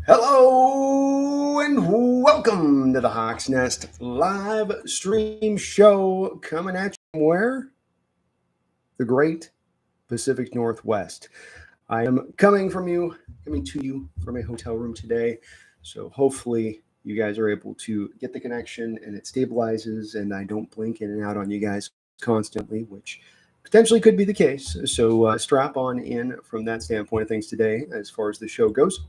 Hello and welcome to the Hawks Nest live stream show coming at you from where? The great Pacific Northwest. I am coming to you from a hotel room today. So hopefully you guys are able to get the connection and it stabilizes and I don't blink in and out on you guys constantly, which potentially could be the case. So strap on in from that standpoint of things today as far as the show goes.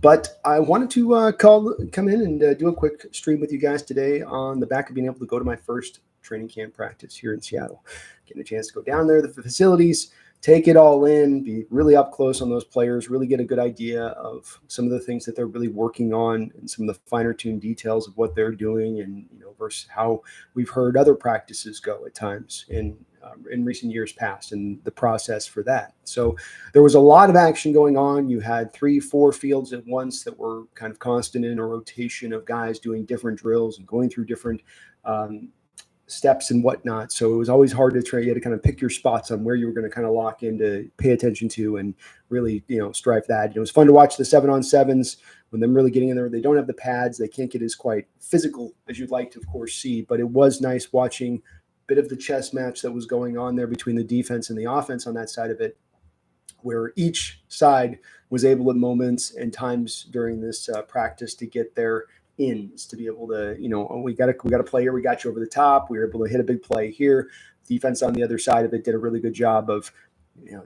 But I wanted to come in and do a quick stream with you guys today on the back of being able to go to my first training camp practice here in Seattle. Getting a chance to go down there, the facilities, take it all in, be really up close on those players, really get a good idea of some of the things that they're really working on and some of the finer tuned details of what they're doing, and versus how we've heard other practices go at times in recent years past, and the process for that. So there was a lot of action going on. You had 3-4 fields at once that were kind of constant in a rotation of guys doing different drills and going through different steps and whatnot. So it was always hard to try. You had to kind of pick your spots on where you were going to kind of lock in to pay attention to and really, strive that. It was fun to watch the 7-on-7s when them really getting in there. They don't have the pads. They can't get as quite physical as you'd like to, of course, see. But it was nice watching a bit of the chess match that was going on there between the defense and the offense on that side of it, where each side was able at moments and times during this practice to get their ins, to be able to, we got a play here, we got you over the top, we were able to hit a big play here. Defense on the other side of it did a really good job of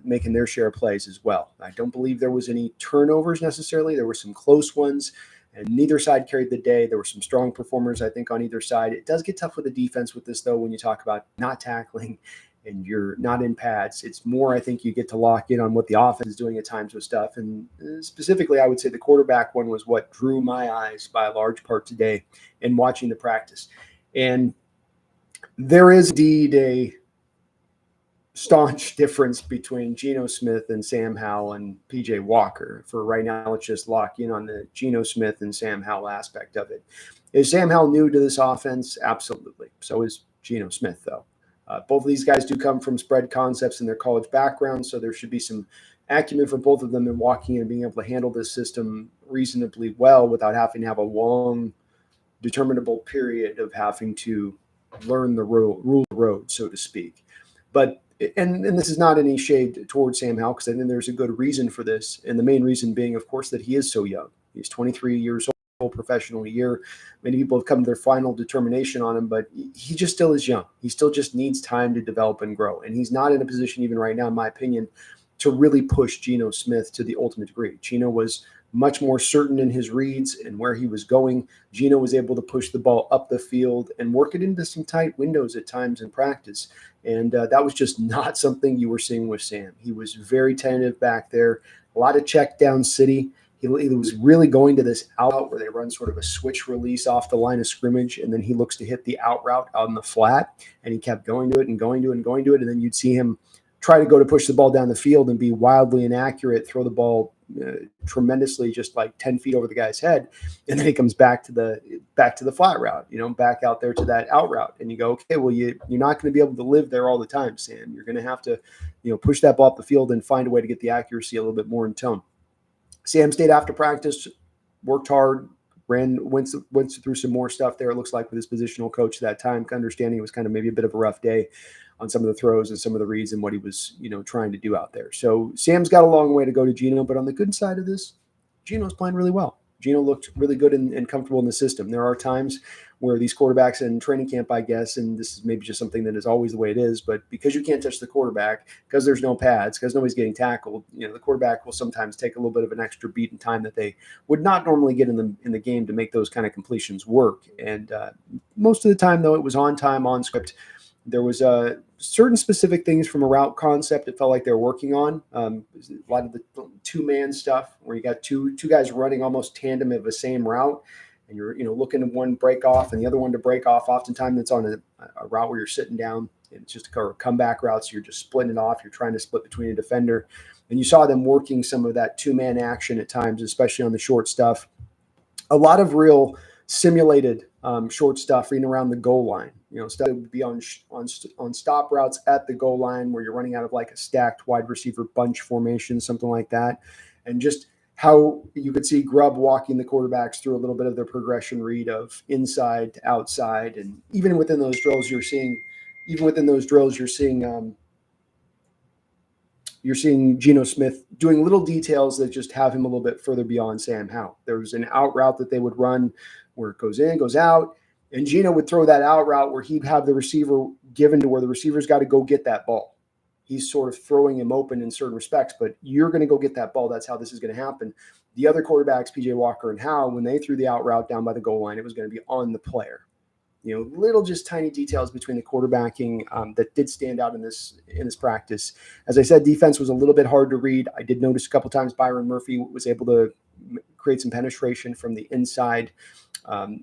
making their share of plays as well. I don't believe there was any turnovers necessarily. There were some close ones, and neither side carried the day. There were some strong performers, I think, on either side. It does get tough with the defense with this, though, when you talk about not tackling and you're not in pads. It's more, I think, you get to lock in on what the offense is doing at times with stuff. And specifically, I would say the quarterback one was what drew my eyes by a large part today in watching the practice. And there is indeed a staunch difference between Geno Smith and Sam Howell and PJ Walker. For right now, let's just lock in on the Geno Smith and Sam Howell aspect of it. Is Sam Howell new to this offense? Absolutely. So is Geno Smith, though. Both of these guys do come from spread concepts in their college background, so there should be some acumen for both of them in walking in and being able to handle this system reasonably well without having to have a long, determinable period of having to learn the rule the road, so to speak. But and this is not any shade towards Sam Howell, because I think there's a good reason for this, and the main reason being, of course, that he is so young. He's 23 years old. Professional year. Many people have come to their final determination on him, but he just still is young. He still just needs time to develop and grow. And he's not in a position, even right now, in my opinion, to really push Geno Smith to the ultimate degree. Geno was much more certain in his reads and where he was going. Geno was able to push the ball up the field and work it into some tight windows at times in practice. And that was just not something you were seeing with Sam. He was very tentative back there, a lot of check down city. He was really going to this out where they run sort of a switch release off the line of scrimmage, and then he looks to hit the out route on the flat, and he kept going to it and going to it and going to it, and then you'd see him try to go to push the ball down the field and be wildly inaccurate, throw the ball tremendously just like 10 feet over the guy's head, and then he comes back to the flat route, back out there to that out route, and you go, okay, well, you're not going to be able to live there all the time, Sam. You're going to have to push that ball up the field and find a way to get the accuracy a little bit more in tone. Sam stayed after practice, worked hard, went through some more stuff there, it looks like, with his positional coach at that time, understanding it was kind of maybe a bit of a rough day on some of the throws and some of the reads and what he was, trying to do out there. So Sam's got a long way to go to Geno, but on the good side of this, Geno's playing really well. Geno looked really good and comfortable in the system. There are times where these quarterbacks in training camp, I guess, and this is maybe just something that is always the way it is, but because you can't touch the quarterback, because there's no pads, because nobody's getting tackled, the quarterback will sometimes take a little bit of an extra beat in time that they would not normally get in the game to make those kind of completions work. And most of the time, though, it was on time, on script. There was certain specific things from a route concept it felt like they were working on. A lot of the two-man stuff where you got two guys running almost tandem of the same route, and you're looking at one break off and the other one to break off. Oftentimes it's on a route where you're sitting down, and it's just a comeback route, so you're just splitting it off. You're trying to split between a defender. And you saw them working some of that two-man action at times, especially on the short stuff. A lot of real simulated short stuff in around the goal line. Stuff would be on stop routes at the goal line where you're running out of like a stacked wide receiver bunch formation, something like that, and just how you could see Grubb walking the quarterbacks through a little bit of the progression read of inside to outside, and even within those drills, you're seeing Geno Smith doing little details that just have him a little bit further beyond Sam Howell. There was an out route that they would run where it goes in, goes out, and Geno would throw that out route where he'd have the receiver given to where the receiver's got to go get that ball. He's sort of throwing him open in certain respects, but you're going to go get that ball. That's how this is going to happen. The other quarterbacks, PJ Walker and Howell, when they threw the out route down by the goal line, it was going to be on the player. Little just tiny details between the quarterbacking that did stand out in this practice. As I said, defense was a little bit hard to read. I did notice a couple times Byron Murphy was able to create some penetration from the inside.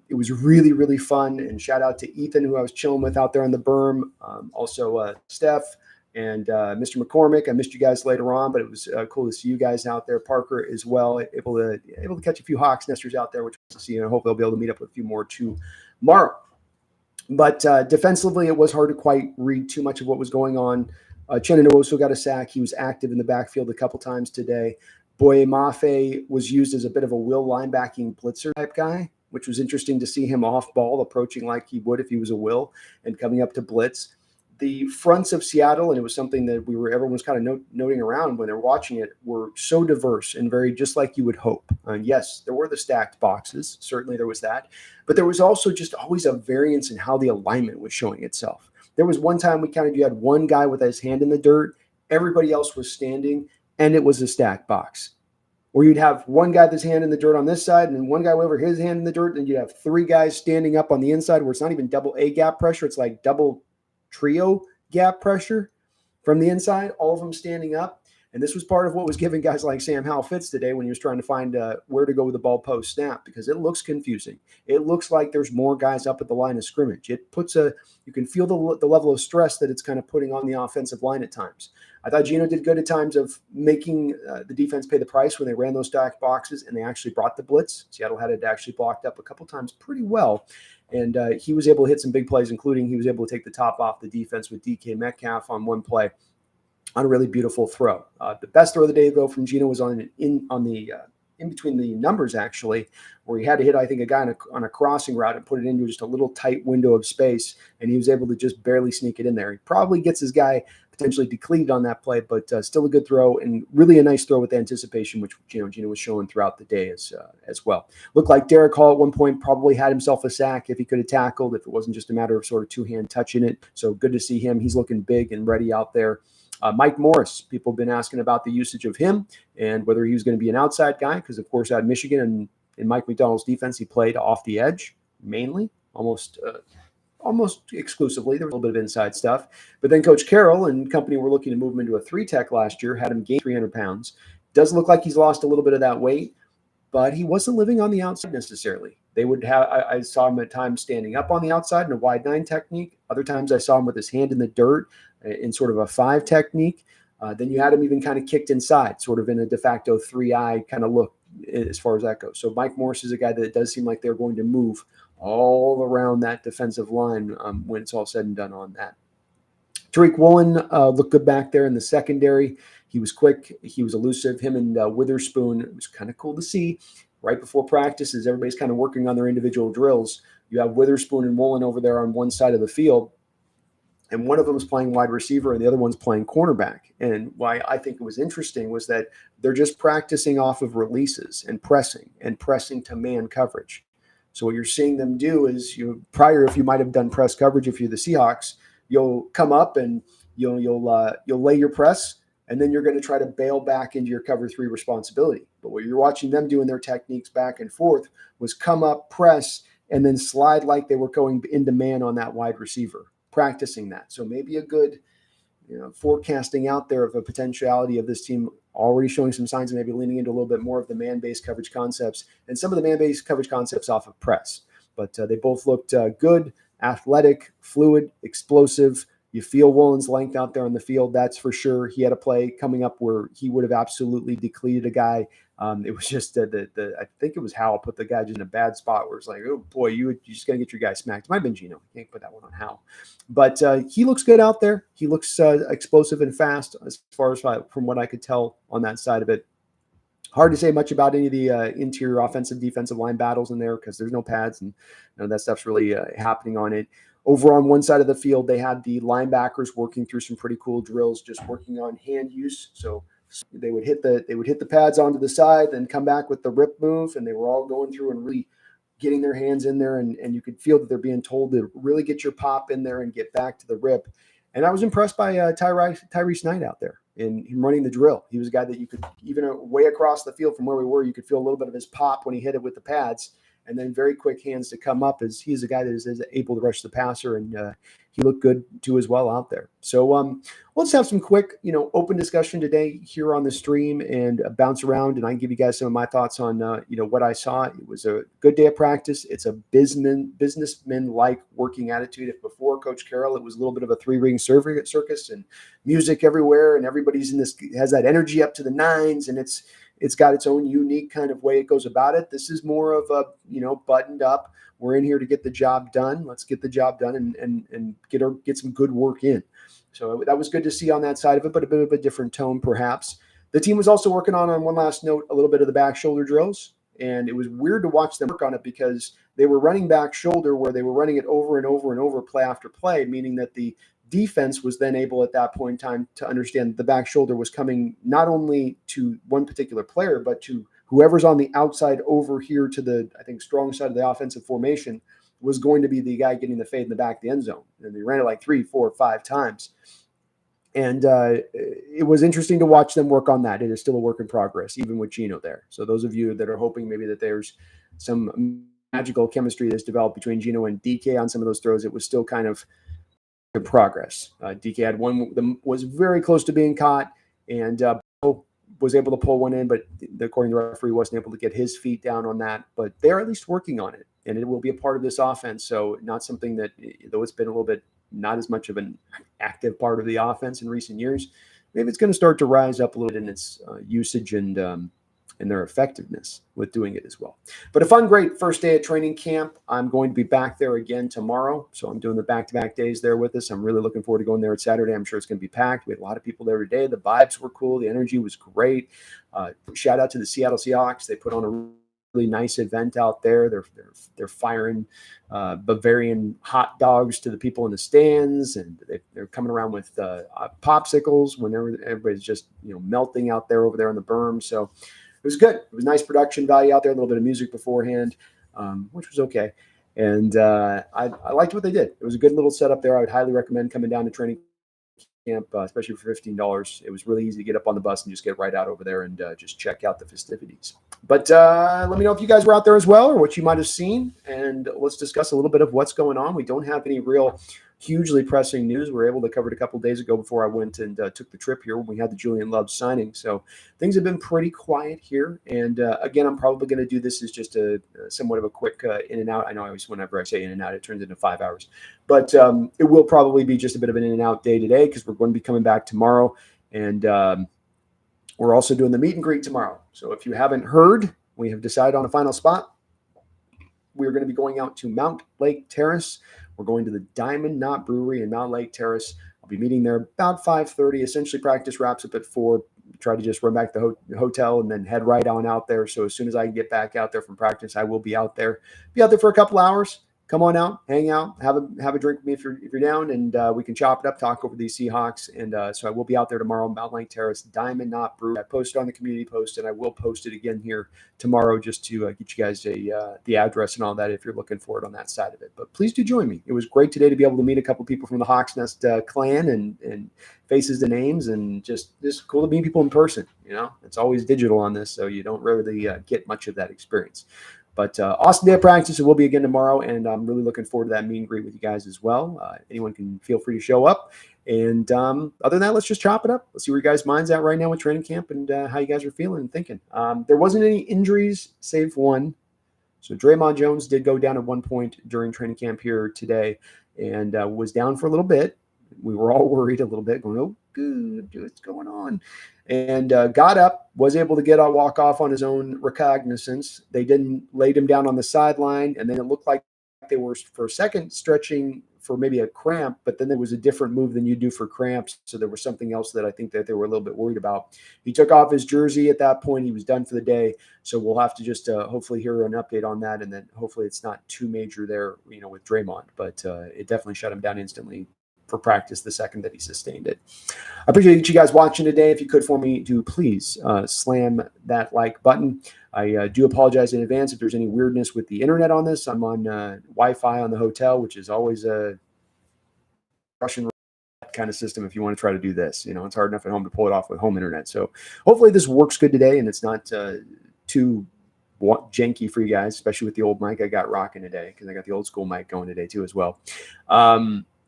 It was really, really fun. And shout out to Ethan, who I was chilling with out there on the berm. Also, Steph and Mr. McCormick. I missed you guys later on, but it was cool to see you guys out there. Parker as well, able to catch a few Hawks nesters out there, which was to see, and I hope they'll be able to meet up with a few more tomorrow. But defensively, it was hard to quite read too much of what was going on. Chenano also got a sack. He was active in the backfield a couple times today. Boye Mafe was used as a bit of a will linebacking blitzer type guy, which was interesting to see him off ball, approaching like he would if he was a will and coming up to blitz. The fronts of Seattle, and it was something that everyone was kind of noting around when they're watching it, were so diverse and very just like you would hope. And yes, there were the stacked boxes. Certainly there was that. But there was also just always a variance in how the alignment was showing itself. There was one time you had one guy with his hand in the dirt, everybody else was standing, and it was a stacked box. Or you'd have one guy with his hand in the dirt on this side and then one guy over his hand in the dirt, and you'd have three guys standing up on the inside where it's not even double A gap pressure. It's like double trio gap pressure from the inside, all of them standing up. And this was part of what was giving guys like Sam Howell fits today when he was trying to find where to go with the ball post snap, because it looks confusing. It looks like there's more guys up at the line of scrimmage. You can feel the level of stress that it's kind of putting on the offensive line at times. I thought Geno did good at times of making the defense pay the price when they ran those stacked boxes and they actually brought the blitz. Seattle had it actually blocked up a couple times pretty well. And he was able to hit some big plays, including he was able to take the top off the defense with DK Metcalf on one play on a really beautiful throw. The best throw of the day, though, from Geno was in between the numbers, actually, where he had to hit, I think, a guy on a crossing route and put it into just a little tight window of space, and he was able to just barely sneak it in there. He probably gets his guy potentially depleted on that play, but still a good throw and really a nice throw with anticipation, which Geno was showing throughout the day as well. Looked like Derek Hall at one point probably had himself a sack if he could have tackled, if it wasn't just a matter of sort of two-hand touching it. So good to see him. He's looking big and ready out there. Mike Morris, people have been asking about the usage of him and whether he was going to be an outside guy, because, of course, at Michigan and in Mike McDonald's defense, he played off the edge mainly, almost exclusively. There was a little bit of inside stuff. But then Coach Carroll and company were looking to move him into a 3-tech last year, had him gain 300 pounds. Does look like he's lost a little bit of that weight, but he wasn't living on the outside necessarily. They would have, I saw him at times standing up on the outside in a wide 9 technique. Other times I saw him with his hand in the dirt in sort of a 5 technique. Then you had him even kind of kicked inside, sort of in a de facto 3-eye kind of look as far as that goes. So Mike Morris is a guy that it does seem like they're going to move all around that defensive line when it's all said and done on that. Tariq Woolen looked good back there in the secondary. He was quick. He was elusive. Him and Witherspoon, it was kind of cool to see. Right before practice, as everybody's kind of working on their individual drills, you have Witherspoon and Woolen over there on one side of the field, and one of them is playing wide receiver and the other one's playing cornerback. And why I think it was interesting was that they're just practicing off of releases and pressing to man coverage. So what you're seeing them do is, if you might have done press coverage, if you're the Seahawks, you'll come up and you'll lay your press, and then you're going to try to bail back into your cover 3 responsibility. But what you're watching them do in their techniques back and forth was come up, press, and then slide like they were going into man on that wide receiver, practicing that. So maybe a good forecasting out there of a potentiality of this team already showing some signs of maybe leaning into a little bit more of the man-based coverage concepts and some of the man-based coverage concepts off of press. But they both looked good, athletic, fluid, explosive. You feel Woolen's length out there on the field, that's for sure. He had a play coming up where he would have absolutely depleted a guy. It was just I think it was Howell put the guy just in a bad spot where it's like, oh boy, you just got to get your guy smacked. It might have been Geno. You can't put that one on Howell. But he looks good out there. He looks explosive and fast as far as from what I could tell on that side of it. Hard to say much about any of the interior offensive, defensive line battles in there because there's no pads and none of that stuff's really happening on it. Over on one side of the field, they had the linebackers working through some pretty cool drills, just working on hand use. So they would hit the pads onto the side, then come back with the rip move, and they were all going through and really getting their hands in there, and you could feel that they're being told to really get your pop in there and get back to the rip. And I was impressed by Tyrese Knight out there and him running the drill. He was a guy that you could, even way across the field from where we were, you could feel a little bit of his pop when he hit it with the pads, and then very quick hands to come up, as he's a guy that is able to rush the passer, and he looked good too as well out there. So let's have some quick, open discussion today here on the stream and bounce around, and I can give you guys some of my thoughts on, what I saw. It was a good day of practice. It's a businessman-like working attitude. If before Coach Carroll, it was a little bit of a three-ring circus and music everywhere, and everybody's has that energy up to the nines, and it's got its own unique kind of way it goes about it. This is more of a, buttoned up. We're in here to get the job done. Let's get the job done and get some good work in. So that was good to see on that side of it, but a bit of a different tone perhaps. The team was also working on one last note, a little bit of the back shoulder drills. And it was weird to watch them work on it because they were running back shoulder where they were running it over and over and over play after play, meaning that the defense was then able at that point in time to understand the back shoulder was coming not only to one particular player, but to whoever's on the outside over here to the, I think, strong side of the offensive formation was going to be the guy getting the fade in the back of the end zone. And they ran it like 3, 4, 5 times. And it was interesting to watch them work on that. It is still a work in progress, even with Geno there. So those of you that are hoping maybe that there's some magical chemistry that's developed between Geno and DK on some of those throws, it was still kind of in progress. DK had one that was very close to being caught, and was able to pull one in, but according to the referee, wasn't able to get his feet down on that. But they're at least working on it, and it will be a part of this offense. So not something that, though it's been a little bit not as much of an active part of the offense in recent years, maybe it's going to start to rise up a little bit in its usage and their effectiveness with doing it as well. But a fun, great first day of training camp. I'm going to be back there again tomorrow. So I'm doing the back-to-back days there with us. I'm really looking forward to going there at Saturday. I'm sure it's going to be packed. We had a lot of people there today. The vibes were cool. The energy was great. Shout out to the Seattle Seahawks. They put on a really nice event out there. They're firing Bavarian hot dogs to the people in the stands, and they're coming around with popsicles when everybody's just melting out there over there on the berm. So it was good. It was nice production value out there, a little bit of music beforehand, which was okay. And I liked what they did. It was a good little setup there. I would highly recommend coming down to training camp, especially for $15. It was really easy to get up on the bus and just get right out over there and just check out the festivities. But let me know if you guys were out there as well or what you might have seen. And let's discuss a little bit of what's going on. We don't have any real hugely pressing news. We were able to cover it a couple of days ago before I went and took the trip here when we had the Julian Love signing. So things have been pretty quiet here. And again, I'm probably going to do this as just a somewhat of a quick in and out. I know whenever I say in and out, it turns into 5 hours. But it will probably be just a bit of an in and out day today because we're going to be coming back tomorrow. And we're also doing the meet and greet tomorrow. So if you haven't heard, we have decided on a final spot. We're going to be going out to Mount Lake Terrace. We're going to the Diamond Knot Brewery in Mount Lake Terrace. I'll be meeting there about 5:30. Essentially, practice wraps up at 4. Try to just run back to the hotel and then head right on out there. So as soon as I can get back out there from practice, I will be out there. Be out there for a couple hours. Come on out, hang out, have a drink with me if you're down, and we can chop it up, talk over these Seahawks. And so I will be out there tomorrow in Mount Lake Terrace, Diamond Knot Brew. I posted on the community post, and I will post it again here tomorrow just to get you guys the address and all that if you're looking for it on that side of it. But please do join me. It was great today to be able to meet a couple people from the Hawks Nest clan and faces and names, and just cool to meet people in person. It's always digital on this, so you don't really get much of that experience. But awesome day of practice. It will be again tomorrow, and I'm really looking forward to that meet and greet with you guys as well. Anyone can feel free to show up. And other than that, let's just chop it up. Let's see where you guys' mind's at right now with training camp and how you guys are feeling and thinking. There wasn't any injuries save one. So Draymond Jones did go down at one point during training camp here today and was down for a little bit. We were all worried a little bit, going, oh, good, what's going on? And got up, was able to walk off on his own recognizance. They didn't lay him down on the sideline, and then it looked like they were for a second stretching for maybe a cramp, but then there was a different move than you do for cramps. So there was something else that I think that they were a little bit worried about. He took off his jersey at that point. He was done for the day. So we'll have to just hopefully hear an update on that. And then hopefully it's not too major there, with Draymond, but it definitely shut him down instantly for practice the second that he sustained it. I appreciate you guys watching today. If you could for me, do please slam that like button. I do apologize in advance if there's any weirdness with the internet on this. I'm on Wi-Fi on the hotel, which is always a Russian kind of system if you want to try to do this. It's hard enough at home to pull it off with home internet. So hopefully this works good today and it's not too janky for you guys, especially with the old mic I got rocking today, because I got the old school mic going today too as well.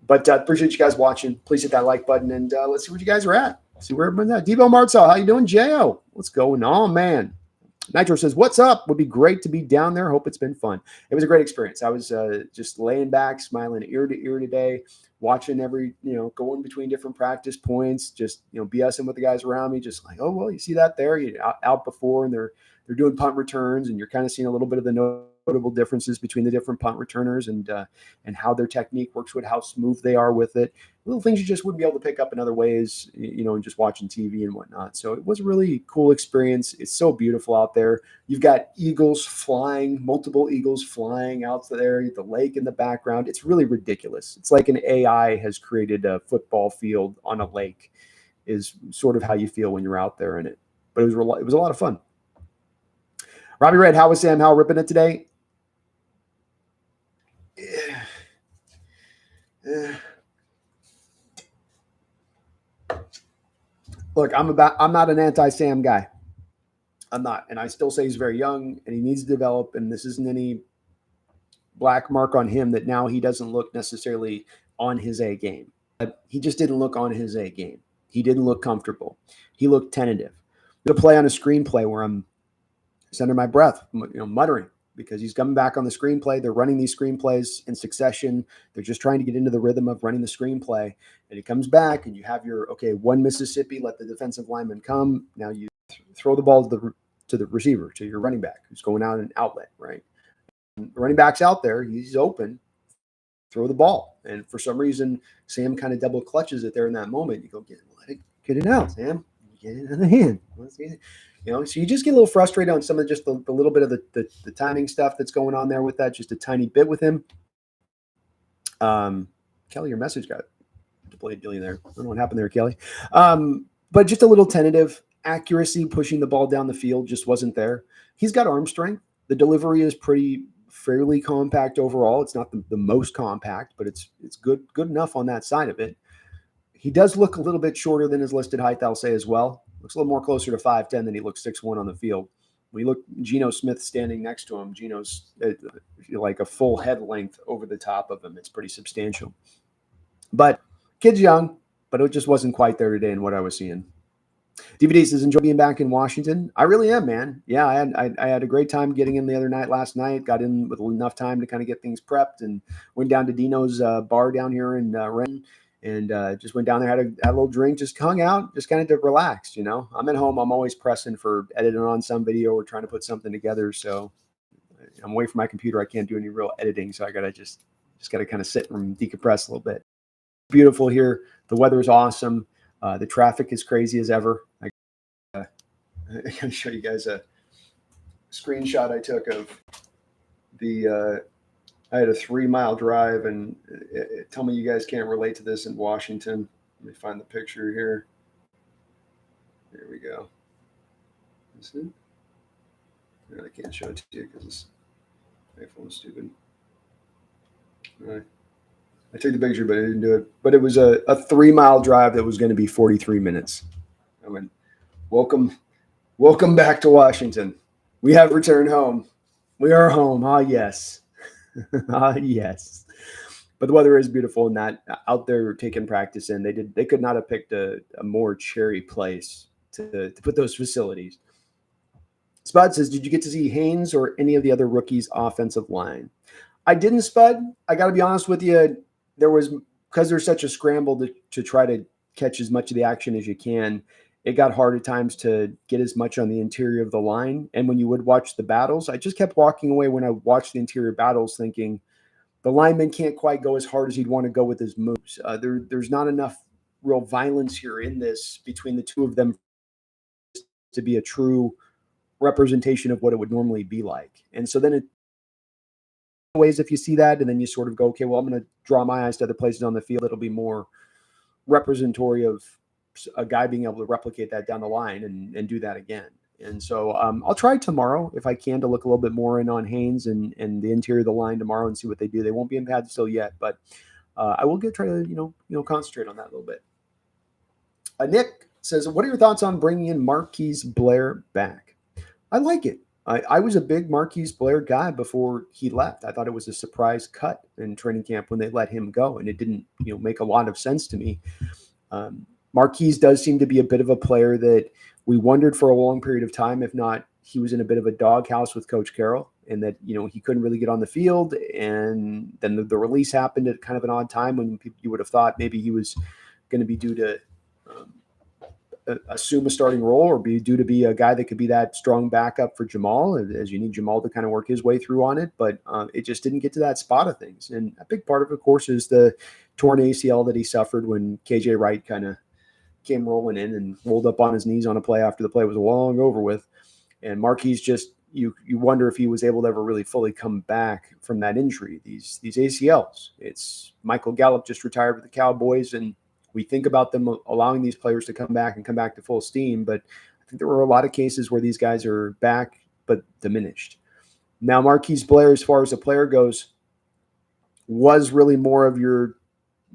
But appreciate you guys watching. Please hit that like button and let's see where you guys are at. See where everyone's at. Debo Martzell, how you doing, Jo? What's going on, man? Nitro says, what's up? Would be great to be down there. Hope it's been fun. It was a great experience. I was just laying back, smiling ear to ear today, watching going between different practice points, just, BSing with the guys around me, just like, oh, well, you see that there? Out before, and they're doing punt returns, and you're kind of seeing a little bit of the notable differences between the different punt returners and how their technique works with how smooth they are with it. Little things you just wouldn't be able to pick up in other ways, and just watching TV and whatnot. So it was a really cool experience. It's so beautiful out there. You've got eagles flying, multiple eagles flying out there, the lake in the background. It's really ridiculous. It's like an AI has created a football field on a lake is sort of how you feel when you're out there in it. But it was a lot of fun. Robbie Red, how was Sam Howell ripping it today? Look, I'm not an anti-Sam guy. I'm not. And I still say he's very young and he needs to develop. And this isn't any black mark on him that now he doesn't look necessarily on his A game. But he just didn't look on his A game. He didn't look comfortable. He looked tentative. The play on a screenplay where I'm under my breath, muttering, because he's coming back on the screenplay. They're running these screenplays in succession. They're just trying to get into the rhythm of running the screenplay. And he comes back and you have your, one Mississippi, let the defensive lineman come. Now you throw the ball to the receiver, to your running back who's going out an outlet, right? And the running back's out there. He's open. Throw the ball. And for some reason, Sam kind of double clutches it there in that moment. You go, get it out, Sam. Get it in the hand. So you just get a little frustrated on some of just the little bit of the timing stuff that's going on there with that, just a tiny bit with him. Kelly, your message got deployed there. I don't know what happened there, Kelly. But just a little tentative accuracy, pushing the ball down the field just wasn't there. He's got arm strength. The delivery is fairly compact overall. It's not the most compact, but it's good enough on that side of it. He does look a little bit shorter than his listed height, I'll say as well. Looks a little more closer to 5'10" than he looks 6'1" on the field. When you look, Geno Smith standing next to him, Geno's like a full head length over the top of him. It's pretty substantial. But kid's young, but it just wasn't quite there today in what I was seeing. DVD says, enjoy being back in Washington. I really am, man. Yeah, I had a great time getting in the other night last night. Got in with enough time to kind of get things prepped and went down to Dino's bar down here in Renton. And just went down there, had a little drink, just hung out, just kind of to relax, I'm at home. I'm always pressing for editing on some video or trying to put something together. So I'm away from my computer. I can't do any real editing. So I got to just got to kind of sit and decompress a little bit. Beautiful here. The weather is awesome. The traffic is crazy as ever. I'm going to show you guys a screenshot I took of I had a 3-mile drive, and tell me you guys can't relate to this in Washington. Let me find the picture here. There we go. Is it? No, I can't show it to you because my phone's stupid. All right. I took the picture, but I didn't do it. But it was a 3-mile drive that was going to be 43 minutes. I went, welcome back to Washington. We have returned home. We are home. Ah, yes. Yes. But the weather is beautiful and that out there taking practice in. They could not have picked a more cherry place to put those facilities. Spud says, did you get to see Haynes or any of the other rookies' offensive line? I didn't, Spud. I got to be honest with you. Because there's such a scramble to try to catch as much of the action as you can, it got hard at times to get as much on the interior of the line. And when you would watch the battles, I just kept walking away when I watched the interior battles thinking, The lineman can't quite go as hard as he'd want to go with his moves. There's not enough real violence here in this between the two of them to be a true representation of what it would normally be like. And so then it ways if you see that, and then you sort of go, okay, well, I'm going to draw my eyes to other places on the field. It'll be more representatory of a guy being able to replicate that down the line and do that again. And so I'll try tomorrow if I can to look a little bit more in on Haynes and the interior of the line tomorrow and see what they do. They won't be in pads still yet, but I will try to concentrate on that a little bit. Nick says, "What are your thoughts on bringing in Marquise Blair back?" I like it. I was a big Marquise Blair guy before he left. I thought it was a surprise cut in training camp when they let him go, and it didn't make a lot of sense to me. Marquise does seem to be a bit of a player that we wondered for a long period of time, if not, he was in a bit of a doghouse with Coach Carroll, and that he couldn't really get on the field. And then the release happened at kind of an odd time when you would have thought maybe he was going to be due to assume a starting role or be due to be a guy that could be that strong backup for Jamal, as you need Jamal to kind of work his way through on it. But it just didn't get to that spot of things. And a big part of course, is the torn ACL that he suffered when KJ Wright kind of came rolling in and rolled up on his knees on a play after the play was long over with. And Marquise just, you wonder if he was able to ever really fully come back from that injury. These ACLs. It's Michael Gallup just retired with the Cowboys, and we think about them allowing these players to come back to full steam, but I think there were a lot of cases where these guys are back but diminished. Now, Marquise Blair, as far as a player goes, was really more of your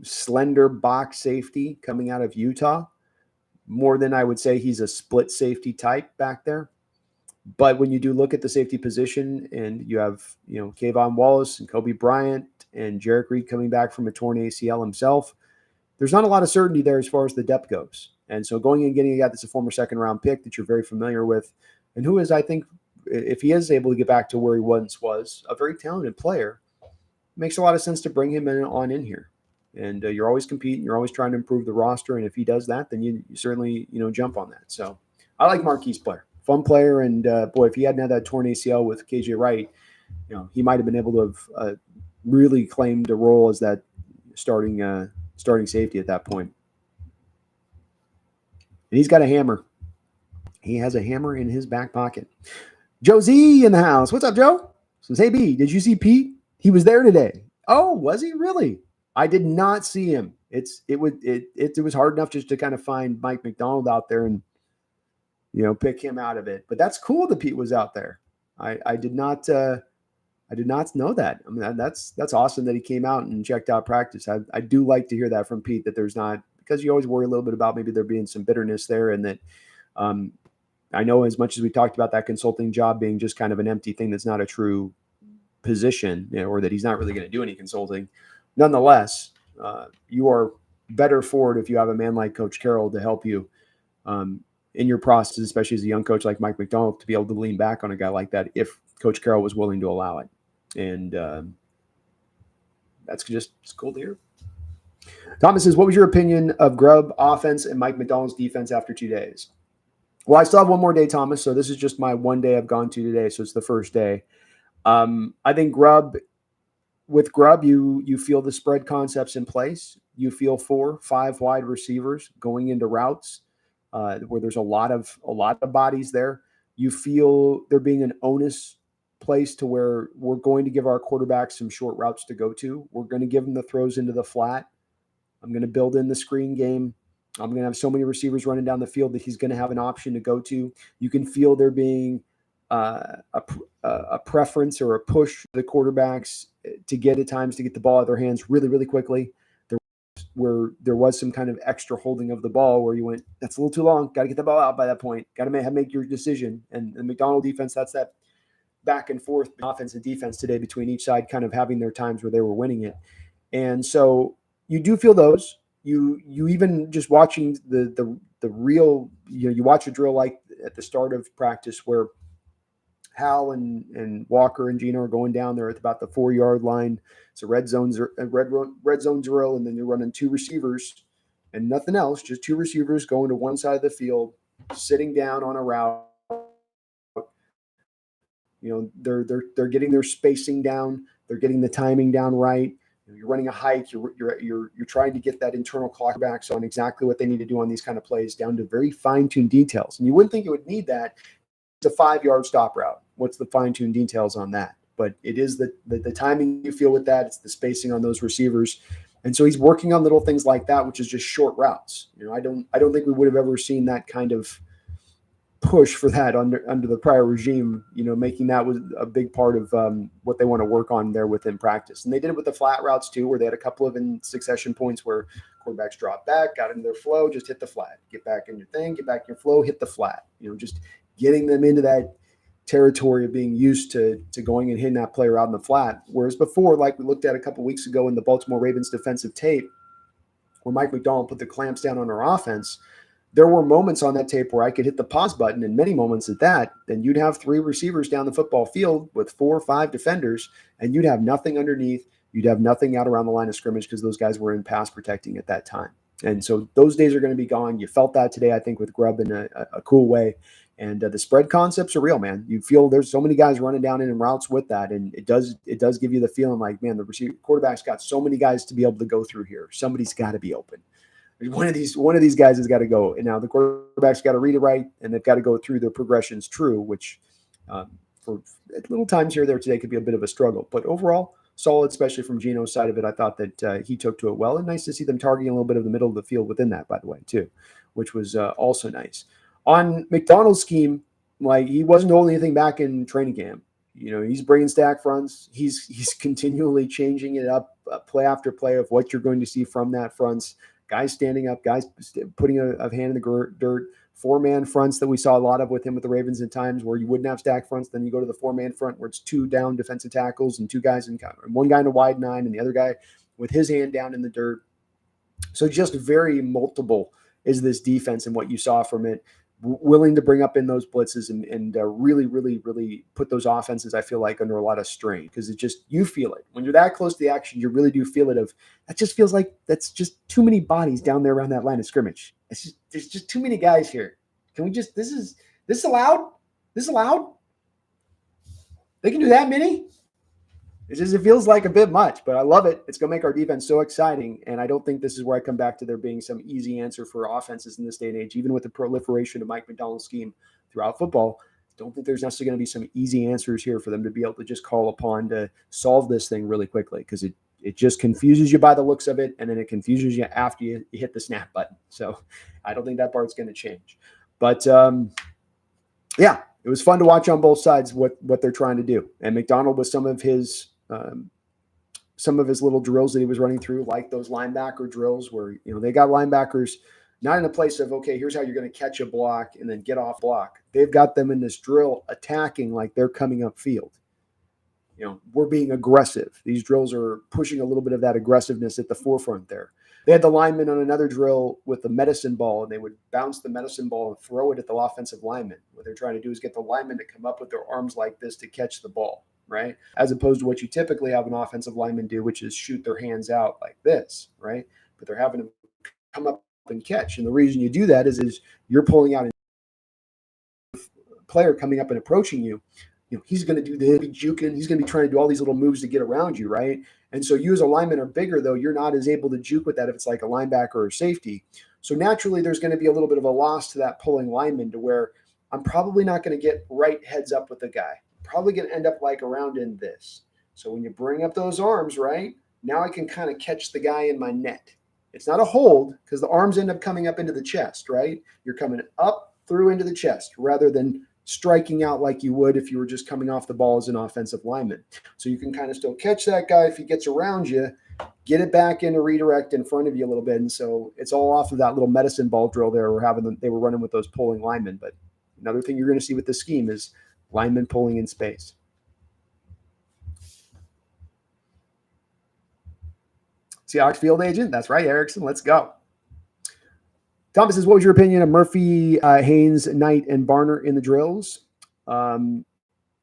slender box safety coming out of Utah, more than I would say he's a split safety type back there. But when you do look at the safety position, and you have Kayvon Wallace and Kobe Bryant and Jarek Reed coming back from a torn ACL himself, there's not a lot of certainty there as far as the depth goes. And so going and getting a guy that's a former second-round pick that you're very familiar with, and who is, I think, if he is able to get back to where he once was, a very talented player, makes a lot of sense to bring him in here. And you're always competing. You're always trying to improve the roster. And if he does that, then you certainly jump on that. So I like Marquise Blair. Fun player. And, boy, if he hadn't had that torn ACL with KJ Wright, he might have been able to have really claimed a role as that starting safety at that point. And he's got a hammer. He has a hammer in his back pocket. Joe Z in the house. What's up, Joe? Says, hey, B, did you see Pete? He was there today. Oh, was he really? I did not see him. It was hard enough just to kind of find Mike McDonald out there and pick him out of it. But that's cool that Pete was out there. I did not know that. I mean, that's awesome that he came out and checked out practice. I do like to hear that from Pete, that there's not, because you always worry a little bit about maybe there being some bitterness there, and that I know as much as we talked about that consulting job being just kind of an empty thing that's not a true position, or that he's not really going to do any consulting. Nonetheless, you are better for it if you have a man like Coach Carroll to help you in your process, especially as a young coach like Mike McDonald, to be able to lean back on a guy like that if Coach Carroll was willing to allow it. And that's just, it's cool to hear. Thomas says, what was your opinion of Grubb offense and Mike McDonald's defense after 2 days? Well, I still have one more day, Thomas. So this is just my one day I've gone to today. So it's the first day. I think with Grubb, you feel the spread concepts in place. You feel 4-5 wide receivers going into routes where there's a lot of bodies there. You feel there being an onus place to where we're going to give our quarterback some short routes to go to. We're going to give him the throws into the flat. I'm going to build in the screen game. I'm going to have so many receivers running down the field that he's going to have an option to go to. You can feel there being a preference or a push for the quarterbacks to get at times to get the ball out of their hands really, really quickly. Where there was some kind of extra holding of the ball where you went, that's a little too long. Got to get the ball out by that point. Got to make your decision. And the McDonald defense, that's that back and forth offense and defense today between each side kind of having their times where they were winning it. And so you do feel those. You even just watching the real, you watch a drill like at the start of practice where Hal and Walker and Geno are going down there at about the 4-yard line. It's a red zone drill, and then you're running 2 receivers and nothing else, just 2 receivers going to one side of the field, sitting down on a route. They're getting their spacing down. They're getting the timing down right. You're running a hike. You're trying to get that internal clock back on exactly what they need to do on these kind of plays down to very fine-tuned details. And you wouldn't think it would need that. It's a 5-yard stop route. What's the fine-tuned details on that? But it is the timing you feel with that. It's the spacing on those receivers. And so he's working on little things like that, which is just short routes. I don't think we would have ever seen that kind of push for that under the prior regime, making that was a big part of what they want to work on there within practice. And they did it with the flat routes too, where they had a couple of in succession points where quarterbacks dropped back, got into their flow, just hit the flat, get back in your thing, get back in your flow, hit the flat, just getting them into that territory of being used to going and hitting that player out in the flat. Whereas before, like we looked at a couple weeks ago in the Baltimore Ravens defensive tape, where Mike McDonald put the clamps down on our offense, there were moments on that tape where I could hit the pause button, and many moments at that, then you'd have 3 receivers down the football field with 4 or 5 defenders, and you'd have nothing underneath. You'd have nothing out around the line of scrimmage because those guys were in pass protecting at that time. And so those days are going to be gone. You felt that today, I think, with Grubb in a cool way. And the spread concepts are real, man. You feel there's so many guys running down in routes with that, and it does give you the feeling like, man, the quarterback's got so many guys to be able to go through here. Somebody's got to be open. One of these guys has got to go. And now the quarterback's got to read it right, and they've got to go through their progressions true, which for little times here or there today could be a bit of a struggle. But overall, solid, especially from Geno's side of it. I thought that he took to it well, and nice to see them targeting a little bit of the middle of the field within that, by the way, too, which was also nice. On McDonald's scheme, like, he wasn't holding anything back in training camp. He's bringing stack fronts. He's continually changing it up play after play of what you're going to see from that fronts. Guys standing up, guys putting a hand in the dirt, 4-man fronts that we saw a lot of with him with the Ravens at times where you wouldn't have stack fronts. Then you go to the 4-man front where it's 2 down defensive tackles and 2 guys and one guy in a wide 9 and the other guy with his hand down in the dirt. So just very multiple is this defense and what you saw from it. Willing to bring up in those blitzes and really, really, really put those offenses, I feel like, under a lot of strain because you feel it. When you're that close to the action, you really do feel it that just feels like that's just too many bodies down there around that line of scrimmage. There's just too many guys here. Can we just, this is allowed? This is allowed? They can do that many? It feels like a bit much, but I love it. It's going to make our defense so exciting, and I don't think this is where I come back to there being some easy answer for offenses in this day and age, even with the proliferation of Mike McDonald's scheme throughout football. I don't think there's necessarily going to be some easy answers here for them to be able to just call upon to solve this thing really quickly because it just confuses you by the looks of it, and then it confuses you after you hit the snap button. So I don't think that part's going to change. But, yeah, it was fun to watch on both sides what they're trying to do. And McDonald with some of his little drills that he was running through, like those linebacker drills where, they got linebackers not in a place of, okay, here's how you're going to catch a block and then get off block. They've got them in this drill attacking like they're coming up field. We're being aggressive. These drills are pushing a little bit of that aggressiveness at the forefront there. They had the linemen on another drill with the medicine ball, and they would bounce the medicine ball and throw it at the offensive lineman. What they're trying to do is get the linemen to come up with their arms like this to catch the ball, right? As opposed to what you typically have an offensive lineman do, which is shoot their hands out like this, right? But they're having to come up and catch. And the reason you do that is you're pulling out a player coming up and approaching you. He's going to do the juking. He's going to be trying to do all these little moves to get around you, right? And so you as a lineman are bigger, though. You're not as able to juke with that if it's like a linebacker or safety. So naturally, there's going to be a little bit of a loss to that pulling lineman to where I'm probably not going to get right heads up with the guy. I'm probably going to end up like around in this. So when you bring up those arms, right, now I can kind of catch the guy in my net. It's not a hold because the arms end up coming up into the chest, right? You're coming up through into the chest rather than striking out like you would if you were just coming off the ball as an offensive lineman. So you can kind of still catch that guy if he gets around you, get it back in a redirect in front of you a little bit. And so it's all off of that little medicine ball drill there they were running with those pulling linemen. But another thing you're going to see with this scheme is linemen pulling in space. Seahawks field agent. That's right, Erickson. Let's go. Thomas says, what was your opinion of Murphy, Haynes, Knight, and Barner in the drills?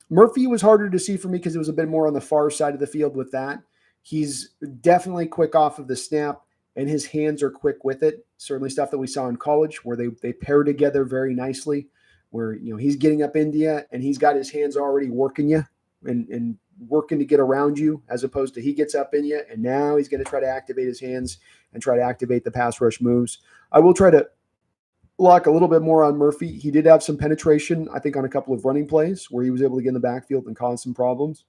Murphy was harder to see for me because it was a bit more on the far side of the field with that. He's definitely quick off of the snap, and his hands are quick with it. Certainly stuff that we saw in college where they pair together very nicely, where he's getting up into you, and he's got his hands already working you and working to get around you as opposed to he gets up in you, and now he's going to try to activate his hands and try to activate the pass rush moves. I will try to lock a little bit more on Murphy. He did have some penetration, I think, on a couple of running plays where he was able to get in the backfield and cause some problems.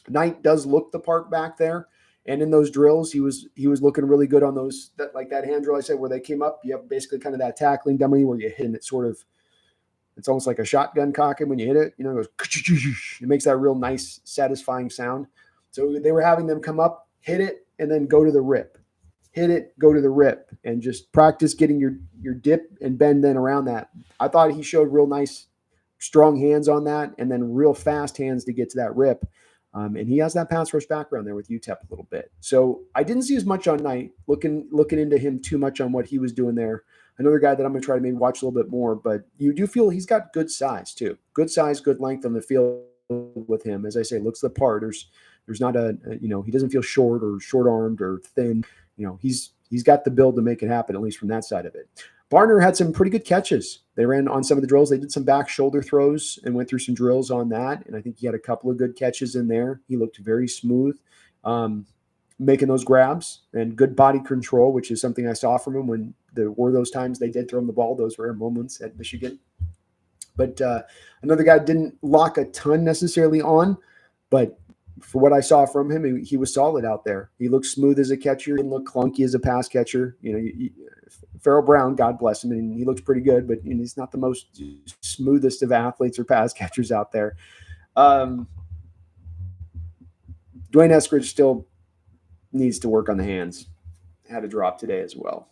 Knight does look the part back there. And in those drills, he was looking really good on those, that hand drill I said where they came up. You have basically kind of that tackling dummy where you hit and it's almost like a shotgun cocking when you hit it. It goes, it makes that real nice, satisfying sound. So they were having them come up, hit it, and then go to the rip. Hit it, go to the rip, and just practice getting your dip and bend then around that. I thought he showed real nice, strong hands on that, and then real fast hands to get to that rip. And he has that pass rush background there with UTEP a little bit. So I didn't see as much on Knight, looking into him too much on what he was doing there. Another guy that I'm going to try to maybe watch a little bit more, but you do feel he's got good size too. Good size, good length on the field with him. As I say, looks the part. There's not he doesn't feel short or short-armed or thin. He's got the build to make it happen, at least from that side of it. Barner had some pretty good catches. They ran on some of the drills. They did some back shoulder throws and went through some drills on that. And I think he had a couple of good catches in there. He looked very smooth, making those grabs and good body control, which is something I saw from him when there were those times they did throw him the ball, those rare moments at Michigan. But another guy didn't lock a ton necessarily on, but for what I saw from him, he was solid out there. He looked smooth as a catcher. He didn't look clunky as a pass catcher. Farrell Brown, God bless him, and he looks pretty good, but he's not the most smoothest of athletes or pass catchers out there. Dwayne Eskridge still needs to work on the hands. Had a drop today as well,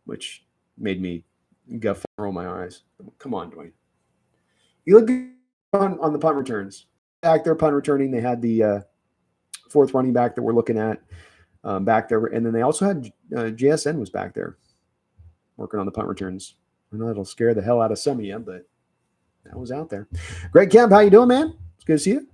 which made me roll my eyes. Come on, Dwayne. You look good on the punt returns. Back there, punt returning, they had the fourth running back that we're looking at back there. And then they also had JSN was back there working on the punt returns. I know that'll scare the hell out of some of you, but that was out there. Greg Kemp, how you doing, man? It's good to see you.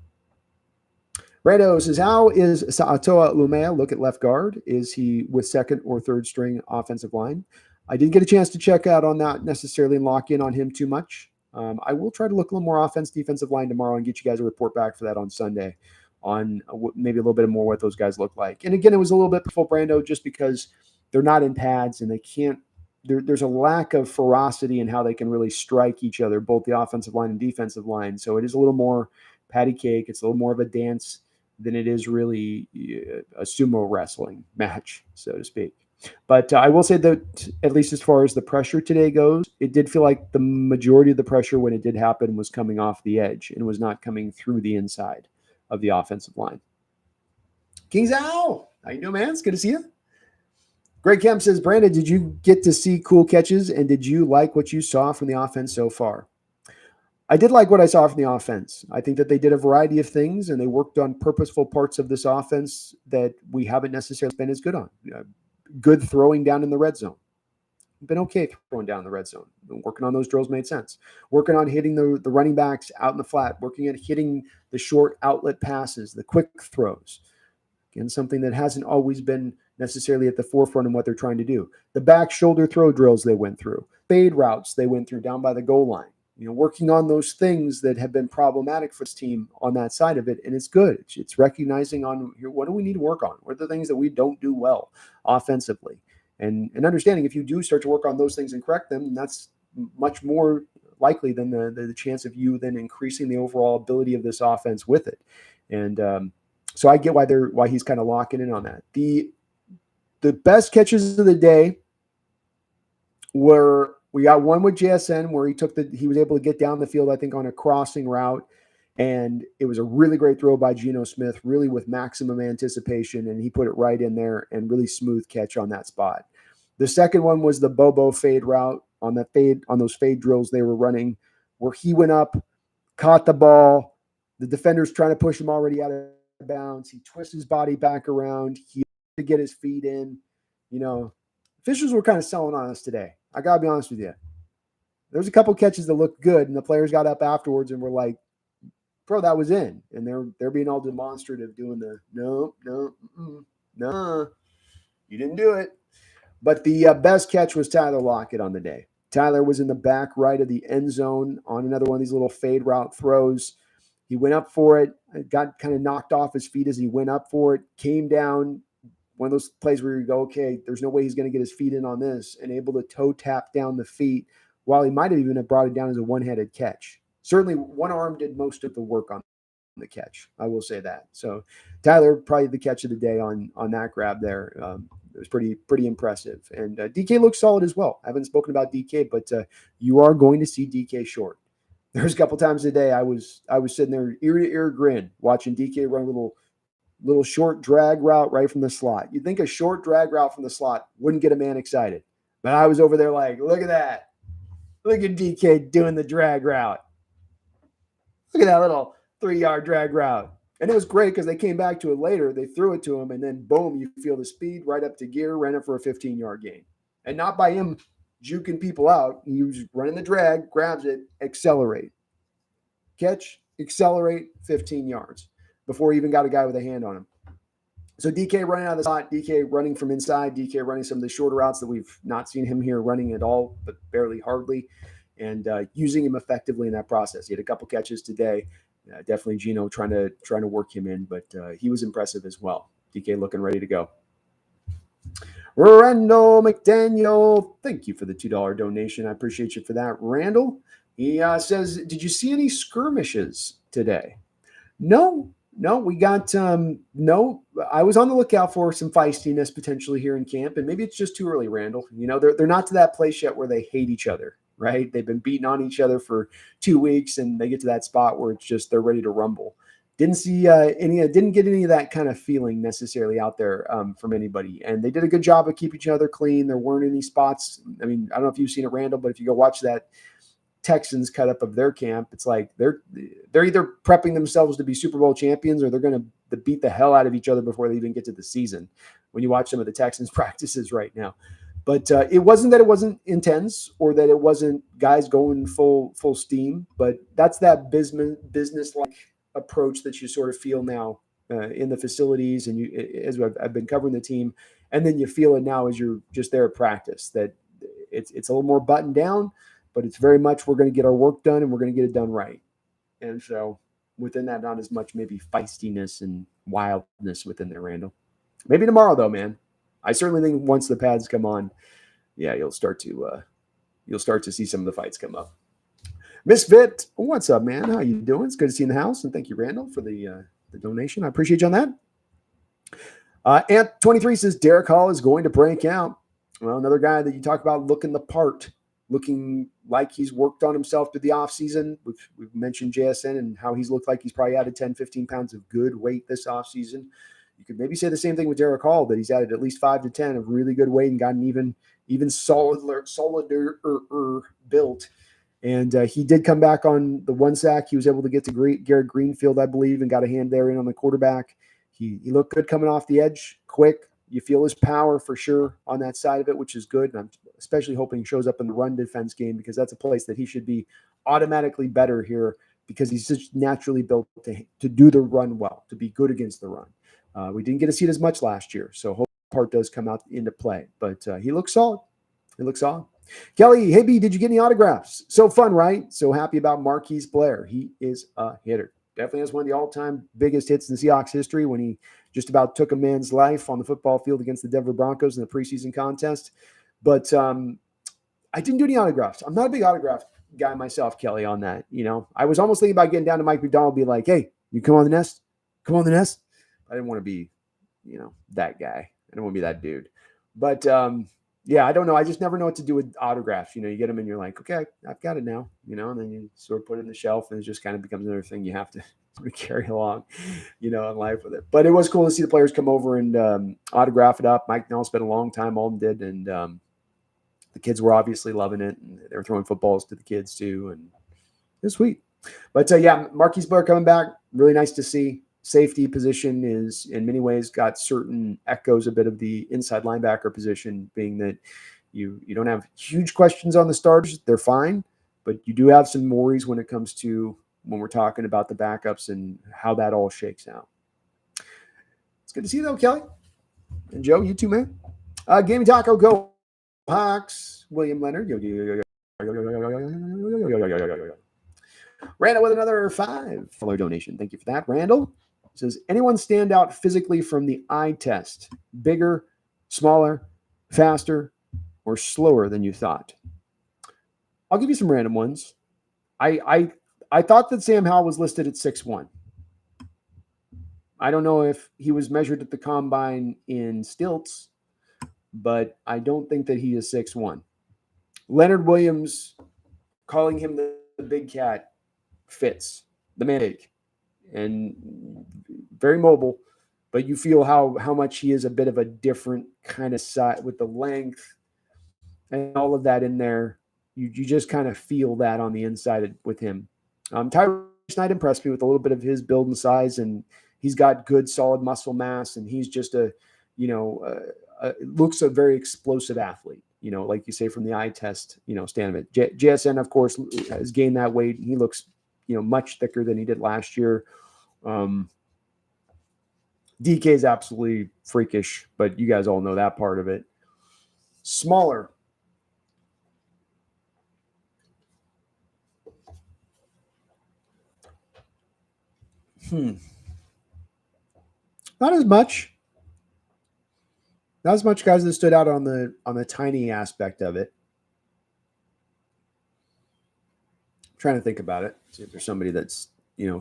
Redo says, how is Sa'atoa Lumea look at left guard? Is he with second or third string offensive line? I didn't get a chance to check out on that necessarily and lock in on him too much. I will try to look a little more offense, defensive line tomorrow and get you guys a report back for that on Sunday on maybe a little bit more what those guys look like. And again, it was a little bit before Brando just because they're not in pads and they can't there's a lack of ferocity in how they can really strike each other, both the offensive line and defensive line. So it is a little more patty cake. It's a little more of a dance than it is really a sumo wrestling match, so to speak. But I will say that at least as far as the pressure today goes, it did feel like the majority of the pressure when it did happen was coming off the edge and was not coming through the inside of the offensive line. Kings Owl, how you doing, man? It's good to see you. Greg Kemp says, Brandon, did you get to see cool catches and did you like what you saw from the offense so far? I did like what I saw from the offense. I think that they did a variety of things and they worked on purposeful parts of this offense that we haven't necessarily been as good on. Good throwing down in the red zone. Been okay throwing down in the red zone. Working on those drills made sense. Working on hitting the running backs out in the flat. Working at hitting the short outlet passes, the quick throws. Again, something that hasn't always been necessarily at the forefront of what they're trying to do. The back shoulder throw drills they went through. Fade routes they went through down by the goal line. Working on those things that have been problematic for this team on that side of it. And it's good. It's recognizing on here, what do we need to work on? What are the things that we don't do well offensively? And understanding if you do start to work on those things and correct them, that's much more likely than the chance of you then increasing the overall ability of this offense with it. And so I get why he's kind of locking in on that. The best catches of the day were, we got one with JSN where he was able to get down the field, I think, on a crossing route. And it was a really great throw by Geno Smith, really with maximum anticipation. And he put it right in there and really smooth catch on that spot. The second one was the Bobo fade route on those fade drills they were running where he went up, caught the ball. The defender's trying to push him already out of bounds. He twists his body back around. He to get his feet in. Officials were kind of selling on us today. I got to be honest with you. There was a couple catches that looked good, and the players got up afterwards and were like, bro, that was in. And they're being all demonstrative, doing the no, you didn't do it. But the best catch was Tyler Lockett on the day. Tyler was in the back right of the end zone on another one of these little fade route throws. He went up for it, got kind of knocked off his feet as he went up for it, came down. One of those plays where you go, okay, there's no way he's going to get his feet in on this, and able to toe tap down the feet while he might have even have brought it down as a one-handed catch. Certainly one arm did most of the work on the catch. I will say that. So Tyler, probably the catch of the day on that grab there. It was pretty impressive. And DK looks solid as well. I haven't spoken about DK, but you are going to see DK short. There's a couple times a day I was sitting there ear to ear grin watching DK run a little short drag route right from the slot. You'd think a short drag route from the slot wouldn't get a man excited. But I was over there like, look at that. Look at DK doing the drag route. Look at that little 3-yard drag route. And it was great because they came back to it later. They threw it to him, and then boom, you feel the speed right up to gear, ran it for a 15-yard gain. And not by him juking people out. He was running the drag, grabs it, accelerate. Catch, accelerate, 15 yards before he even got a guy with a hand on him. So DK running out of the slot, DK running from inside, DK running some of the shorter routes that we've not seen him here running at all, but barely, hardly, and using him effectively in that process. He had a couple catches today. Definitely Geno trying to work him in, but he was impressive as well. DK looking ready to go. Randall McDaniel, thank you for the $2 donation. I appreciate you for that, Randall. He says, did you see any skirmishes today? No, we got no. I was on the lookout for some feistiness potentially here in camp, and maybe it's just too early, Randall. You know, they're not to that place yet where they hate each other, right? They've been beating on each other for 2 weeks, and they get to that spot where it's just they're ready to rumble. Didn't see didn't get any of that kind of feeling necessarily out there from anybody, and they did a good job of keeping each other clean. There weren't any spots. I mean, I don't know if you've seen it, Randall, but if you go watch that Texans cut up of their camp, it's like they're either prepping themselves to be Super Bowl champions or they're going to beat the hell out of each other before they even get to the season. When you watch some of the Texans practices right now, but it wasn't that it wasn't intense or that it wasn't guys going full steam, but that's that business like approach that you sort of feel now in the facilities, and you as I've been covering the team, and then you feel it now as you're just there at practice that it's a little more buttoned down. But it's very much we're going to get our work done and we're going to get it done right. And so within that, not as much maybe feistiness and wildness within there, Randall. Maybe tomorrow, though, man. I certainly think once the pads come on, yeah, you'll start to see some of the fights come up. Misfit, what's up, man? How you doing? It's good to see you in the house. And thank you, Randall, for the donation. I appreciate you on that. Ant23 says Derek Hall is going to break out. Well, another guy that you talk about looking the part. Looking like he's worked on himself through the offseason. We've mentioned JSN and how he's looked like he's probably added 10, 15 pounds of good weight this offseason. You could maybe say the same thing with Derek Hall, that he's added at least 5 to 10 of really good weight and gotten even solider built. And he did come back on the one sack. He was able to get to Garrett Greenfield, I believe, and got a hand there in on the quarterback. He looked good coming off the edge, quick. You feel his power for sure on that side of it, which is good. And I'm especially hoping he shows up in the run defense game because that's a place that he should be automatically better here because he's just naturally built to do the run well, to be good against the run. We didn't get to see it as much last year, so hope that part does come out into play. But he looks solid. He looks solid. Kelly, hey, B, did you get any autographs? So fun, right? So happy about Marquise Blair. He is a hitter. Definitely has one of the all-time biggest hits in the Seahawks history when he just about took a man's life on the football field against the Denver Broncos in the preseason contest. But I didn't do any autographs. I'm not a big autograph guy myself, Kelly, on that. You know, I was almost thinking about getting down to Mike McDonald, be like, hey, you come on the nest? Come on the nest? I didn't want to be, that guy. I didn't want to be that dude. But, yeah, I don't know. I just never know what to do with autographs. You get them and you're like, okay, I've got it now, and then you sort of put it in the shelf and it just kind of becomes another thing you have to sort of carry along, in life with it. But it was cool to see the players come over and autograph it up. Mike Nell spent a long time, all of them did. And the kids were obviously loving it. And they were throwing footballs to the kids too. And it was sweet. But yeah, Marquise Blair coming back, really nice to see. Safety position is in many ways got certain echoes a bit of the inside linebacker position, being that you don't have huge questions on the starters. They're fine, but you do have some worries when it comes to when we're talking about the backups and how that all shakes out. It's good to see you though, Kelly. And Joe, you too, man. Gaming Taco, go Hawks. William Leonard. Randall with another $5 donation. Thank you for that, Randall. It says, anyone stand out physically from the eye test? Bigger, smaller, faster, or slower than you thought? I'll give you some random ones. I thought that Sam Howell was listed at 6'1". I don't know if he was measured at the combine in stilts, but I don't think that he is 6'1". Leonard Williams, calling him the big cat, fits. The man big and very mobile, but you feel how much he is a bit of a different kind of size with the length and all of that in there. You just kind of feel that on the inside with him. Tyrese Knight impressed me with a little bit of his build and size, and he's got good, solid muscle mass, and he's just looks a very explosive athlete. Like you say from the eye test, stand of it. JSN, of course, has gained that weight. He looks, much thicker than he did last year. DK is absolutely freakish, but you guys all know that part of it. Smaller. Not as much. Not as much guys that stood out on the tiny aspect of it. I'm trying to think about it. See if there's somebody that's,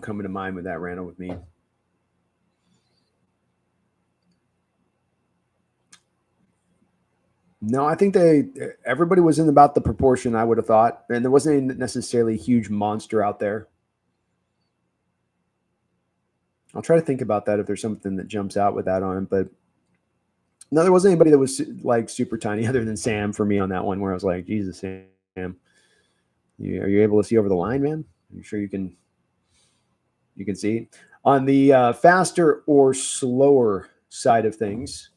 coming to mind with that, Randall, with me. No, I think everybody was in about the proportion I would have thought, and there wasn't necessarily a huge monster out there. I'll try to think about that if there's something that jumps out with that on it, but no, there wasn't anybody that was like super tiny other than Sam for me on that one, where I was like, Jesus, Sam, are you able to see over the line, man? Are you sure you can see? On the faster or slower side of things,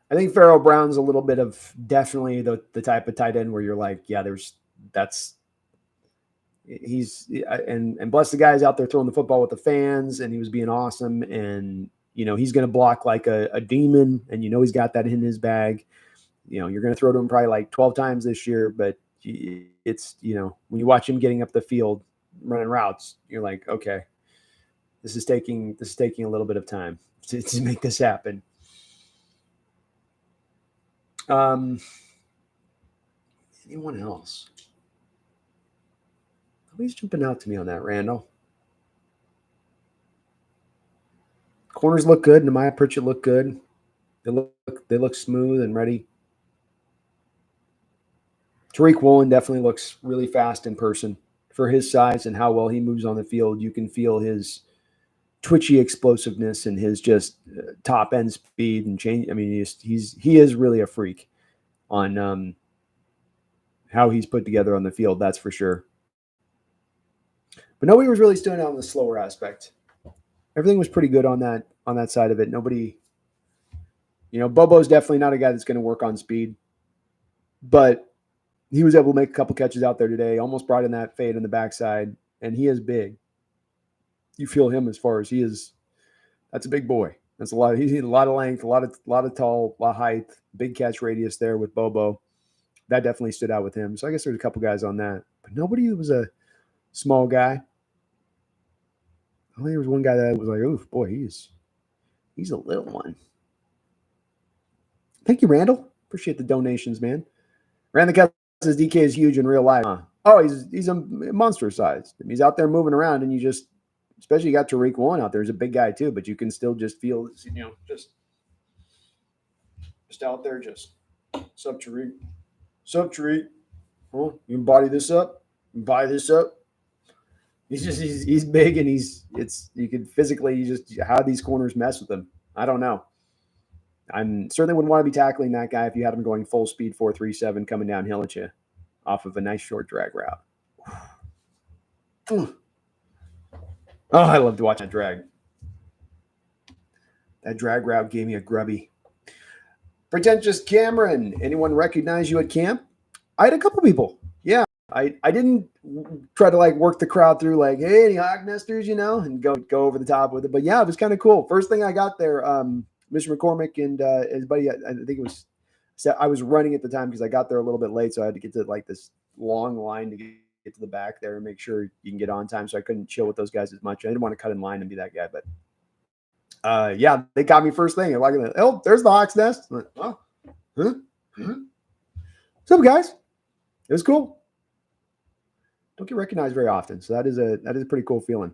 I think Farrell Brown's a little bit of definitely the type of tight end where you're like, yeah, he's bless the guys out there throwing the football with the fans, and he was being awesome, and he's going to block like a demon, and he's got that in his bag. You're going to throw to him probably like 12 times this year, but it's when you watch him getting up the field running routes, you're like, okay, this is taking a little bit of time to make this happen. Anyone else? Nobody's jumping out to me on that, Randall. Corners look good. Nehemiah Pritchett look good. They look smooth and ready. Tariq Woolen definitely looks really fast in person for his size and how well he moves on the field. You can feel his twitchy explosiveness and his just top end speed and change. I mean, he is really a freak on how he's put together on the field. That's for sure. But nobody was really standing out on the slower aspect. Everything was pretty good on that side of it. Nobody, Bobo's definitely not a guy that's going to work on speed, but he was able to make a couple catches out there today, almost brought in that fade in the backside, and he is big. You feel him as far as he is. That's a big boy. That's a lot. He's a lot of length, a lot of tall, a lot of height, big catch radius there with Bobo. That definitely stood out with him. So I guess there's a couple guys on that, but nobody was a small guy. I think there was one guy that was like, "Oof, boy, he's a little one." Thank you, Randall. Appreciate the donations, man. Randall Cat says DK is huge in real life. Oh, he's a monster size. He's out there moving around, and especially you got Tariq Woolen out there. He's a big guy too, but you can still just feel, just out there, just sup Tariq. Oh, you can body this up. You can buy this up. He's big, and you can physically how these corners mess with him. I don't know. I certainly wouldn't want to be tackling that guy if you had him going full speed 4.37 coming downhill at you off of a nice short drag route. Oh, I love to watch that drag. That drag route gave me a grubby. Pretentious Cameron, anyone recognize you at camp? I had a couple people. Yeah, I didn't try to work the crowd through hey, any Hawk Nesters, and go over the top with it. But yeah, it was kind of cool. First thing I got there, Mr. McCormick and his buddy, I think it was So I was running at the time because I got there a little bit late, so I had to get to like this long line to get to the back there and make sure you can get on time. So I couldn't chill with those guys as much. I didn't want to cut in line and be that guy, but yeah, they got me first thing. Like, oh, there's the Hawks Nest. I'm like, oh, huh? What's up, guys? It was cool. Don't get recognized very often, so that is a pretty cool feeling.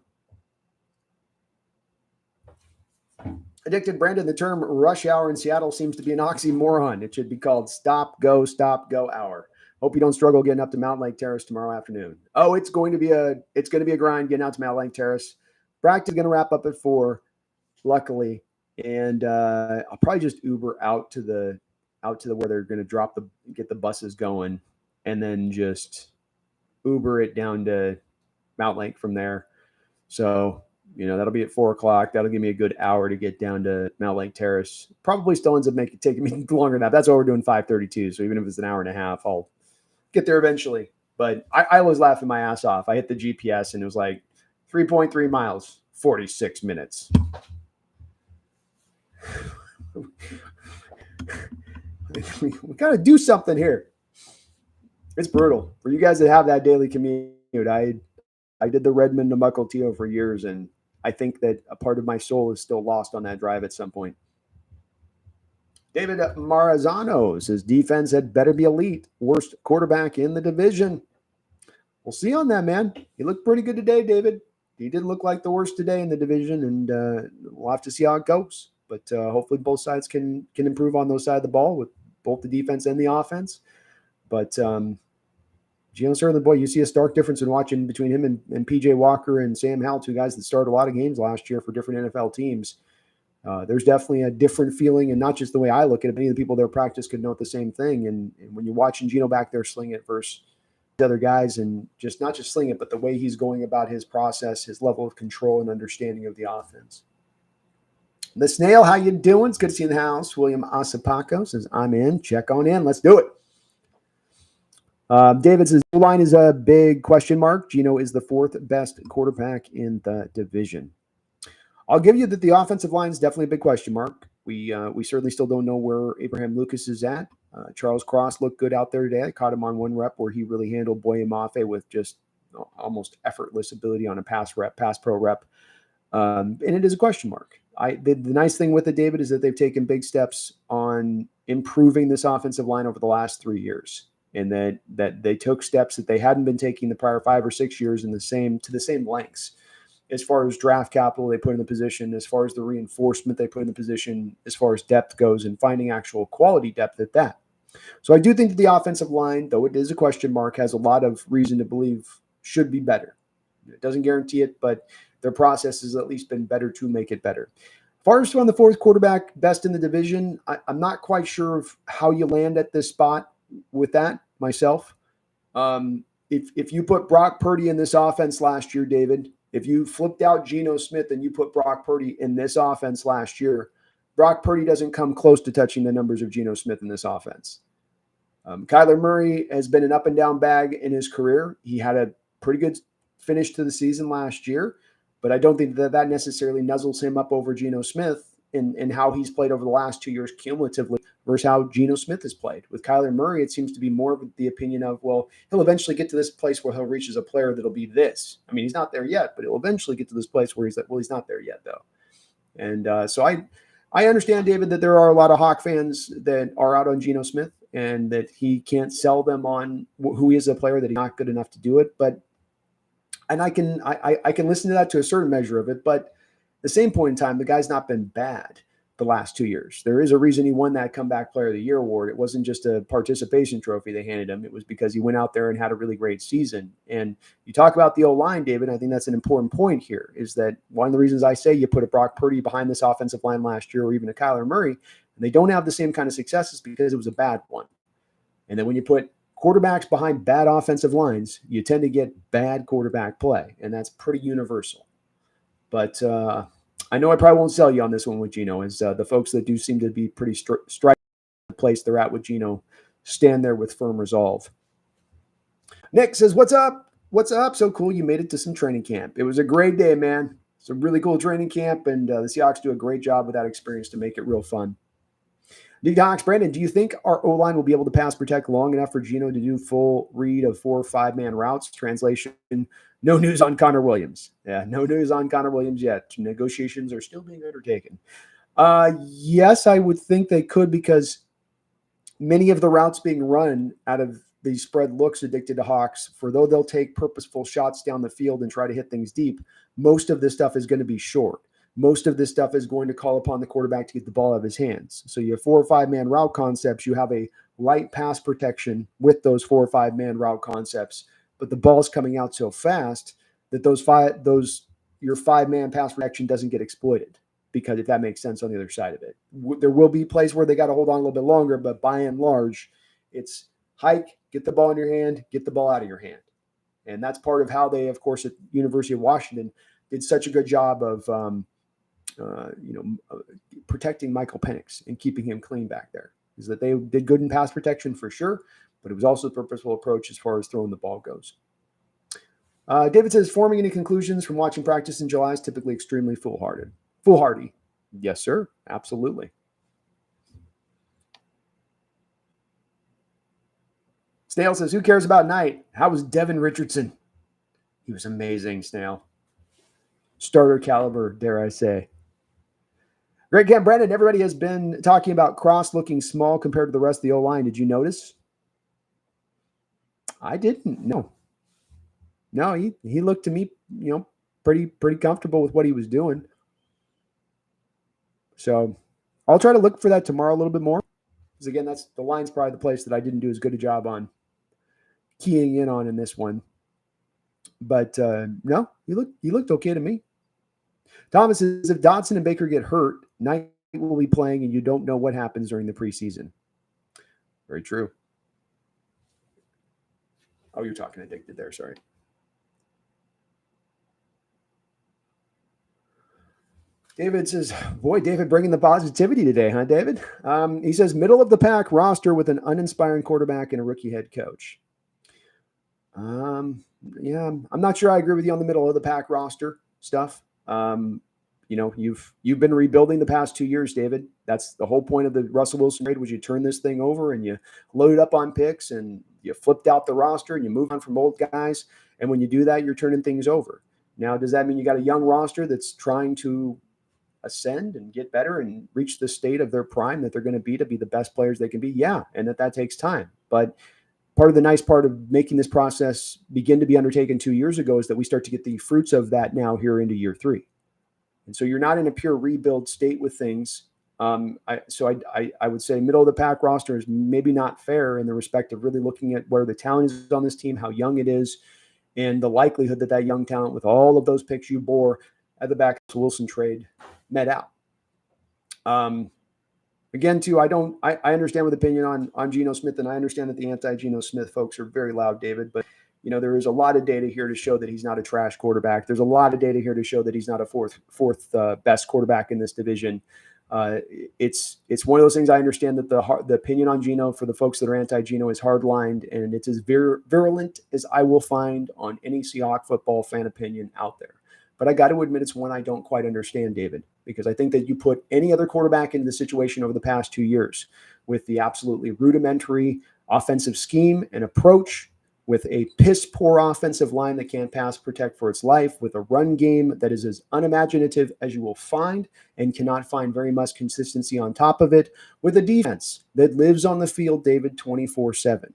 Addicted Brandon, the term rush hour in Seattle seems to be an oxymoron. It should be called stop, go hour. Hope you don't struggle getting up to Mountain Lake Terrace tomorrow afternoon. Oh, it's going to be a grind getting out to Mountain Lake Terrace. Practice is going to wrap up at 4, luckily, and I'll probably just Uber out to the where they're going to get the buses going, and then just Uber it down to Mountain Lake from there. So, that'll be at 4:00. That'll give me a good hour to get down to Mountain Lake Terrace. Probably still ends up taking me longer than that. That's why we're doing 5:32. So even if it's an hour and a half, I'll get there eventually. But I was laughing my ass off. I hit the GPS and it was like 3.3 miles, 46 minutes. We got to do something here. It's brutal for you guys that have that daily commute. I did the Redmond to Mukilteo for years, and I think that a part of my soul is still lost on that drive at some point. David Marazano says defense had better be elite. Worst quarterback in the division. We'll see on that, man. He looked pretty good today, David. He didn't look like the worst today in the division, and we'll have to see how it goes. But hopefully both sides can improve on those sides of the ball with both the defense and the offense. But Geno Smith, boy, you see a stark difference in watching between him and P.J. Walker and Sam Howell, two guys that started a lot of games last year for different NFL teams. There's definitely a different feeling, and not just the way I look at it. Many of the people there practice could note the same thing. And when you're watching Geno back there sling it versus the other guys, and not just sling it, but the way he's going about his process, his level of control and understanding of the offense. The Snail, how you doing? It's good to see you in the house. William Asapaco says, I'm in. Check on in. Let's do it. David says, the line is a big question mark. Geno is the 4th best quarterback in the division. I'll give you that the offensive line is definitely a big question mark. We certainly still don't know where Abraham Lucas is at. Charles Cross looked good out there today. I caught him on one rep where he really handled Boye Mafe with just almost effortless ability on a pass pro rep. And it is a question mark. The nice thing with it, David, is that they've taken big steps on improving this offensive line over the last 3 years. And that they took steps that they hadn't been taking the prior 5 or 6 years to the same lengths, as far as draft capital they put in the position, as far as the reinforcement they put in the position, as far as depth goes, and finding actual quality depth at that. So I do think that the offensive line, though it is a question mark, has a lot of reason to believe should be better. It doesn't guarantee it, but their process has at least been better to make it better. As far as on the 4th quarterback best in the division, I'm not quite sure of how you land at this spot with that myself. If you put Brock Purdy in this offense last year, David, if you flipped out Geno Smith and you put Brock Purdy in this offense last year, Brock Purdy doesn't come close to touching the numbers of Geno Smith in this offense. Kyler Murray has been an up and down bag in his career. He had a pretty good finish to the season last year, but I don't think that necessarily nuzzles him up over Geno Smith in how he's played over the last 2 years cumulatively versus how Geno Smith has played. With Kyler Murray, it seems to be more of the opinion of, well, he'll eventually get to this place where he'll reach as a player that'll be this. I mean, he's not there yet, but he'll eventually get to this place where he's like, well, he's not there yet, though. And so I understand, David, that there are a lot of Hawk fans that are out on Geno Smith and that he can't sell them on who he is as a player, that he's not good enough to do it. And I can listen to that to a certain measure of it, but at the same point in time, the guy's not been bad the last 2 years. There is a reason he won that Comeback Player of the Year award. It wasn't just a participation trophy they handed him. It was because he went out there and had a really great season. And you talk about the O-line, David, I think that's an important point here, is that one of the reasons I say you put a Brock Purdy behind this offensive line last year, or even a Kyler Murray, and they don't have the same kind of successes because it was a bad one. And then when you put quarterbacks behind bad offensive lines, you tend to get bad quarterback play, and that's pretty universal. But I know I probably won't sell you on this one with Geno, as the folks that do seem to be pretty striking the place they're at with Geno stand there with firm resolve. Nick says, what's up? What's up? So cool you made it to some training camp. It was a great day, man. It's a really cool training camp, and the Seahawks do a great job with that experience to make it real fun. Docs, Brandon, do you think our O-line will be able to pass protect long enough for Geno to do full read of 4 or 5 man routes? Translation, no news on Connor Williams. Yeah, no news on Connor Williams yet. Negotiations are still being undertaken. Yes, I would think they could, because many of the routes being run out of these spread looks addicted to Hawks, for though they'll take purposeful shots down the field and try to hit things deep, most of this stuff is going to be short. Most of this stuff is going to call upon the quarterback to get the ball out of his hands. So you have 4 or 5 man route concepts. You have a light pass protection with those 4 or 5 man route concepts, but the ball's coming out so fast that your 5 man pass protection doesn't get exploited, because if that makes sense on the other side of it. There will be plays where they got to hold on a little bit longer, but by and large, it's hike, get the ball in your hand, get the ball out of your hand. And that's part of how they, of course, at University of Washington did such a good job of protecting Michael Penix and keeping him clean back there, is that they did good in pass protection for sure, but it was also a purposeful approach as far as throwing the ball goes. David says, forming any conclusions from watching practice in July is typically extremely foolhardy. Yes, sir. Absolutely. Snail says, who cares about Knight? How was Devin Richardson? He was amazing, Snail. Starter caliber, dare I say. Great Camp Brandon, everybody has been talking about Cross looking small compared to the rest of the O-line. Did you notice? I didn't. No, he looked to me, pretty comfortable with what he was doing. So I'll try to look for that tomorrow a little bit more, because again, that's the line's probably the place that I didn't do as good a job on keying in on in this one. But no, he looked okay to me. Thomas says, if Dotson and Baker get hurt, Knight will be playing, and you don't know what happens during the preseason. Very true. Oh, you're talking addicted there. Sorry. David says, boy, David bringing the positivity today, huh, David? He says, middle of the pack roster with an uninspiring quarterback and a rookie head coach. Yeah, I'm not sure I agree with you on the middle of the pack roster stuff. You've been rebuilding the past 2 years, David. That's the whole point of the Russell Wilson trade, was you turn this thing over and you loaded up on picks and you flipped out the roster and you moved on from old guys. And when you do that, you're turning things over. Now, does that mean you got a young roster that's trying to ascend and get better and reach the state of their prime that they're going to be the best players they can be? Yeah, and that takes time. But part of the nice part of making this process begin to be undertaken 2 years ago is that we start to get the fruits of that now here into year 3. And so you're not in a pure rebuild state with things. I would say middle of the pack roster is maybe not fair in the respect of really looking at where the talent is on this team, how young it is, and the likelihood that young talent with all of those picks you bore at the back of the Wilson trade met out. Again, too, I understand with opinion on Geno Smith, and I understand that the anti-Geno Smith folks are very loud, David, but there is a lot of data here to show that he's not a trash quarterback. There's a lot of data here to show that he's not a fourth best quarterback in this division. It's one of those things. I understand that the opinion on Geno for the folks that are anti-Geno is hardlined, and it's as virulent as I will find on any Seahawks football fan opinion out there. But I got to admit, it's one I don't quite understand, David, because I think that you put any other quarterback into the situation over the past 2 years with the absolutely rudimentary offensive scheme and approach, with a piss-poor offensive line that can't pass protect for its life, with a run game that is as unimaginative as you will find and cannot find very much consistency on top of it, with a defense that lives on the field, David, 24/7.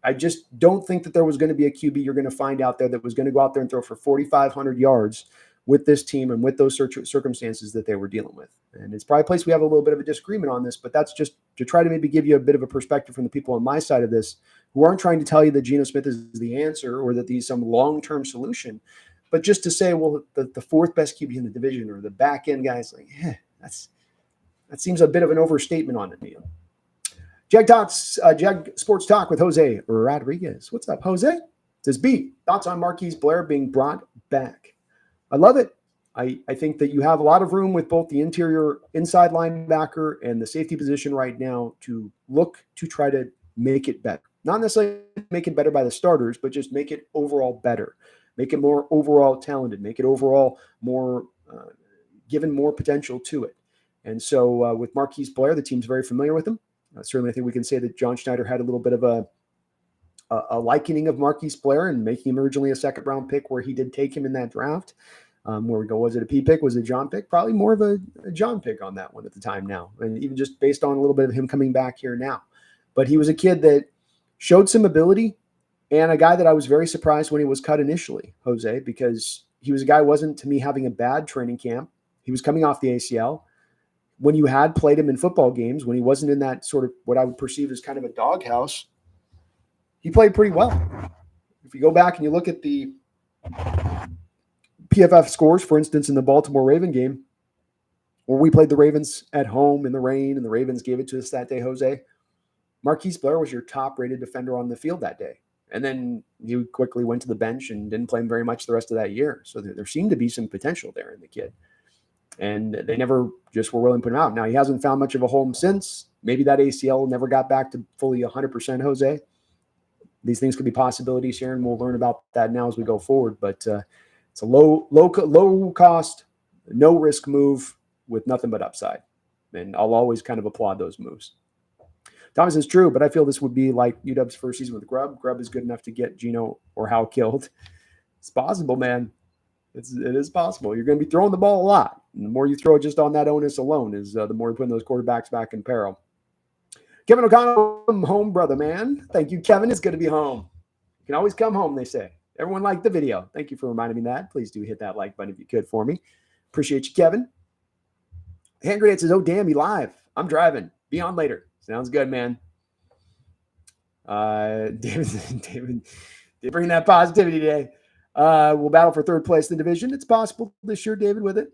I just don't think that there was going to be a QB you're going to find out there that was going to go out there and throw for 4,500 yards with this team and with those circumstances that they were dealing with. And it's probably a place we have a little bit of a disagreement on this, but that's just to try to maybe give you a bit of a perspective from the people on my side of this who aren't trying to tell you that Geno Smith is the answer or that he's some long-term solution, but just to say, well, the fourth best QB in the division or the back end guys, like, that seems a bit of an overstatement on it, Neil. Jag Sports Talk with Jose Rodriguez. What's up, Jose? Says B, thoughts on Marquise Blair being brought back? I love it. I think that you have a lot of room with both the interior inside linebacker and the safety position right now to look to try to make it better. Not necessarily make it better by the starters, but just make it overall better. Make it more overall talented. Make it overall more given more potential to it. And so with Marquise Blair, the team's very familiar with him. Certainly, I think we can say that John Schneider had a little bit of a likening of Marquise Blair and making him originally a second-round pick where he did take him in that draft. Where we go, was it a P pick? Was it a John pick? Probably more of a John pick on that one at the time now. And even just based on a little bit of him coming back here now. But he was a kid that showed some ability and a guy that I was very surprised when he was cut initially, Jose, because he was a guy who wasn't, to me, having a bad training camp. He was coming off the ACL. When you had played him in football games, when he wasn't in that sort of what I would perceive as kind of a doghouse, he played pretty well. If you go back and you look at the PFF scores, for instance, in the Baltimore Raven game, where we played the Ravens at home in the rain and the Ravens gave it to us that day, Jose, Marquise Blair was your top-rated defender on the field that day. And then he quickly went to the bench and didn't play him very much the rest of that year. So there seemed to be some potential there in the kid. And they never just were willing to put him out. Now, he hasn't found much of a home since. Maybe that ACL never got back to fully 100%, Jose. These things could be possibilities here, and we'll learn about that now as we go forward. But it's a low cost, no risk move with nothing but upside. And I'll always kind of applaud those moves. Thomas is true, but I feel this would be like UW's first season with Grubb. Grubb is good enough to get Geno or Hal killed. It's possible, man. It is possible. You're going to be throwing the ball a lot. And the more you throw it just on that onus alone is the more you're putting those quarterbacks back in peril. Kevin O'Connell, home, brother, man. Thank you, Kevin. It's good to be home. You can always come home, they say. Everyone liked the video. Thank you for reminding me that. Please do hit that like button if you could for me. Appreciate you, Kevin. Hand Grenade says, oh, damn, you live. I'm driving. Be on later. Sounds good, man. David did bring that positivity today. We'll battle for third place in the division. It's possible this year, David, with it.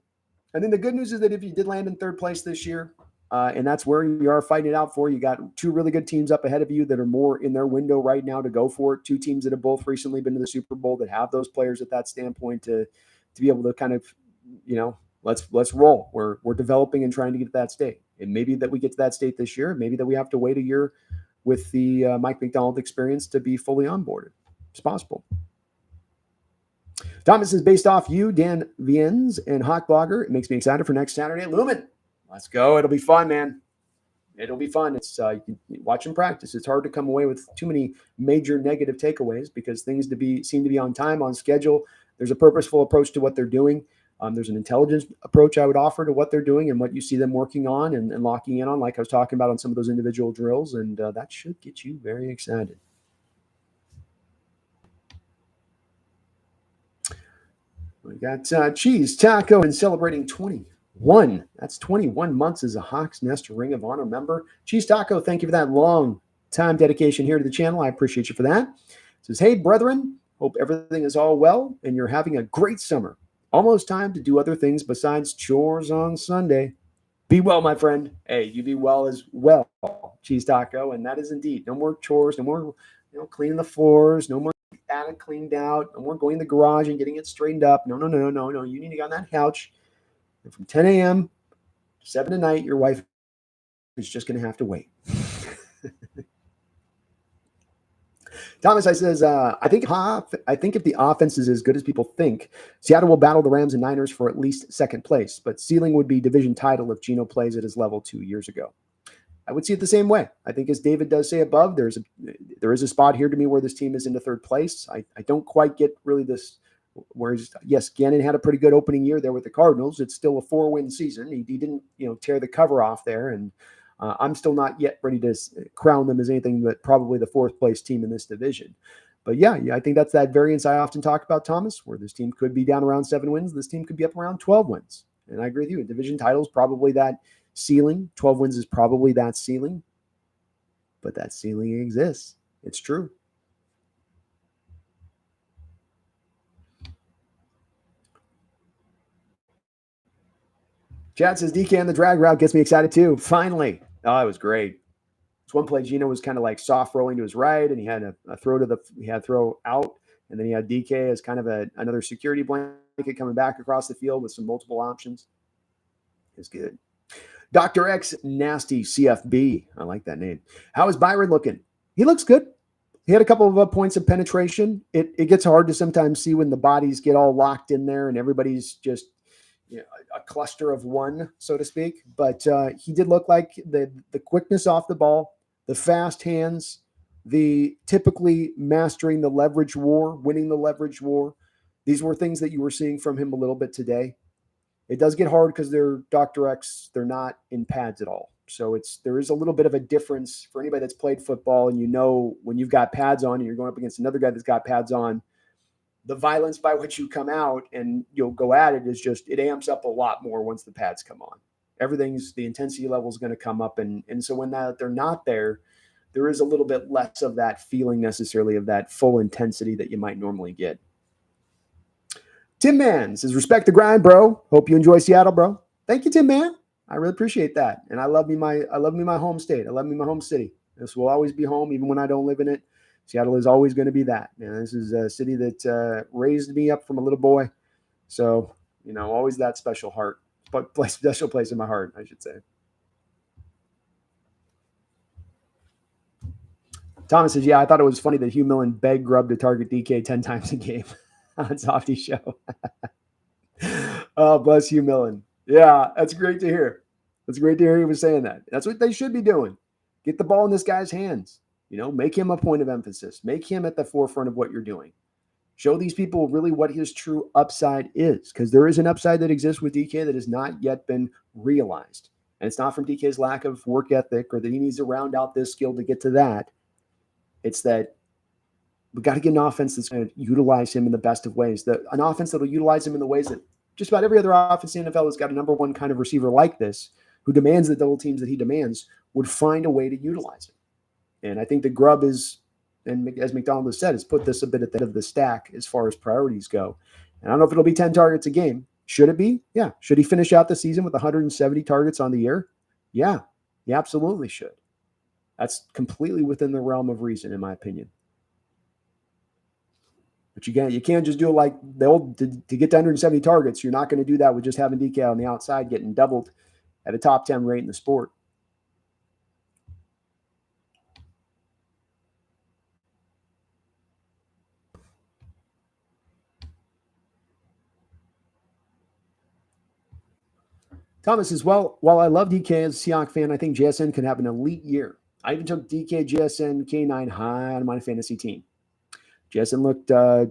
And then the good news is that if you did land in third place this year, and that's where you are fighting it out for, you got two really good teams up ahead of you that are more in their window right now to go for it. Two teams that have both recently been to the Super Bowl that have those players at that standpoint to be able to kind of, let's roll. We're developing and trying to get to that state. And maybe that we get to that state this year. Maybe that we have to wait a year with the Mike McDonald experience to be fully onboarded. It's possible. Thomas is based off you, Dan Viennes, and Hawk Blogger. It makes me excited for next Saturday at Lumen. Let's go. It'll be fun, man. It'll be fun. It's you can watch and practice. It's hard to come away with too many major negative takeaways because things seem to be on time, on schedule. There's a purposeful approach to what they're doing. There's an intelligence approach I would offer to what they're doing and what you see them working on and locking in on, like I was talking about on some of those individual drills. And that should get you very excited. We got Cheese Taco and celebrating 21. That's 21 months as a Hawks Nest Ring of Honor member. Cheese Taco, thank you for that long time dedication here to the channel. I appreciate you for that. It says, hey, brethren, hope everything is all well and you're having a great summer. Almost time to do other things besides chores on Sunday. Be well, my friend. Hey, you be well as well, Cheese Taco. And that is indeed no more chores, no more cleaning the floors, no more attic cleaned out, no more going to the garage and getting it straightened up. No. You need to get on that couch. And from 10 a.m. to 7 at night, your wife is just going to have to wait. Thomas, I says, I think if the offense is as good as people think, Seattle will battle the Rams and Niners for at least second place. But ceiling would be division title if Geno plays at his level 2 years ago. I would see it the same way. I think as David does say above, there is a spot here to me where this team is into third place. I don't quite get really this. Whereas, yes, Gannon had a pretty good opening year there with the Cardinals. It's still a 4-win season. He didn't, tear the cover off there, and I'm still not yet ready to crown them as anything but probably the fourth place team in this division. But yeah, I think that's that variance I often talk about, Thomas, where this team could be down around 7 wins. This team could be up around 12 wins. And I agree with you. A division title is probably that ceiling. 12 wins is probably that ceiling. But that ceiling exists. It's true. Chad says DK on the drag route gets me excited too. Finally. Oh, it was great. It's one play. Geno was kind of like soft rolling to his right, and he had a throw out, and then he had DK as kind of another security blanket coming back across the field with some multiple options. It's good. Dr. X Nasty CFB. I like that name. How is Byron looking? He looks good. He had a couple of points of penetration. It gets hard to sometimes see when the bodies get all locked in there and everybody's just, a cluster of one, so to speak. But he did look like the quickness off the ball, the fast hands, the typically mastering the leverage war, winning the leverage war. These were things that you were seeing from him a little bit today. It does get hard because they're Dr. X. They're not in pads at all. So there is a little bit of a difference for anybody that's played football. And when you've got pads on and you're going up against another guy that's got pads on, the violence by which you come out and you'll go at it is just, it amps up a lot more once the pads come on. The intensity level is going to come up. And so when they're not there, there is a little bit less of that feeling necessarily of that full intensity that you might normally get. Tim Mann says, respect the grind, bro. Hope you enjoy Seattle, bro. Thank you, Tim Mann. I really appreciate that. And I love me my home state. I love me my home city. This will always be home, even when I don't live in it. Seattle is always going to be that. This is a city that raised me up from a little boy. So, always that special special place in my heart, I should say. Thomas says, yeah, I thought it was funny that Hugh Millen begged Grubb to target DK 10 times a game on Softy Show. Oh, bless Hugh Millen. Yeah, that's great to hear. That's great to hear he was saying that. That's what they should be doing. Get the ball in this guy's hands. Make him a point of emphasis. Make him at the forefront of what you're doing. Show these people really what his true upside is, because there is an upside that exists with DK that has not yet been realized. And it's not from DK's lack of work ethic or that he needs to round out this skill to get to that. It's that we've got to get an offense that's going to utilize him in the best of ways. An offense that will utilize him in the ways that just about every other offense in the NFL has got a number one kind of receiver like this, who demands the double teams that he demands, would find a way to utilize him. And I think the Grubb is, and as McDonald has said, has put this a bit at the end of the stack as far as priorities go. And I don't know if it'll be 10 targets a game. Should it be? Yeah. Should he finish out the season with 170 targets on the year? Yeah, he absolutely should. That's completely within the realm of reason, in my opinion. But you can't just do it like to get to 170 targets. You're not going to do that with just having DK on the outside getting doubled at a top 10 rate in the sport. Thomas says, well, while I love DK as a Seahawks fan, I think JSN could have an elite year. I even took DK, JSN, K9 high on my fantasy team. JSN looked, I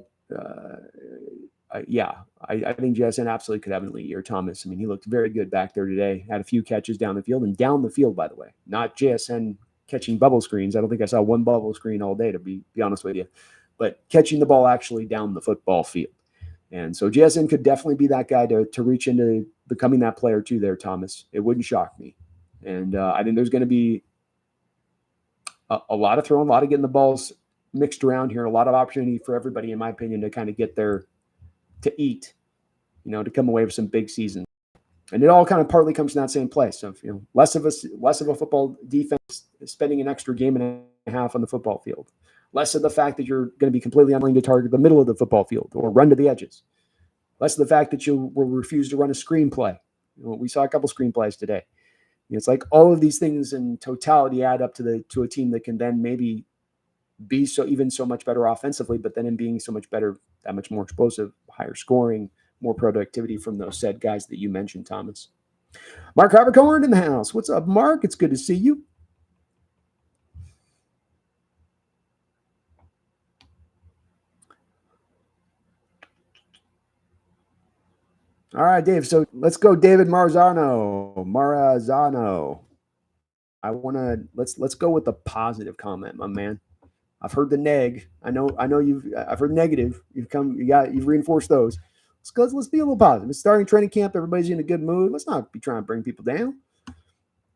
think JSN absolutely could have an elite year, Thomas. I mean, he looked very good back there today. Had a few catches down the field, by the way. Not JSN catching bubble screens. I don't think I saw one bubble screen all day, to be honest with you. But catching the ball actually down the football field. And so JSN could definitely be that guy to reach into becoming that player too there, Thomas. It wouldn't shock me. And I think there's going to be a lot of throwing, a lot of getting the balls mixed around here, a lot of opportunity for everybody, in my opinion, to kind of get there to eat, to come away with some big seasons. And it all kind of partly comes from that same place. So, less of a football defense spending an extra game and a half on the football field. Less of the fact that you're going to be completely unwilling to target the middle of the football field or run to the edges. Less of the fact that you will refuse to run a screenplay. We saw a couple screenplays today. It's like all of these things in totality add up to a team that can then maybe be so much better offensively, but then in being so much better, that much more explosive, higher scoring, more productivity from those said guys that you mentioned, Thomas. Mark Havercorn in the house. What's up, Mark? It's good to see you. All right, Dave. So let's go, David Marzano. Let's go with the positive comment, my man. I've heard the neg. I've heard negative. You've reinforced those. Let's be a little positive. It's starting training camp. Everybody's in a good mood. Let's not be trying to bring people down. It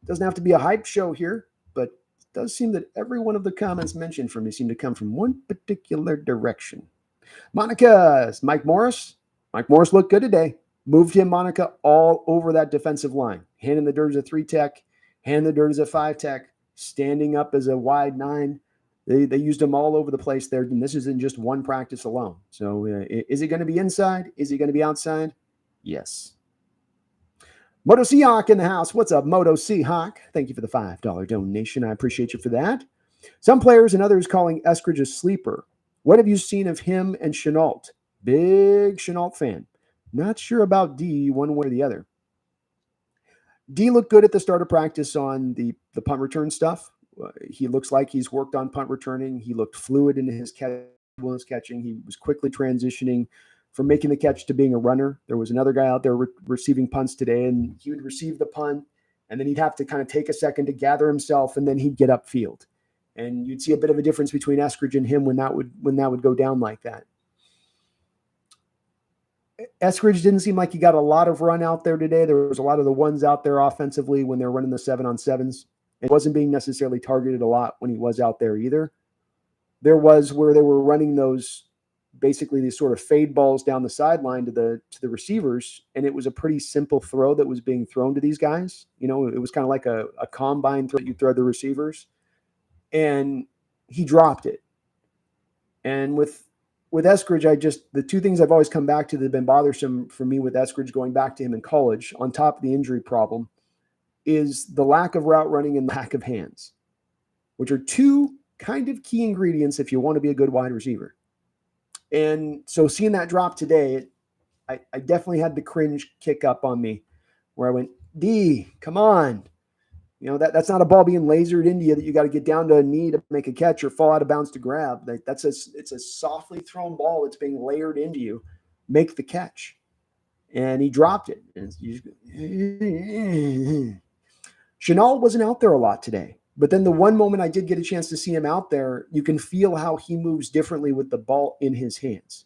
doesn't have to be a hype show here, but it does seem that every one of the comments mentioned from me seem to come from one particular direction. Monica's Mike Morris. Mike Morris looked good today. Moved him, Monica, all over that defensive line. Hand in the dirt as a 3-tech, hand in the dirt as a 5-tech, standing up as a wide 9. They used him all over the place there, and this isn't just one practice alone. So is it going to be inside? Is it going to be outside? Yes. Moto Seahawk in the house. What's up, Moto Seahawk? Thank you for the $5 donation. I appreciate you for that. Some players and others calling Eskridge a sleeper. What have you seen of him and Chenault? Big Chenault fan. Not sure about D one way or the other. D looked good at the start of practice on the punt return stuff. He looks like he's worked on punt returning. He looked fluid in his catching. He was quickly transitioning from making the catch to being a runner. There was another guy out there receiving punts today, and he would receive the punt, and then he'd have to kind of take a second to gather himself, and then he'd get upfield. And you'd see a bit of a difference between Eskridge and him when that would go down like that. Eskridge didn't seem like he got a lot of run out there today. There was a lot of the ones out there offensively when they're running the 7-on-7s. It wasn't being necessarily targeted a lot when he was out there either. There was where they were running those, basically these sort of fade balls down the sideline to the receivers, and it was a pretty simple throw that was being thrown to these guys. You know, it was kind of like a combine throw that you throw to the receivers, and he dropped it. And with Eskridge, the two things I've always come back to that have been bothersome for me with Eskridge going back to him in college, on top of the injury problem, is the lack of route running and lack of hands, which are two kind of key ingredients if you want to be a good wide receiver. And so seeing that drop today, I definitely had the cringe kick up on me where I went, D, come on. You know, that's not a ball being lasered into you that you got to get down to a knee to make a catch or fall out of bounds to grab. It's a softly thrown ball that's being layered into you. Make the catch. And he dropped it. Shenault wasn't out there a lot today. But then the one moment I did get a chance to see him out there, you can feel how he moves differently with the ball in his hands.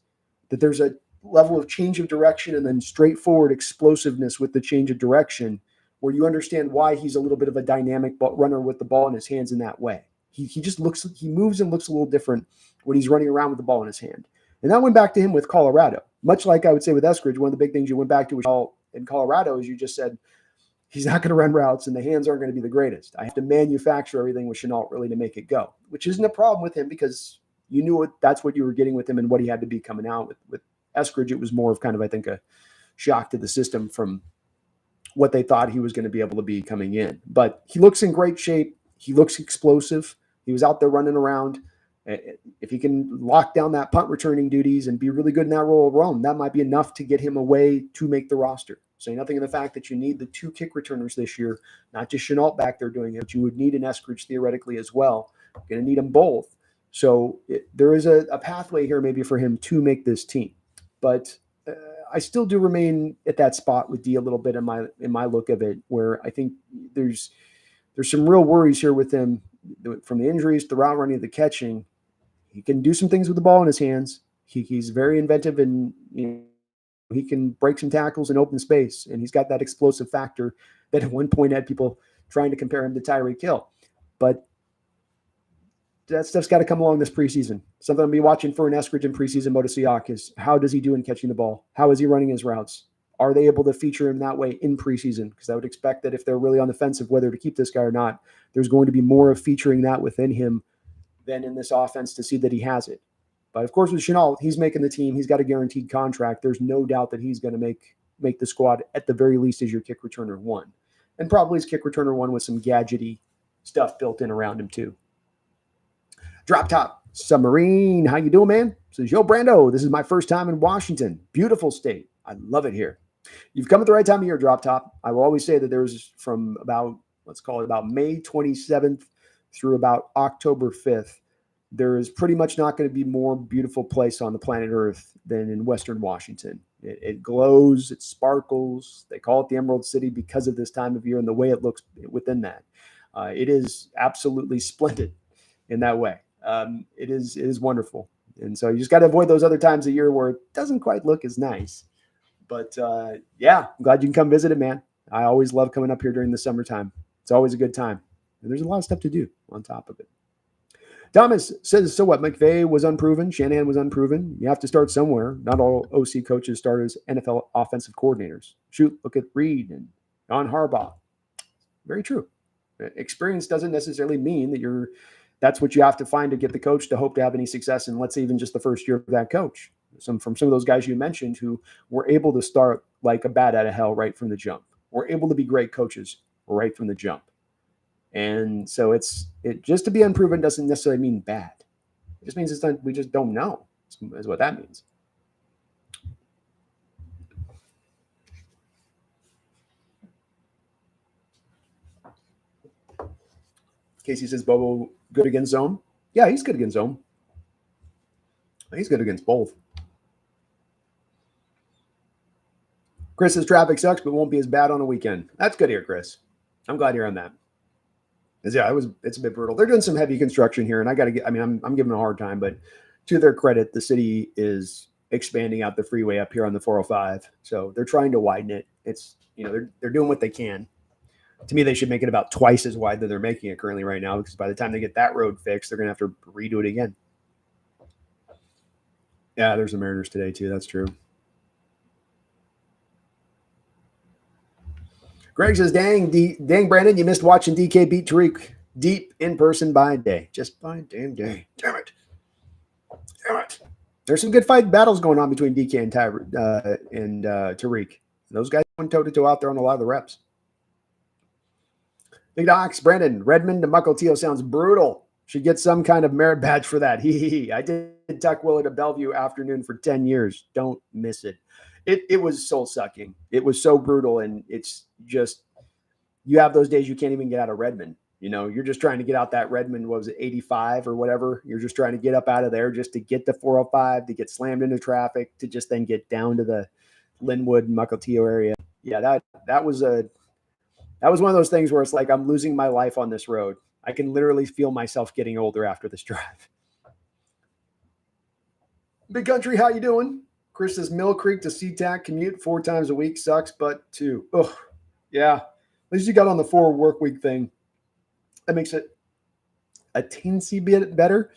That there's a level of change of direction and then straightforward explosiveness with the change of direction, where you understand why he's a little bit of a dynamic runner with the ball in his hands in that way. He moves and looks a little different when he's running around with the ball in his hand. And that went back to him with Colorado. Much like I would say with Eskridge, one of the big things you went back to in Colorado is you just said, he's not going to run routes and the hands aren't going to be the greatest. I have to manufacture everything with Shenault really to make it go, which isn't a problem with him because you knew that's what you were getting with him and what he had to be coming out with. With Eskridge, it was more of kind of, I think, a shock to the system from what they thought he was going to be able to be coming in. But he looks in great shape. He looks explosive. He was out there running around. If he can lock down that punt returning duties and be really good in that role alone, that might be enough to get him away to make the roster. Saying nothing of the fact that you need the two kick returners this year, not just Shenault back there doing it, but you would need an Eskridge theoretically as well. You're going to need them both. So there is a pathway here maybe for him to make this team. But I still do remain at that spot with D a little bit in my look of it, where I think there's some real worries here with him from the injuries, the route running, the catching. He can do some things with the ball in his hands. He's very inventive and he can break some tackles in open space, and he's got that explosive factor that at one point had people trying to compare him to Tyreek Hill. But that stuff's got to come along this preseason. Something I'll be watching for in Eskridge in preseason mode of Seahawks is how does he do in catching the ball? How is he running his routes? Are they able to feature him that way in preseason? Because I would expect that if they're really on the fence of whether to keep this guy or not, there's going to be more of featuring that within him than in this offense to see that he has it. But of course, with Shenault, he's making the team. He's got a guaranteed contract. There's no doubt that he's going to make the squad at the very least as your kick returner one. And probably his kick returner one with some gadgety stuff built in around him too. Drop Top Submarine, how you doing, man? Says, yo, Brando, this is my first time in Washington. Beautiful state. I love it here. You've come at the right time of year, Drop Top. I will always say that there's from about May 27th through about October 5th, there is pretty much not going to be more beautiful place on the planet Earth than in Western Washington. It glows, it sparkles. They call it the Emerald City because of this time of year and the way it looks within that. It is absolutely splendid in that way. It is wonderful. And so you just got to avoid those other times of year where it doesn't quite look as nice. But yeah, I'm glad you can come visit it, man. I always love coming up here during the summertime. It's always a good time. And there's a lot of stuff to do on top of it. Thomas says, so what? McVay was unproven. Shanahan was unproven. You have to start somewhere. Not all OC coaches start as NFL offensive coordinators. Shoot, look at Reed and John Harbaugh. Very true. Experience doesn't necessarily mean that that's what you have to find to get the coach to hope to have any success in, let's say, even just the first year of that coach. From some of those guys you mentioned who were able to start like a bat out of hell right from the jump. Were able to be great coaches right from the jump. And so it just to be unproven doesn't necessarily mean bad. It just means we just don't know, is what that means. Casey says Bobo good against zone. Yeah, he's good against zone. He's good against both. Chris says traffic sucks, but won't be as bad on a weekend. That's good to hear, Chris. I'm glad you're on that. Yeah, it's a bit brutal. They're doing some heavy construction here, and I'm giving them a hard time, but to their credit, the city is expanding out the freeway up here on the 405. So they're trying to widen it. It's, they're doing what they can. To me, they should make it about twice as wide than they're making it currently right now, because by the time they get that road fixed, they're going to have to redo it again. Yeah, there's the Mariners today too. That's true. Greg says, dang, Brandon, you missed watching DK beat Tariq deep in person by a day. Just by a damn day. Damn it. There's some good fight battles going on between DK and Tariq. Those guys went toe-to-toe out there on a lot of the reps. Big Docs, Brandon, Redmond to Mukilteo sounds brutal. Should get some kind of merit badge for that. I did Tuck Willow to Bellevue afternoon for 10 years. Don't miss it. It was soul-sucking. It was so brutal, and it's just, you have those days you can't even get out of Redmond. You're just trying to get out that Redmond, what was it, 85 or whatever? You're just trying to get up out of there just to get the 405, to get slammed into traffic, to just then get down to the Linwood, Mukilteo area. Yeah, that was one of those things where it's like I'm losing my life on this road. I can literally feel myself getting older after this drive. Big Country, how you doing? Chris says Mill Creek to SeaTac commute 4 times a week sucks, but 2. Oh, yeah. At least you got on the 4 work week thing. That makes it a teensy bit better,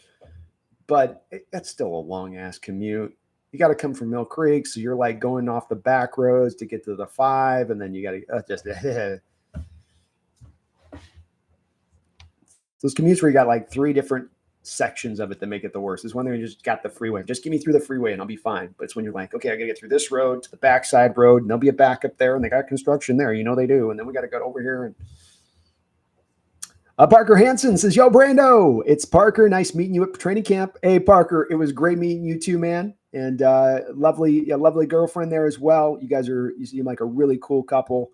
but that's still a long-ass commute. You got to come from Mill Creek, so you're like going off the back roads to get to the 5, and then you got to just those commutes where you got like 3 different sections of it that make it the worst. Is when they just got the freeway. Just give me through the freeway and I'll be fine. But it's when you're like, okay, I got to get through this road to the backside road, and there'll be a backup there, and they got construction there. They do. And then we got to go over here. And Parker Hansen says, yo, Brando, it's Parker. Nice meeting you at training camp. Hey, Parker, it was great meeting you too, man. And lovely girlfriend there as well. You seem like a really cool couple.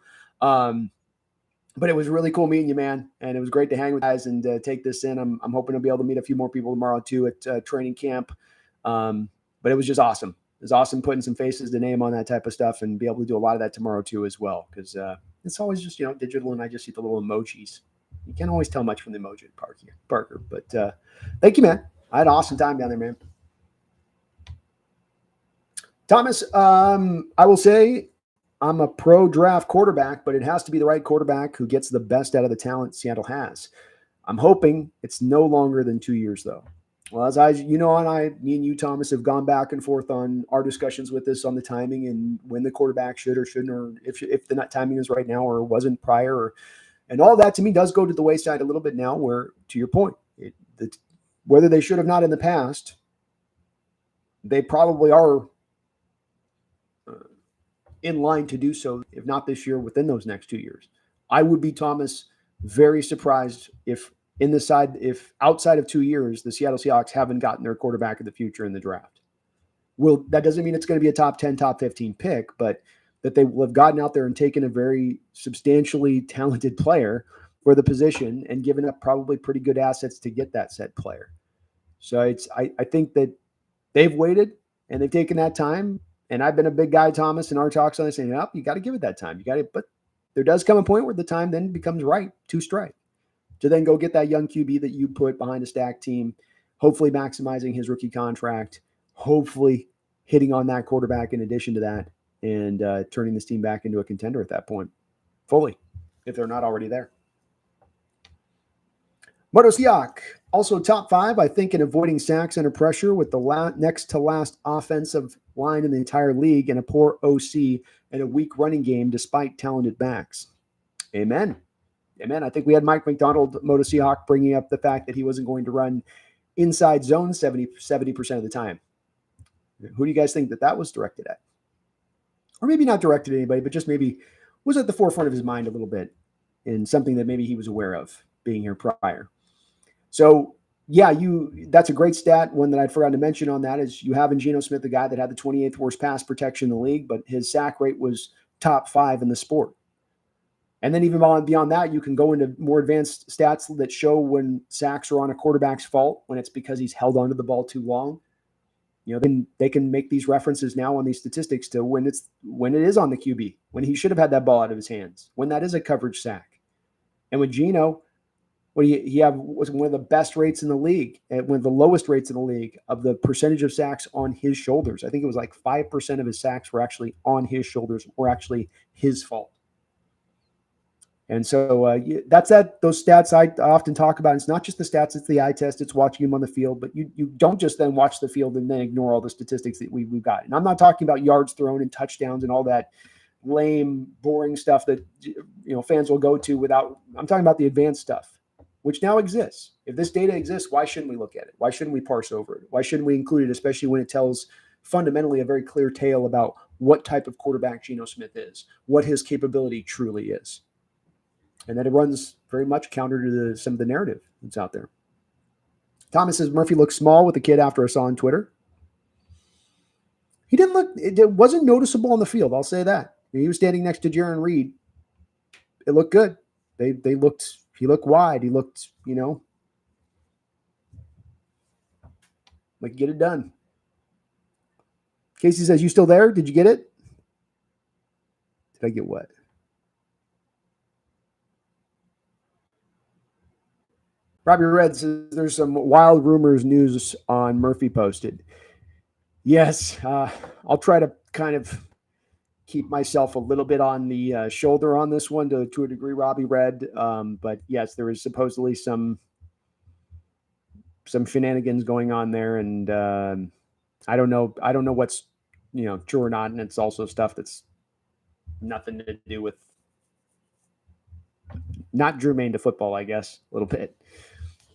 But it was really cool meeting you, man. And it was great to hang with guys and take this in. I'm hoping to be able to meet a few more people tomorrow too at training camp. But it was just awesome. It was awesome putting some faces to name on that type of stuff, and be able to do a lot of that tomorrow too as well. Because it's always just, digital, and I just see the little emojis. You can't always tell much from the emoji at Parker. But thank you, man. I had an awesome time down there, man. Thomas, I will say I'm a pro draft quarterback, but it has to be the right quarterback who gets the best out of the talent Seattle has. I'm hoping it's no longer than 2 years, though. Well, as me and you, Thomas, have gone back and forth on our discussions with this on the timing and when the quarterback should or shouldn't, or if the timing is right now or wasn't prior, and all that to me does go to the wayside a little bit now. Where, to your point, whether they should have not in the past, they probably are in line to do so, if not this year, within those next 2 years. I would be, Thomas, very surprised if outside of 2 years, the Seattle Seahawks haven't gotten their quarterback of the future in the draft. Well, that doesn't mean it's going to be a top 10, top 15 pick, but that they will have gotten out there and taken a very substantially talented player for the position and given up probably pretty good assets to get that said player. So I think that they've waited and they've taken that time. And I've been a big guy, Thomas, in our talks on this, saying, you got to give it that time. But there does come a point where the time then becomes right to strike, to then go get that young QB that you put behind a stacked team, hopefully maximizing his rookie contract, hopefully hitting on that quarterback in addition to that, and turning this team back into a contender at that point, fully, if they're not already there. Moto Siak, also top 5, I think, in avoiding sacks under pressure, with the next to last offensive line in the entire league, and a poor OC and a weak running game despite talented backs. Amen. I think we had Mike McDonald, Moto Seahawk, bringing up the fact that he wasn't going to run inside zone 70% of the time. Who do you guys think that was directed at? Or maybe not directed at anybody, but just maybe was at the forefront of his mind a little bit, and something that maybe he was aware of being here prior. So, yeah, that's a great stat. One that I'd forgotten to mention on that is you have in Geno Smith, the guy that had the 28th worst pass protection in the league, but his sack rate was top 5 in the sport. And then even beyond that, you can go into more advanced stats that show when sacks are on a quarterback's fault, when it's because he's held onto the ball too long. They can make these references now on these statistics to when it is on the QB, when he should have had that ball out of his hands, when that is a coverage sack. And with Geno, he was one of the best rates in the league, and one of the lowest rates in the league of the percentage of sacks on his shoulders. I think it was like 5% of his sacks were actually on his shoulders, or actually his fault. And so that's those stats I often talk about. It's not just the stats, it's the eye test, it's watching him on the field, but you don't just then watch the field and then ignore all the statistics that we've got. And I'm not talking about yards thrown and touchdowns and all that lame, boring stuff that fans will go to without. I'm talking about the advanced stuff, which now exists. If this data exists, why shouldn't we look at it? Why shouldn't we parse over it? Why shouldn't we include it, especially when it tells fundamentally a very clear tale about what type of quarterback Geno Smith is, what his capability truly is? And then it runs very much counter to some of the narrative that's out there. Thomas says Murphy looks small with the kid after I saw on Twitter. He didn't look, it wasn't noticeable on the field. I'll say that. He was standing next to Jaron Reed. It looked good. He looked wide. He looked, like get it done. Casey says, you still there? Did you get it? Did I get what? Robbie Red says there's some wild rumors news on Murphy posted. Yes, I'll try to kind of keep myself a little bit on the shoulder on this one to a degree, Robbie Red. But yes, there is supposedly some shenanigans going on there, and I don't know what's true or not, and it's also stuff that's nothing to do with not germane to football, I guess, a little bit.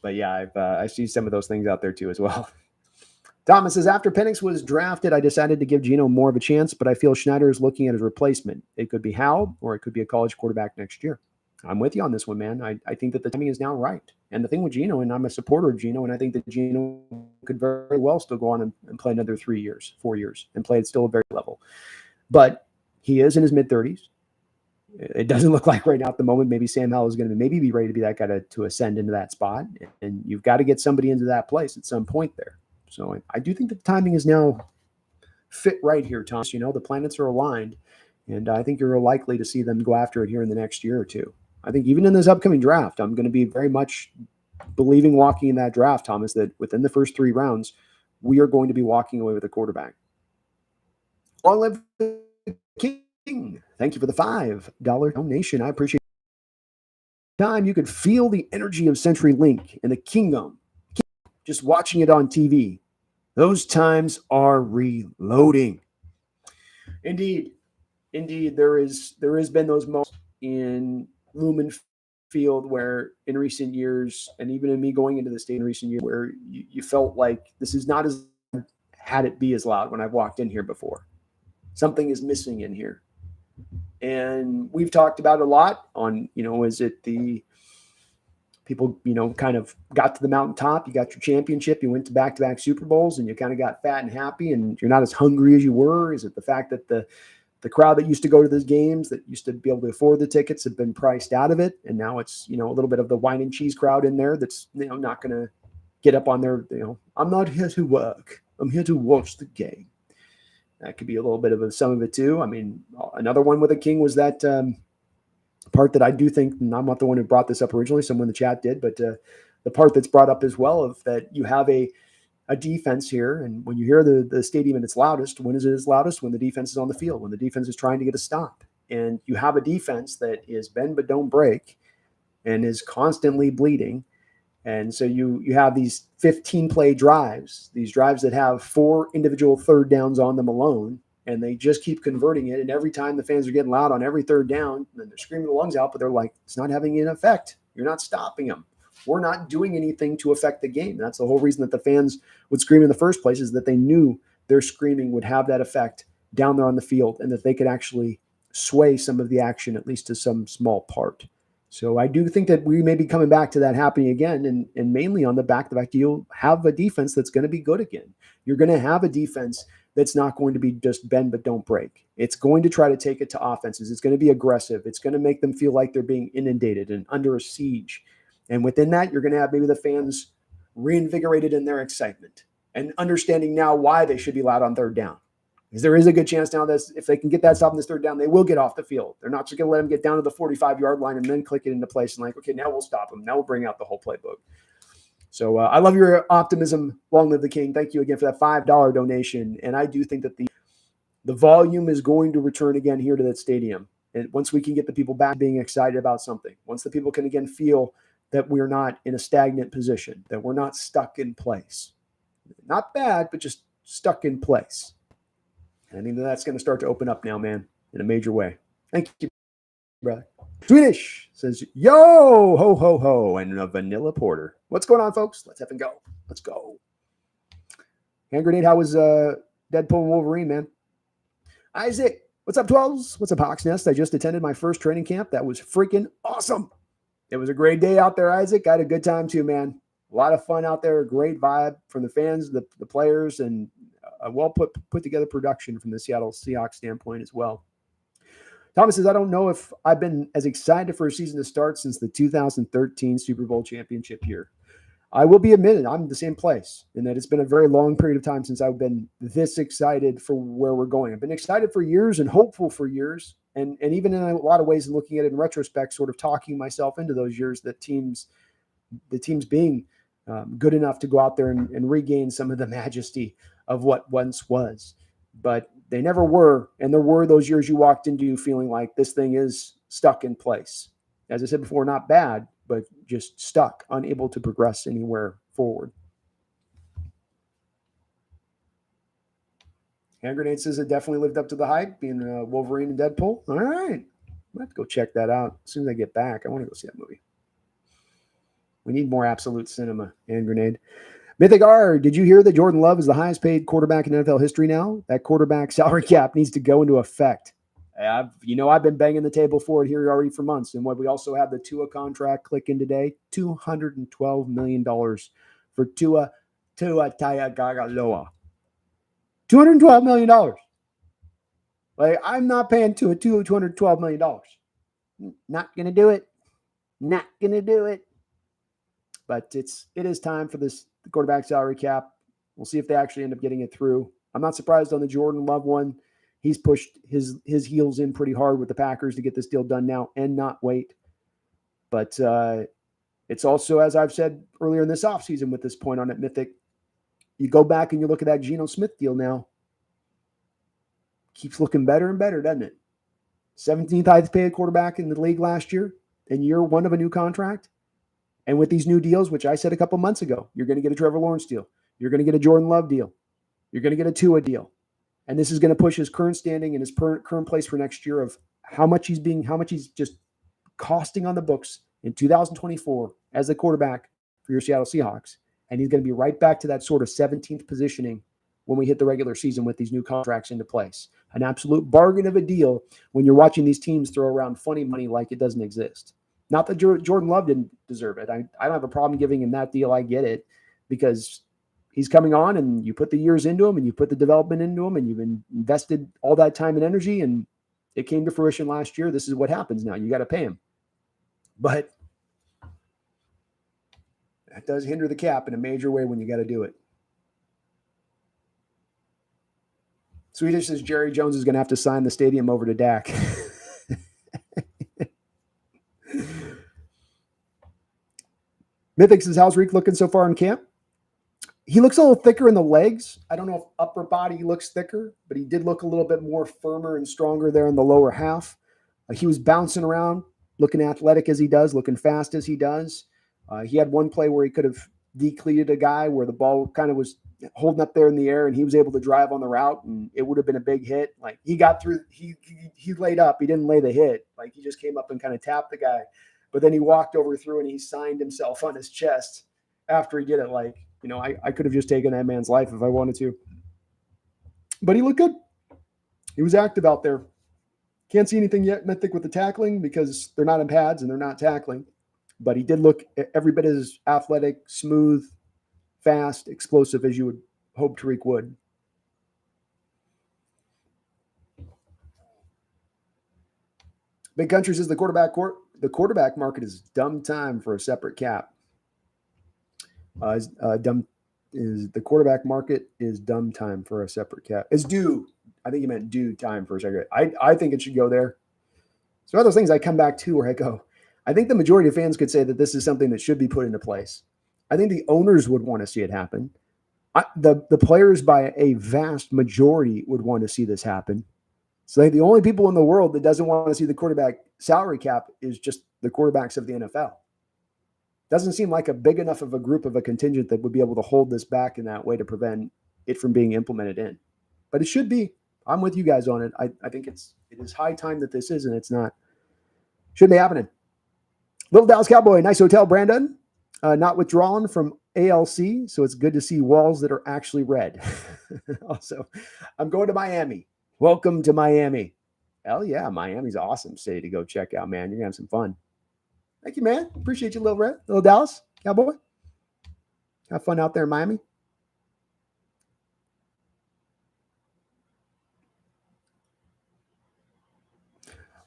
But yeah, I see some of those things out there too as well. Thomas says, after Penix was drafted, I decided to give Geno more of a chance, but I feel Schneider is looking at his replacement. It could be Howell, or it could be a college quarterback next year. I'm with you on this one, man. I think that the timing is now right. And the thing with Geno, and I'm a supporter of Geno, and I think that Geno could very well still go on and play another 4 years, and play at still a very level. But he is in his mid-30s. It doesn't look like right now at the moment maybe Sam Howell is going to maybe be ready to be that guy to ascend into that spot. And you've got to get somebody into that place at some point there. So I do think that the timing is now fit right here, Thomas. The planets are aligned, and I think you're likely to see them go after it here in the next year or two. I think even in this upcoming draft, I'm going to be very much believing walking in that draft, Thomas, that within the first 3 rounds, we are going to be walking away with a quarterback. Long live the King. Thank you for the $5 donation. I appreciate the time. You could feel the energy of CenturyLink and the kingdom just watching it on TV. Those times are reloading. Indeed, there has been those moments in Lumen Field where in recent years, and even in me going into the state in recent years, where you felt like this is not as had it be as loud when I've walked in here before. Something is missing in here. And we've talked about it a lot on, is it the people, kind of got to the mountaintop, you got your championship, you went to back-to-back Super Bowls, and you kind of got fat and happy, and you're not as hungry as you were? Is it the fact that the crowd that used to go to those games, that used to be able to afford the tickets, have been priced out of it, and now it's, a little bit of the wine and cheese crowd in there that's, not going to get up on their, I'm not here to work, I'm here to watch the game. That could be a little bit of some of it too. I mean, another one with a King was that part that I do think, and I'm not the one who brought this up originally, someone in the chat did, but the part that's brought up as well of that you have a defense here, and when you hear the stadium at its loudest, when is it its loudest? When the defense is on the field, when the defense is trying to get a stop. And you have a defense that is bend but don't break and is constantly bleeding. And so you have these 15-play drives, these drives that have 4 individual third downs on them alone, and they just keep converting it. And every time the fans are getting loud on every third down, and they're screaming their lungs out, but they're like, it's not having an effect. You're not stopping them. We're not doing anything to affect the game. That's the whole reason that the fans would scream in the first place, is that they knew their screaming would have that effect down there on the field, and that they could actually sway some of the action, at least to some small part. So I do think that we may be coming back to that happening again, and mainly on the back of the fact you'll have a defense that's going to be good again. You're going to have a defense that's not going to be just bend but don't break. It's going to try to take it to offenses. It's going to be aggressive. It's going to make them feel like they're being inundated and under a siege. And within that, you're going to have maybe the fans reinvigorated in their excitement and understanding now why they should be loud on third down. Because there is a good chance now that if they can get that stop in this third down, they will get off the field. They're not just going to let them get down to the 45-yard line and then click it into place and like, okay, now we'll stop them. Now we'll bring out the whole playbook. So I love your optimism. Long live the King. Thank you again for that $5 donation. And I do think that the volume is going to return again here to that stadium. And once we can get the people back being excited about something, once the people can again feel that we're not in a stagnant position, that we're not stuck in place. Not bad, but just stuck in place. And I think that's going to start to open up now, man, in a major way. Thank you, brother. Swedish says, yo, ho, ho, ho, and a vanilla porter. What's going on, folks? Let's effing go. Let's go. Hand grenade, how was Deadpool and Wolverine, man? Isaac, what's up, 12s? What's up, Hawks Nest? I just attended my first training camp. That was freaking awesome. It was a great day out there, Isaac. I had a good time too, man. A lot of fun out there. A great vibe from the fans, the players, and a well put together production from the Seattle Seahawks standpoint as well. Thomas says, I don't know if I've been as excited for a season to start since the 2013 Super Bowl championship year. I will be admitted, I'm in the same place in that it's been a very long period of time since I've been this excited for where we're going. I've been excited for years and hopeful for years. And even in a lot of ways, and looking at it in retrospect, sort of talking myself into those years, that the teams being good enough to go out there and regain some of the majesty of what once was. But they never were. And there were those years you walked into feeling like this thing is stuck in place. As I said before, not bad, but just stuck, unable to progress anywhere forward. Hand grenade says it definitely lived up to the hype, being Wolverine and Deadpool. All right. I'll have to go check that out as soon as I get back. I want to go see that movie. We need more absolute cinema. Hand grenade. Mythic R, did you hear that Jordan Love is the highest paid quarterback in NFL history now? That quarterback salary cap needs to go into effect. I've been banging the table for it here already for months. And what we also have the Tua contract clicking today, $212 million for Tua Tagovailoa. $212 million. Like, I'm not paying Tua $212 million. Not going to do it. Not going to do it. But it is time for the quarterback salary cap. We'll see if they actually end up getting it through. I'm not surprised on the Jordan Love one. He's pushed his heels in pretty hard with the Packers to get this deal done now and not wait. But it's also, as I've said earlier in this offseason with this point on it, Mythic, you go back and you look at that Geno Smith deal now. Keeps looking better and better, doesn't it? 17th highest paid quarterback in the league last year, in year one of a new contract. And with these new deals, which I said a couple months ago, you're going to get a Trevor Lawrence deal. You're going to get a Jordan Love deal. You're going to get a Tua deal. And this is going to push his current standing and his current place for next year of how much he's just costing on the books in 2024 as a quarterback for your Seattle Seahawks. And he's going to be right back to that sort of 17th positioning when we hit the regular season with these new contracts into place. An absolute bargain of a deal when you're watching these teams throw around funny money like it doesn't exist. Not that Jordan Love didn't deserve it. I don't have a problem giving him that deal. I get it because he's coming on and you put the years into him and you put the development into him and you've invested all that time and energy and it came to fruition last year. This is what happens now. You got to pay him. But that does hinder the cap in a major way when you got to do it. Swedish says Jerry Jones is going to have to sign the stadium over to Dak. Mythic says, how's Reek looking so far in camp? He looks a little thicker in the legs. I don't know if upper body looks thicker, but he did look a little bit more firmer and stronger there in the lower half. He was bouncing around, looking athletic as he does, looking fast as he does. He had one play where he could have decleated a guy where the ball kind of was holding up there in the air and he was able to drive on the route and it would have been a big hit. Like he got through, he laid up. He didn't lay the hit. Like he just came up and kind of tapped the guy. But then he walked over through and he signed himself on his chest after he did it. Like, I could have just taken that man's life if I wanted to. But he looked good. He was active out there. Can't see anything yet, Mythic, with the tackling because they're not in pads and they're not tackling. But he did look every bit as athletic, smooth, fast, explosive as you would hope Tariq would. Big Country says the quarterback market is dumb time for a separate cap. The quarterback market is dumb time for a separate cap. It's due. I think you meant due time for a second. I think it should go there. So one of those things I come back to where I go, I think the majority of fans could say that this is something that should be put into place. I think the owners would want to see it happen. The players by a vast majority would want to see this happen. So the only people in the world that doesn't want to see the quarterback salary cap is just the quarterbacks of the NFL. Doesn't seem like a big enough of a group of a contingent that would be able to hold this back in that way to prevent it from being implemented in. But it should be. I'm with you guys on it. I think it is high time that this is, and it's not. Should be happening. Little Dallas Cowboy, nice hotel, Brandon. Not withdrawing from ALC, so it's good to see walls that are actually red. Also, I'm going to Miami. Welcome to Miami. Hell yeah, Miami's an awesome city to go check out, man. You're going to have some fun. Thank you, man. Appreciate you, little Dallas Cowboy. Have fun out there in Miami.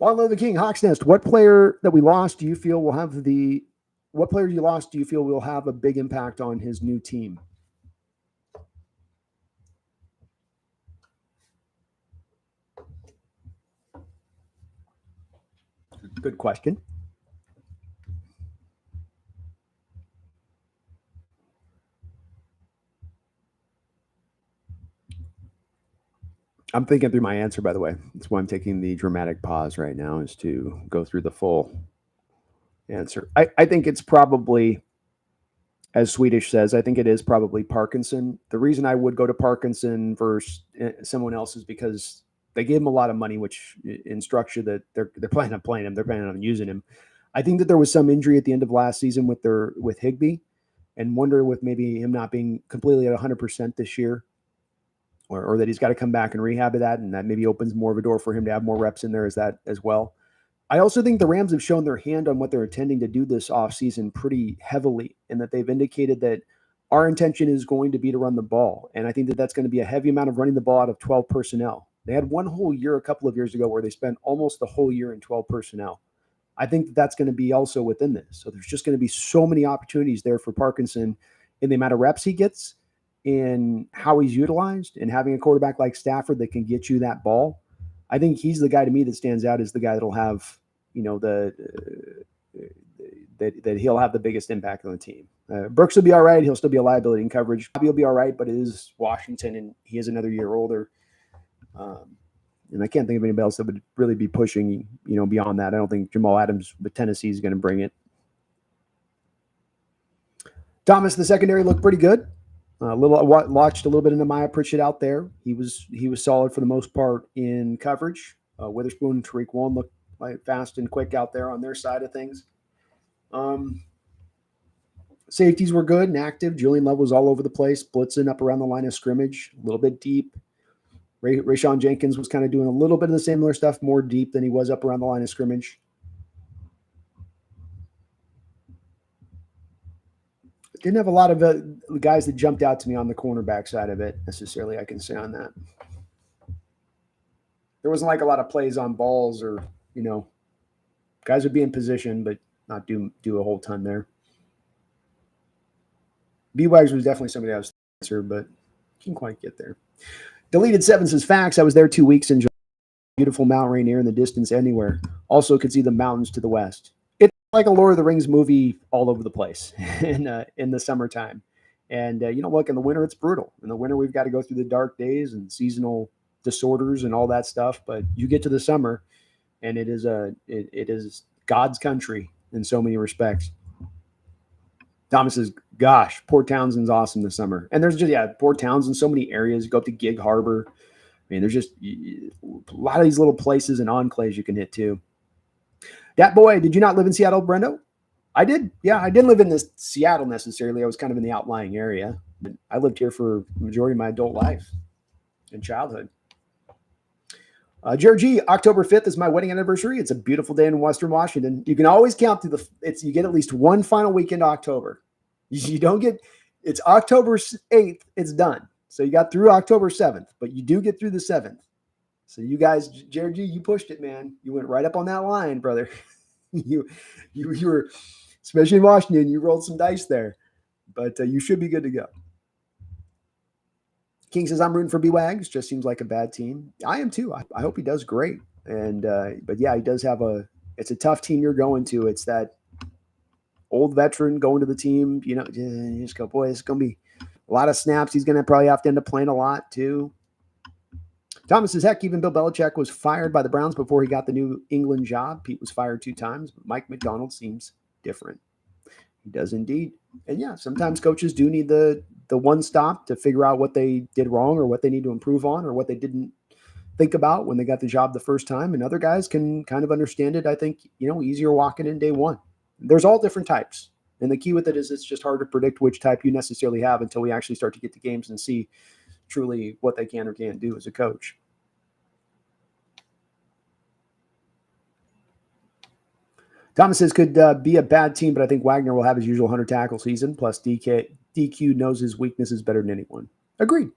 Long live the King, Hawks Nest. What player that we lost do you feel will have what player you lost do you feel will have a big impact on his new team? Good question. I'm thinking through my answer, by the way. That's why I'm taking the dramatic pause right now, is to go through the full answer. I think it's probably, as Swedish says, I think it is probably Parkinson. The reason I would go to Parkinson versus someone else is because they gave him a lot of money, which in structure that they're planning on playing him. They're planning on using him. I think that there was some injury at the end of last season with Higbee, and wonder with maybe him not being completely at 100% this year. Or that he's got to come back and rehab of that, and that maybe opens more of a door for him to have more reps in there as well. I also think the Rams have shown their hand on what they're intending to do this offseason pretty heavily, and that they've indicated that our intention is going to be to run the ball. And I think that that's going to be a heavy amount of running the ball out of 12 personnel. They had one whole year a couple of years ago where they spent almost the whole year in 12 personnel. I think that that's going to be also within this. So there's just going to be so many opportunities there for Parkinson in the amount of reps he gets, in how he's utilized, and having a quarterback like Stafford that can get you that ball. I think he's the guy to me that stands out as the guy that'll have, that he'll have the biggest impact on the team. Brooks will be all right. He'll still be a liability in coverage. Bobby will be all right, but it is Washington, and he is another year older. And I can't think of anybody else that would really be pushing, beyond that. I don't think Jamal Adams with Tennessee is going to bring it. Thomas, the secondary looked pretty good. Watched a little bit of Nehemiah Pritchett out there. He was solid for the most part in coverage. Witherspoon and Tariq Woolen looked like fast and quick out there on their side of things. Safeties were good and active. Julian Love was all over the place, blitzing up around the line of scrimmage, a little bit deep. Rayshawn Jenkins was kind of doing a little bit of the similar stuff, more deep than he was up around the line of scrimmage. Didn't have a lot of guys that jumped out to me on the cornerback side of it necessarily, I can say on that. There wasn't like a lot of plays on balls or, guys would be in position, but not do a whole ton there. B-Wags was definitely somebody I was answered, but didn't quite get there. Deleted Seven says, facts. I was there 2 weeks in July. Beautiful Mount Rainier in the distance anywhere. Also could see the mountains to the west. Like a Lord of the Rings movie all over the place in the summertime. And, look, in the winter, it's brutal. In the winter, we've got to go through the dark days and seasonal disorders and all that stuff. But you get to the summer, and it is God's country in so many respects. Thomas says, gosh, Port Townsend's awesome this summer. And there's just, Port Townsend, so many areas. You go up to Gig Harbor. I mean, there's just a lot of these little places and enclaves you can hit too. Dat boy, did you not live in Seattle, Brendo? I did. Yeah, I didn't live in Seattle necessarily. I was kind of in the outlying area. But I lived here for the majority of my adult life and childhood. Jared G, October 5th is my wedding anniversary. It's a beautiful day in Western Washington. You can always count through you get at least one final weekend in October. You don't get, it's October 8th, it's done. So you got through October 7th, but you do get through the 7th. So you guys, Jared G, you pushed it, man. You went right up on that line, brother. you were, especially in Washington, you rolled some dice there. But you should be good to go. King says, I'm rooting for B-Wags. Just seems like a bad team. I am too. I hope he does great. And but yeah, he does have it's a tough team you're going to. It's that old veteran going to the team. You know, you just go, boy, it's going to be a lot of snaps. He's going to probably have to end up playing a lot too. Thomas says, heck, even Bill Belichick was fired by the Browns before he got the New England job. Pete was fired 2 times. But Mike McDonald seems different. He does indeed. And yeah, sometimes coaches do need the one stop to figure out what they did wrong or what they need to improve on or what they didn't think about when they got the job the first time. And other guys can kind of understand it, I think, easier walking in day one. There's all different types. And the key with it is it's just hard to predict which type you necessarily have until we actually start to get to games and see truly what they can or can't do as a coach. Thomas says, could be a bad team, but I think Wagner will have his usual 100 tackle season. Plus, DQ knows his weaknesses better than anyone. Agreed.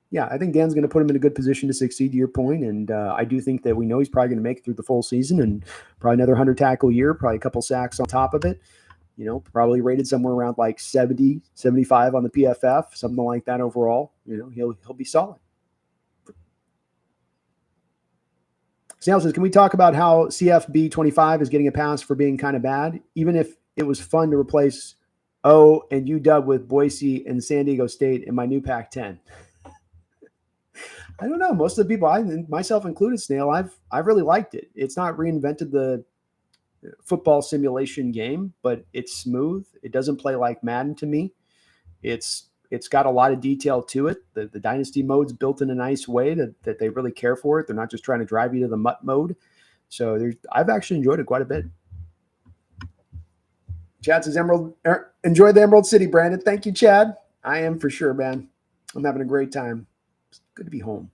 Yeah, I think Dan's going to put him in a good position to succeed, to your point. And I do think that we know he's probably going to make it through the full season and probably another 100 tackle year, probably a couple sacks on top of it. Probably rated somewhere around like 70, 75 on the PFF, something like that overall. He'll be solid. Snail says, can we talk about how CFB 25 is getting a pass for being kind of bad, even if it was fun to replace O and UW with Boise and San Diego State in my new Pac-10? I don't know. Most of the people, myself included, Snail, I've really liked it. It's not reinvented the football simulation game, but it's smooth. It doesn't play like Madden to me. It's got a lot of detail to it. The dynasty mode's built in a nice way that they really care for it. They're not just trying to drive you to the mutt mode. So I've actually enjoyed it quite a bit. Chad says, enjoy the Emerald City, Brandon. Thank you, Chad. I am for sure, man. I'm having a great time. It's good to be home.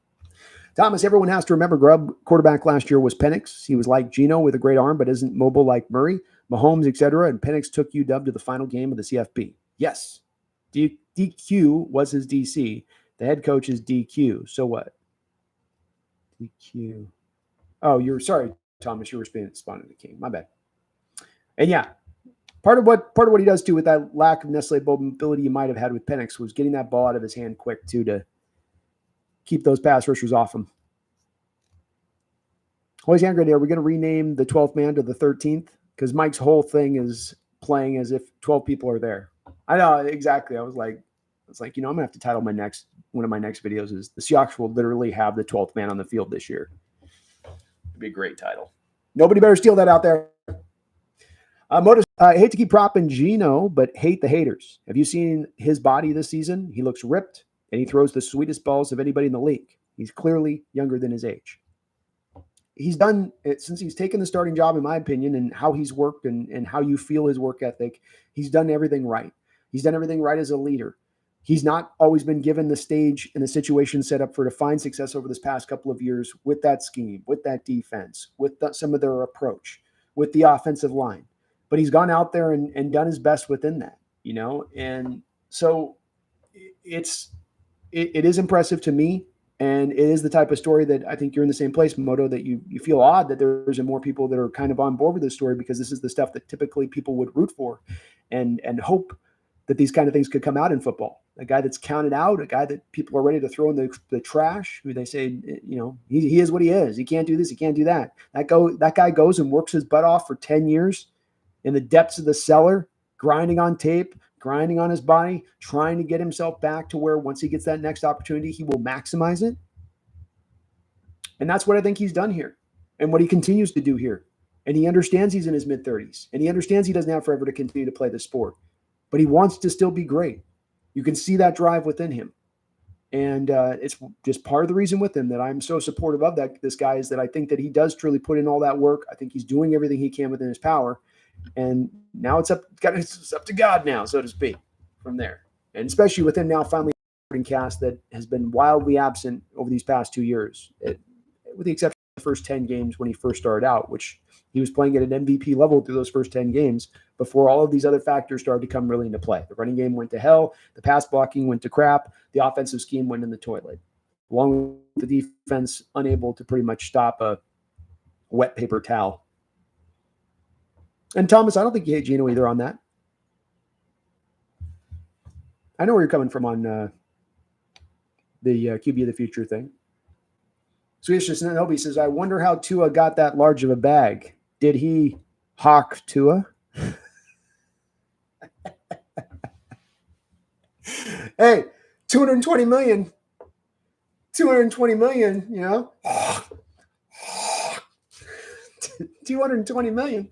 Thomas, everyone has to remember Grubb, quarterback last year, was Penix. He was like Geno with a great arm, but isn't mobile like Murray, Mahomes, etc. And Penix took UW to the final game of the CFB. Yes. DQ was his DC. The head coach is DQ. So what? DQ. Oh, you're sorry, Thomas. You were responding to King. My bad. And yeah, part of what he does too with that lack of necessarily mobility you might have had with Penix was getting that ball out of his hand quick too to keep those pass rushers off him. Always angry there. We're going to rename the 12th man to the 13th because Mike's whole thing is playing as if 12 people are there. I know, exactly. I was like, I'm going to have to title one of my next videos is the Seahawks will literally have the 12th man on the field this year. It'd be a great title. Nobody better steal that out there. I hate to keep propping Geno, but hate the haters. Have you seen his body this season? He looks ripped, and he throws the sweetest balls of anybody in the league. He's clearly younger than his age. He's done it since he's taken the starting job, in my opinion, and how he's worked and how you feel his work ethic. He's done everything right. He's done everything right as a leader. He's not always been given the stage and the situation set up for to find success over this past couple of years with that scheme, with that defense, with some of their approach, with the offensive line. But he's gone out there and done his best within that, And so it is impressive to me. And it is the type of story that I think you're in the same place, Moto, that you feel odd that there's more people that are kind of on board with this story because this is the stuff that typically people would root for and hope that these kind of things could come out in football. A guy that's counted out, a guy that people are ready to throw in the trash, who they say, he is what he is. He can't do this. He can't do that. That guy goes and works his butt off for 10 years in the depths of the cellar, grinding on tape, grinding on his body, trying to get himself back to where once he gets that next opportunity, he will maximize it. And that's what I think he's done here and what he continues to do here. And he understands he's in his mid-30s and he understands he doesn't have forever to continue to play the sport, but he wants to still be great. You can see that drive within him. And it's just part of the reason with him that I'm so supportive of this guy is that I think that he does truly put in all that work. I think he's doing everything he can within his power. And now it's up to God now, so to speak, from there. And especially with him now finally a cast that has been wildly absent over these past 2 years, with the exception of the first 10 games when he first started out, which he was playing at an MVP level through those first 10 games before all of these other factors started to come really into play. The running game went to hell. The pass blocking went to crap. The offensive scheme went in the toilet. along with the defense unable to pretty much stop a wet paper towel. And Thomas, I don't think you hate Geno either on that. I know where you're coming from on the QB of the future thing. Swedish Shinobi says, I wonder how Tua got that large of a bag. Did he hawk Tua? Hey, 220 million. 220 million, you know? 220 million.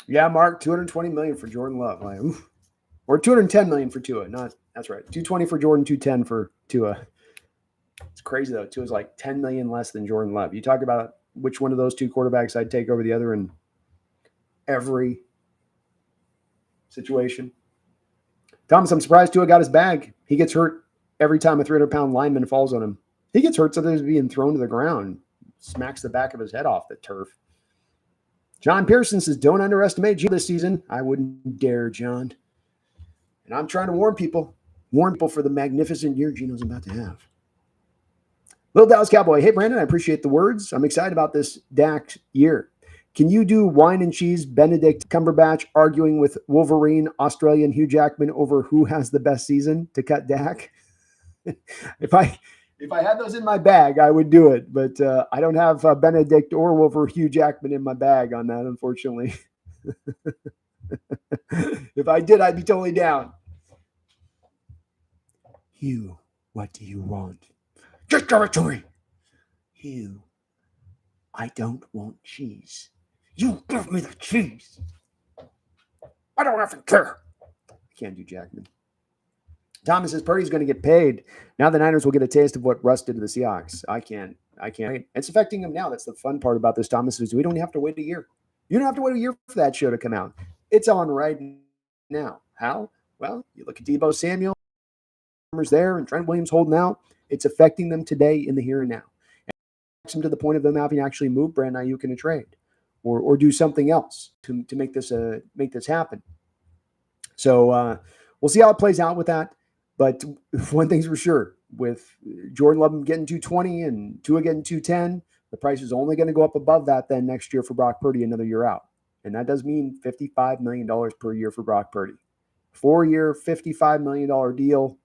Yeah, Mark, 220 million for Jordan Love. Like, or 210 million for Tua. That's right. 220 for Jordan, 210 for Tua. It's crazy though. Tua's like 10 million less than Jordan Love. You talk about which one of those two quarterbacks I'd take over the other in every situation. Thomas, I'm surprised Tua got his bag. He gets hurt every time a 300-pound lineman falls on him. He gets hurt sometimes being thrown to the ground, smacks the back of his head off the turf. John Pearson says, don't underestimate Geno this season. I wouldn't dare, John. And I'm trying to warn people for the magnificent year Geno's about to have. Little Dallas Cowboy, hey, Brandon, I appreciate the words. I'm excited about this Dak year. Can you do wine and cheese, Benedict Cumberbatch arguing with Wolverine, Australian Hugh Jackman over who has the best season to cut Dak? If I had those in my bag, I would do it. But I don't have Benedict or Wolverine Hugh Jackman in my bag on that, unfortunately. If I did, I'd be totally down. Hugh, what do you want? Just give it to me. Hugh, I don't want cheese. You give me the cheese. I don't have to care. I can't do Jackman. Thomas says Purdy's going to get paid. Now the Niners will get a taste of what Russ did to the Seahawks. I can't. It's affecting them now. That's the fun part about this, Thomas, is we don't have to wait a year. You don't have to wait a year for that show to come out. It's on right now. How? Well, you look at Deebo Samuel, there, and Trent Williams holding out. It's affecting them today in the here and now. And them to the point of them having to actually move Brandon Ayuk in a trade or do something else to make this happen. So we'll see how it plays out with that. But one thing's for sure, with Jordan Love getting 220 and Tua getting 210, the price is only going to go up above that then next year for Brock Purdy, another year out. And that does mean $55 million per year for Brock Purdy. 4-year, $55 million deal,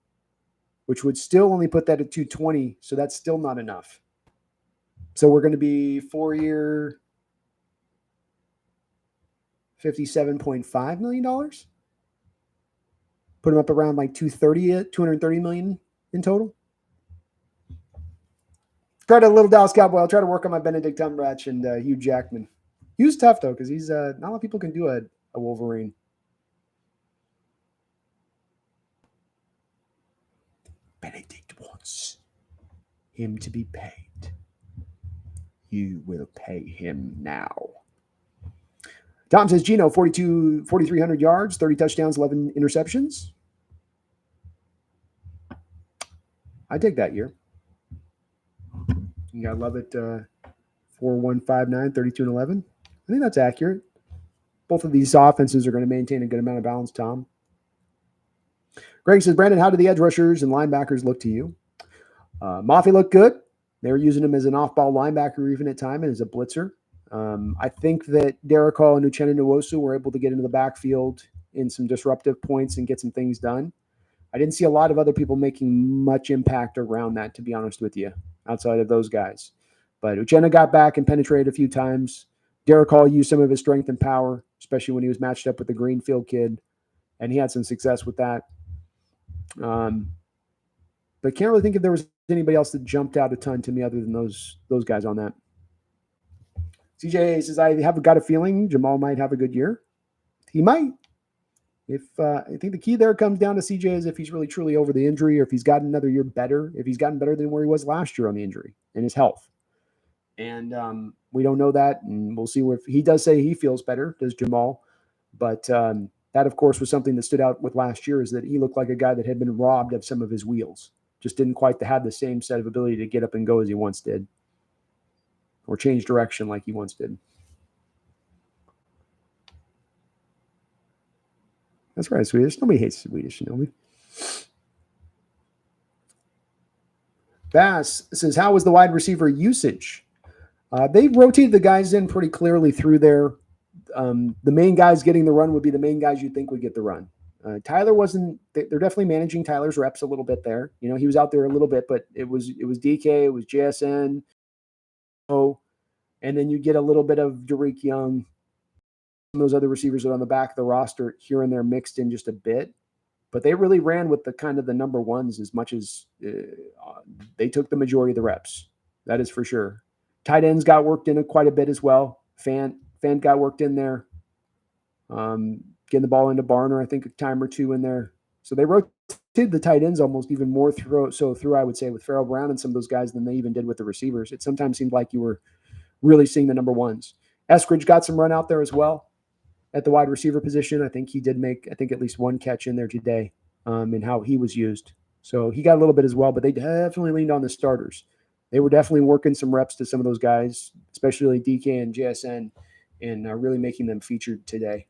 which would still only put that at 220. So that's still not enough. So we're going to be 4-year, $57.5 million. Put him up around like 230 million in total. Try to little Dallas Cowboy. I'll try to work on my Benedict Cumberbatch and Hugh Jackman. Hugh's tough though, because he's not a lot of people can do a Wolverine. Benedict wants him to be paid. You will pay him now. Tom says Geno, 4,300 yards, 30 touchdowns, 11 interceptions. I take that year. You got to love it. 4,159, 32 and 11. I think that's accurate. Both of these offenses are going to maintain a good amount of balance, Tom. Greg says, Brandon, how do the edge rushers and linebackers look to you? Mafi looked good. They were using him as an off-ball linebacker even at time and as a blitzer. I think that Derek Hall and Uchenna Nwosu were able to get into the backfield in some disruptive points and get some things done. I didn't see a lot of other people making much impact around that, to be honest with you, outside of those guys. But Uchenna got back and penetrated a few times. Derek Hall used some of his strength and power, especially when he was matched up with the Greenfield kid, and he had some success with that. But can't really think if there was anybody else that jumped out a ton to me other than those guys on that. CJ says, I have got a feeling Jamal might have a good year. He might. I think the key there comes down to CJ is if he's really truly over the injury or if he's gotten another year better, if he's gotten better than where he was last year on the injury and his health. And we don't know that, and we'll see if he does say he feels better, does Jamal. But that, of course, was something that stood out with last year is that he looked like a guy that had been robbed of some of his wheels. Just didn't quite have the same set of ability to get up and go as he once did. or change direction like he once did. That's right, Swedish. Nobody hates Swedish, you know me. Bass says, how was the wide receiver usage? They rotated the guys in pretty clearly through there. The main guys getting the run would be the main guys you'd think would get the run. Tyler wasn't. They're definitely managing Tyler's reps a little bit there. You know, he was out there a little bit, but it was DK, it was JSN, and then you get a little bit of Derek Young. Some of those other receivers that are on the back of the roster here and there mixed in just a bit. But they really ran with the kind of the number ones as much as they took the majority of the reps. That is for sure. Tight ends got worked in quite a bit as well. Fan got worked in there. Getting the ball into Barner, I think a time or two in there. So they rotated the tight ends almost even more through, I would say, with Farrell Brown and some of those guys than they even did with the receivers. It sometimes seemed like you were really seeing the number ones. Eskridge got some run out there as well at the wide receiver position. I think he did make, at least one catch in there today in how he was used. So he got a little bit as well, but they definitely leaned on the starters. They were definitely working some reps to some of those guys, especially DK and JSN, and really making them featured today.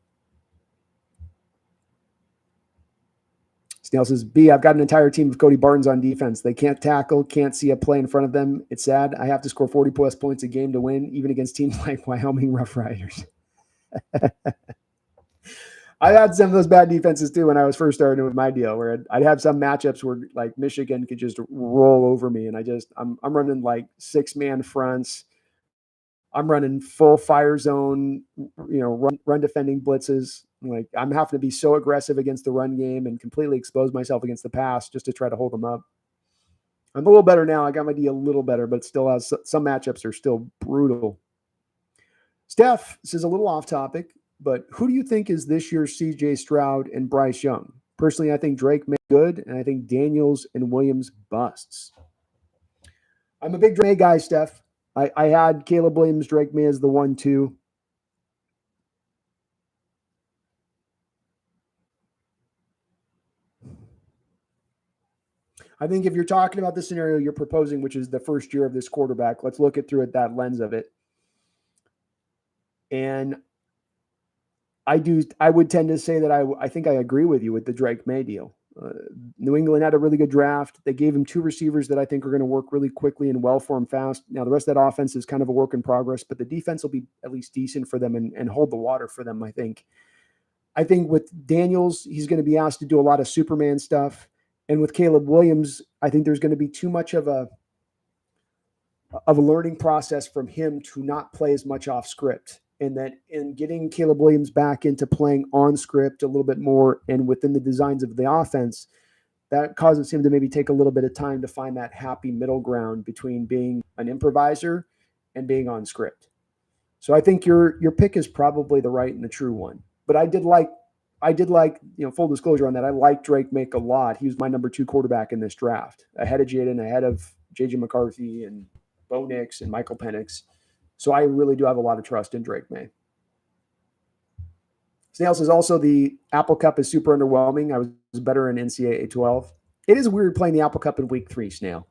Snail says, B, I've got an entire team of Cody Barnes on defense. They can't tackle, can't see a play in front of them. It's sad. I have to score 40-plus points a game to win, even against teams like Wyoming Rough Riders. I had some of those bad defenses too when I was first starting with my deal, where I'd have some matchups where like Michigan could just roll over me, and I'm running like 6-man fronts. I'm running full fire zone, run defending blitzes. Like I'm having to be so aggressive against the run game and completely expose myself against the pass just to try to hold them up. I'm a little better now. I got my D a little better, but still has some matchups are still brutal. Steph says a little off topic, but who do you think is this year's CJ Stroud and Bryce Young? Personally, I think Drake made good, and I think Daniels and Williams busts. I'm a big Drake guy, Steph. I had Caleb Williams, Drake May as the 1-2. I think if you're talking about the scenario you're proposing, which is the first year of this quarterback, let's look at through it that lens of it. And I would tend to say that I think I agree with you with the Drake May deal. New England had a really good draft. They gave him 2 receivers that I think are going to work really quickly and well for him fast. Now, the rest of that offense is kind of a work in progress, but the defense will be at least decent for them and hold the water for them, I think. I think with Daniels, he's going to be asked to do a lot of Superman stuff. And with Caleb Williams, I think there's going to be too much of a learning process from him to not play as much off script. And that in getting Caleb Williams back into playing on script a little bit more and within the designs of the offense, that causes him to maybe take a little bit of time to find that happy middle ground between being an improviser and being on script. So I think your pick is probably the right and the true one. But I did like, full disclosure on that. I like Drake May a lot. He was my number 2 quarterback in this draft, ahead of Jaden, ahead of JJ McCarthy and Bo Nix and Michael Penix. So I really do have a lot of trust in Drake May. Snail says also the Apple Cup is super underwhelming. I was better in NCAA 12. It is weird playing the Apple Cup in week 3, Snail.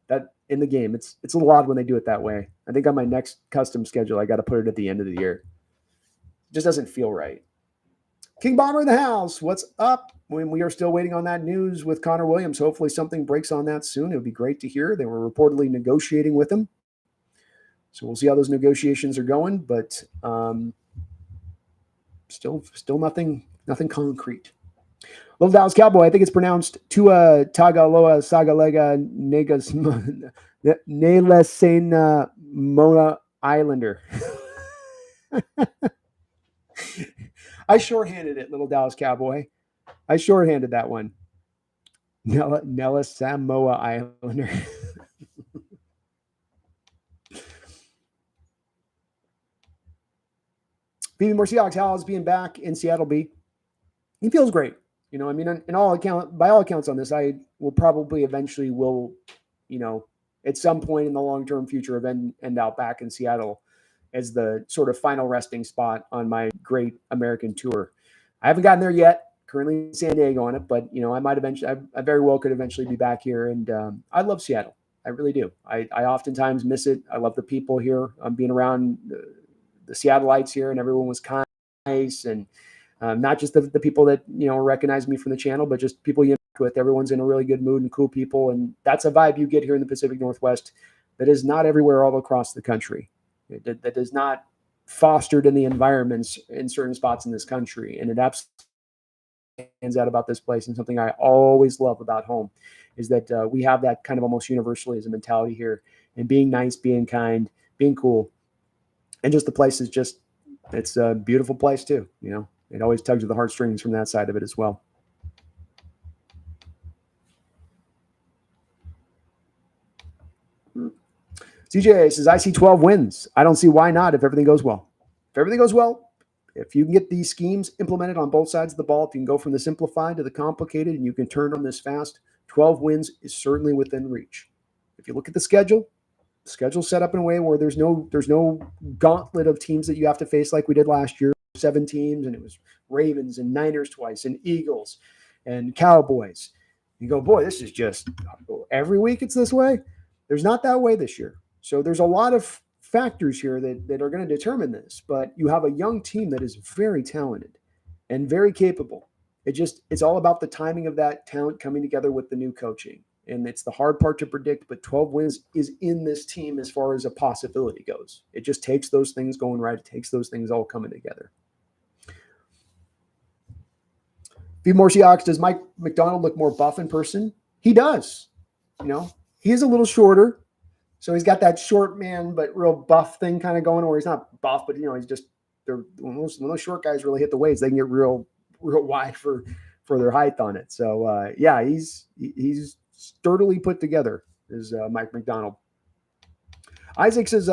That in the game, it's a little odd when they do it that way. I think on my next custom schedule, I got to put it at the end of the year. It just doesn't feel right. King Bomber in the house. What's up? When we are still waiting on that news with Connor Williams. Hopefully something breaks on that soon. It would be great to hear. They were reportedly negotiating with him. So we'll see how those negotiations are going, but still nothing concrete. Little Dallas Cowboy, I think it's pronounced Tua Tagaloa Sagalega Nelesena Mona Islander. I shorthanded it, Little Dallas Cowboy. I shorthanded that one. Nella Samoa Islander. Being more Seahawks, how is being back in Seattle be? He feels great. By all accounts on this, I will probably eventually at some point in the long-term future end out back in Seattle as the sort of final resting spot on my great American tour. I haven't gotten there yet. Currently in San Diego on it, but I might eventually. I very well could eventually be back here, and I love Seattle. I really do. I oftentimes miss it. I love the people here. I'm being around the Seattleites here, and everyone was nice, and not just the people that recognize me from the channel, but just people you interact with. Everyone's in a really good mood and cool people, and that's a vibe you get here in the Pacific Northwest that is not everywhere all across the country. That is not fostered in the environments in certain spots in this country, and it absolutely stands out about this place. And something I always love about home is that we have that kind of almost universalism mentality here, and being nice, being kind, being cool, and just the place is it's a beautiful place too. It always tugs at the heartstrings from that side of it as well. CJ says, I see 12 wins. I don't see why not if everything goes well. If everything goes well, if you can get these schemes implemented on both sides of the ball, if you can go from the simplified to the complicated and you can turn on this fast, 12 wins is certainly within reach. If you look at the schedule's set up in a way where there's no gauntlet of teams that you have to face like we did last year. 7 teams, and it was Ravens and Niners twice and Eagles and Cowboys. You go, boy, this is just every week it's this way. There's not that way this year. So there's a lot of factors here that are going to determine this, but you have a young team that is very talented and very capable. It's all about the timing of that talent coming together with the new coaching. And it's the hard part to predict, but 12 wins is in this team as far as a possibility goes. It just takes those things going right. It takes those things all coming together. Few more Seahawks. Does Mike McDonald look more buff in person? He does. He is a little shorter. So he's got that short man, but real buff thing kind of going, or he's not buff, but he's just, when those short guys really hit the weights, they can get real wide for their height on it. So yeah, he's sturdily put together is Mike McDonald. Isaac says,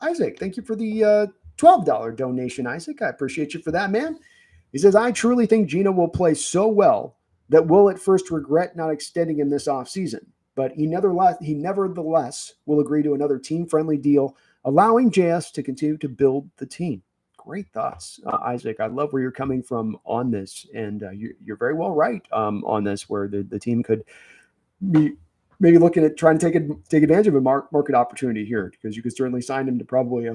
Isaac, thank you for the $12 donation, Isaac. I appreciate you for that, man. He says, I truly think Geno will play so well that we'll at first regret not extending him this offseason. But he nevertheless will agree to another team-friendly deal, allowing JS to continue to build the team. Great thoughts, Isaac. I love where you're coming from on this, and you're very well right on this, where the team could be maybe looking at trying to take advantage of a market opportunity here, because you could certainly sign him to probably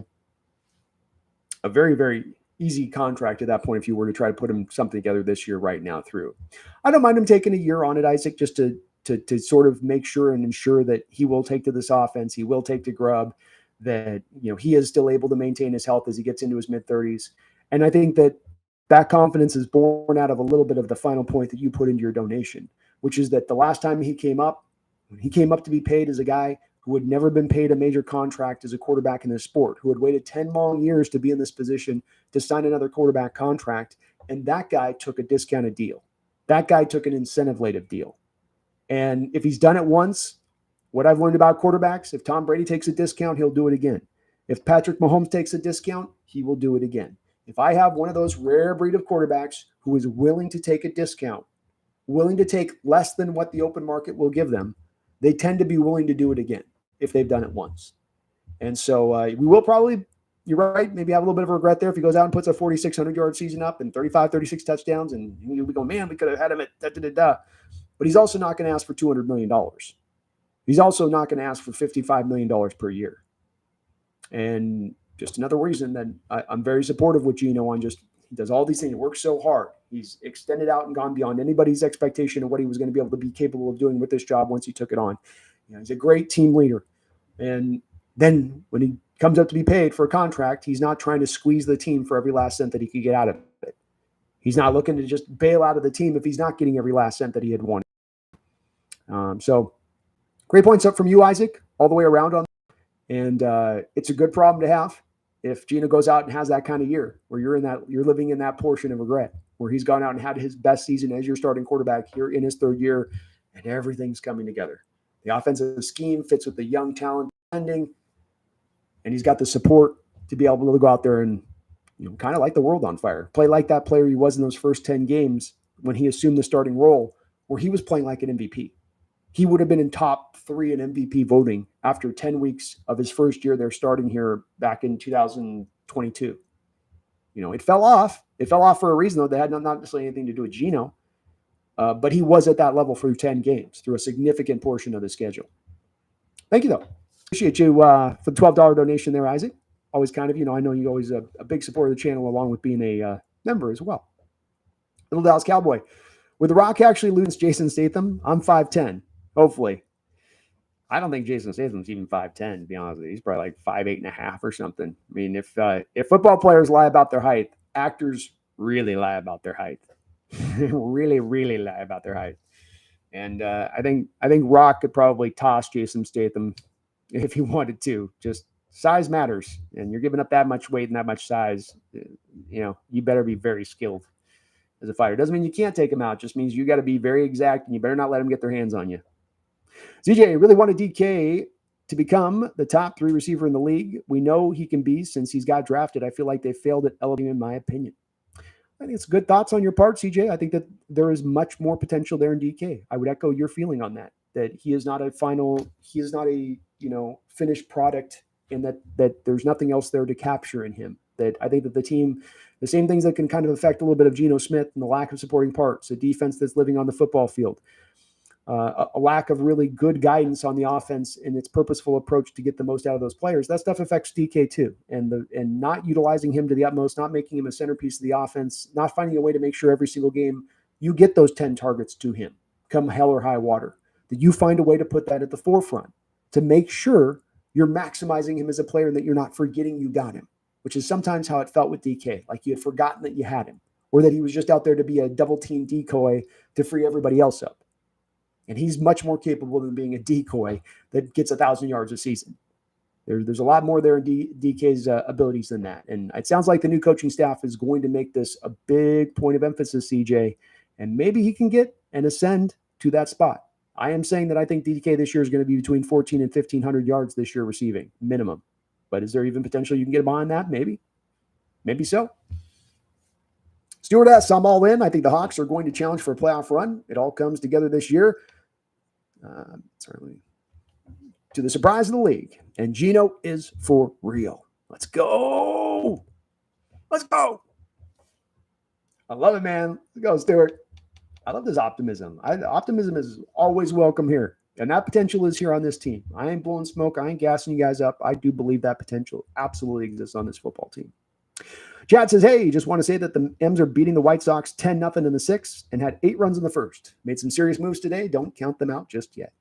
a very, very easy contract at that point if you were to try to put him something together this year right now through. I don't mind him taking a year on it, Isaac, just to sort of make sure and ensure that he will take to this offense. He will take to grub, that, he is still able to maintain his health as he gets into his mid-30s. And I think that confidence is born out of a little bit of the final point that you put into your donation, which is that the last time he came up to be paid as a guy who had never been paid a major contract as a quarterback in this sport, who had waited 10 long years to be in this position to sign another quarterback contract. And that guy took a discounted deal. That guy took an incentive-laden deal. And if he's done it once, what I've learned about quarterbacks, if Tom Brady takes a discount, he'll do it again. If Patrick Mahomes takes a discount, he will do it again. If I have one of those rare breed of quarterbacks who is willing to take a discount, willing to take less than what the open market will give them, they tend to be willing to do it again if they've done it once. And so we will probably, you're right, maybe have a little bit of regret there if he goes out and puts a 4,600-yard season up and 35, 36 touchdowns, and we go, man, we could have had him at da-da-da-da. But he's also not going to ask for $200 million. He's also not going to ask for $55 million per year. And just another reason that I'm very supportive with Geno on just, he does all these things. He works so hard. He's extended out and gone beyond anybody's expectation of what he was going to be able to be capable of doing with this job once he took it on. He's a great team leader. And then when he comes up to be paid for a contract, he's not trying to squeeze the team for every last cent that he could get out of it. He's not looking to just bail out of the team if he's not getting every last cent that he had wanted. So great points up from you, Isaac, all the way around on that. And it's a good problem to have if Geno goes out and has that kind of year where you're living in that portion of regret, where he's gone out and had his best season as your starting quarterback here in his third year, and everything's coming together. The offensive scheme fits with the young talent ending, and he's got the support to be able to go out there and kind of light the world on fire. Play like that player he was in those first 10 games when he assumed the starting role, where he was playing like an MVP. He would have been in top 3 in MVP voting after 10 weeks of his first year there starting here back in 2022. It fell off. It fell off for a reason, though. That had not necessarily anything to do with Geno. But he was at that level through 10 games, through a significant portion of the schedule. Thank you, though. Appreciate you for the $12 donation there, Isaac. Always kind of, I know you're always a big supporter of the channel along with being a member as well. Little Dallas Cowboy. Would The Rock actually lose Jason Statham? I'm 5'10", hopefully. I don't think Jason Statham's even 5'10", to be honest with you. He's probably like 5'8.5" or something. I mean, if football players lie about their height, actors really lie about their height. really, really lie about their height. And I think Rock could probably toss Jason Statham if he wanted to. Just size matters, and you're giving up that much weight and that much size. You better be very skilled as a fighter. Doesn't mean you can't take him out. Just means you got to be very exact, and you better not let them get their hands on you. ZJ really wanted DK to become the top 3 receiver in the league. We know he can be since he's got drafted. I feel like they failed at elevating him, in my opinion. I think it's good thoughts on your part, CJ. I think that there is much more potential there in DK. I would echo your feeling on that he is not a finished product, and that there's nothing else there to capture in him. That I think that the team, the same things that can kind of affect a little bit of Geno Smith and the lack of supporting parts, a defense that's living on the football field, a lack of really good guidance on the offense and its purposeful approach to get the most out of those players. That stuff affects DK too. And not utilizing him to the utmost, not making him a centerpiece of the offense, not finding a way to make sure every single game you get those 10 targets to him, come hell or high water, that you find a way to put that at the forefront to make sure you're maximizing him as a player and that you're not forgetting you got him, which is sometimes how it felt with DK, like you had forgotten that you had him, or that he was just out there to be a double team decoy to free everybody else up. And he's much more capable than being a decoy that gets 1,000 yards a season. There's a lot more there in DK's abilities than that. And it sounds like the new coaching staff is going to make this a big point of emphasis, CJ, and maybe he can get and ascend to that spot. I am saying that I think DK this year is going to be between 1,400 and 1,500 yards this year receiving, minimum. But is there even potential you can get behind that? Maybe. Maybe so. Stuart S., I'm all in. I think the Hawks are going to challenge for a playoff run. It all comes together this year. Certainly to the surprise of the league. And Geno is for real. Let's go. Let's go. I love it, man. Let's go, Stuart. I love this optimism. Optimism is always welcome here. And that potential is here on this team. I ain't blowing smoke. I ain't gassing you guys up. I do believe that potential absolutely exists on this football team. Chad says, hey, just want to say that the M's are beating the White Sox 10-0 in the 6th and had 8 runs in the first. Made some serious moves today. Don't count them out just yet.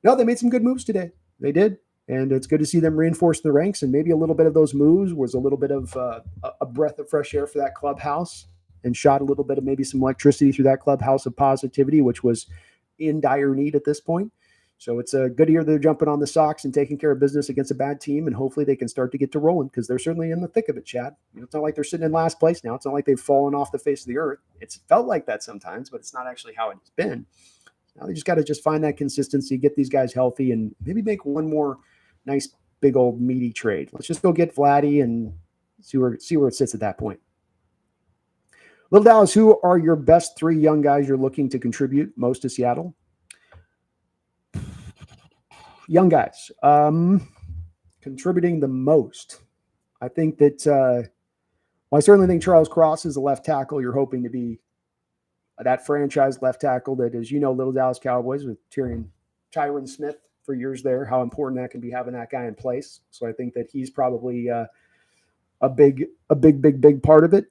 No, they made some good moves today. They did. And it's good to see them reinforce the ranks. And maybe a little bit of those moves was a little bit of a breath of fresh air for that clubhouse and shot a little bit of maybe some electricity through that clubhouse of positivity, which was in dire need at this point. So it's a good year they're jumping on the Sox and taking care of business against a bad team, and hopefully they can start to get to rolling because they're certainly in the thick of it, Chad. It's not like they're sitting in last place now. It's not like they've fallen off the face of the earth. It's felt like that sometimes, but it's not actually how it's been. Now they just got to find that consistency, get these guys healthy, and maybe make one more nice, big old meaty trade. Let's just go get Vladdy and see where it sits at that point. Little Dallas, who are your best 3 young guys you're looking to contribute most to Seattle? Young guys, contributing the most. I think that, I certainly think Charles Cross is a left tackle. You're hoping to be that franchise left tackle that, as you know, Little Dallas Cowboys with Tyron Smith for years there, how important that can be having that guy in place. So I think that he's probably a big part of it.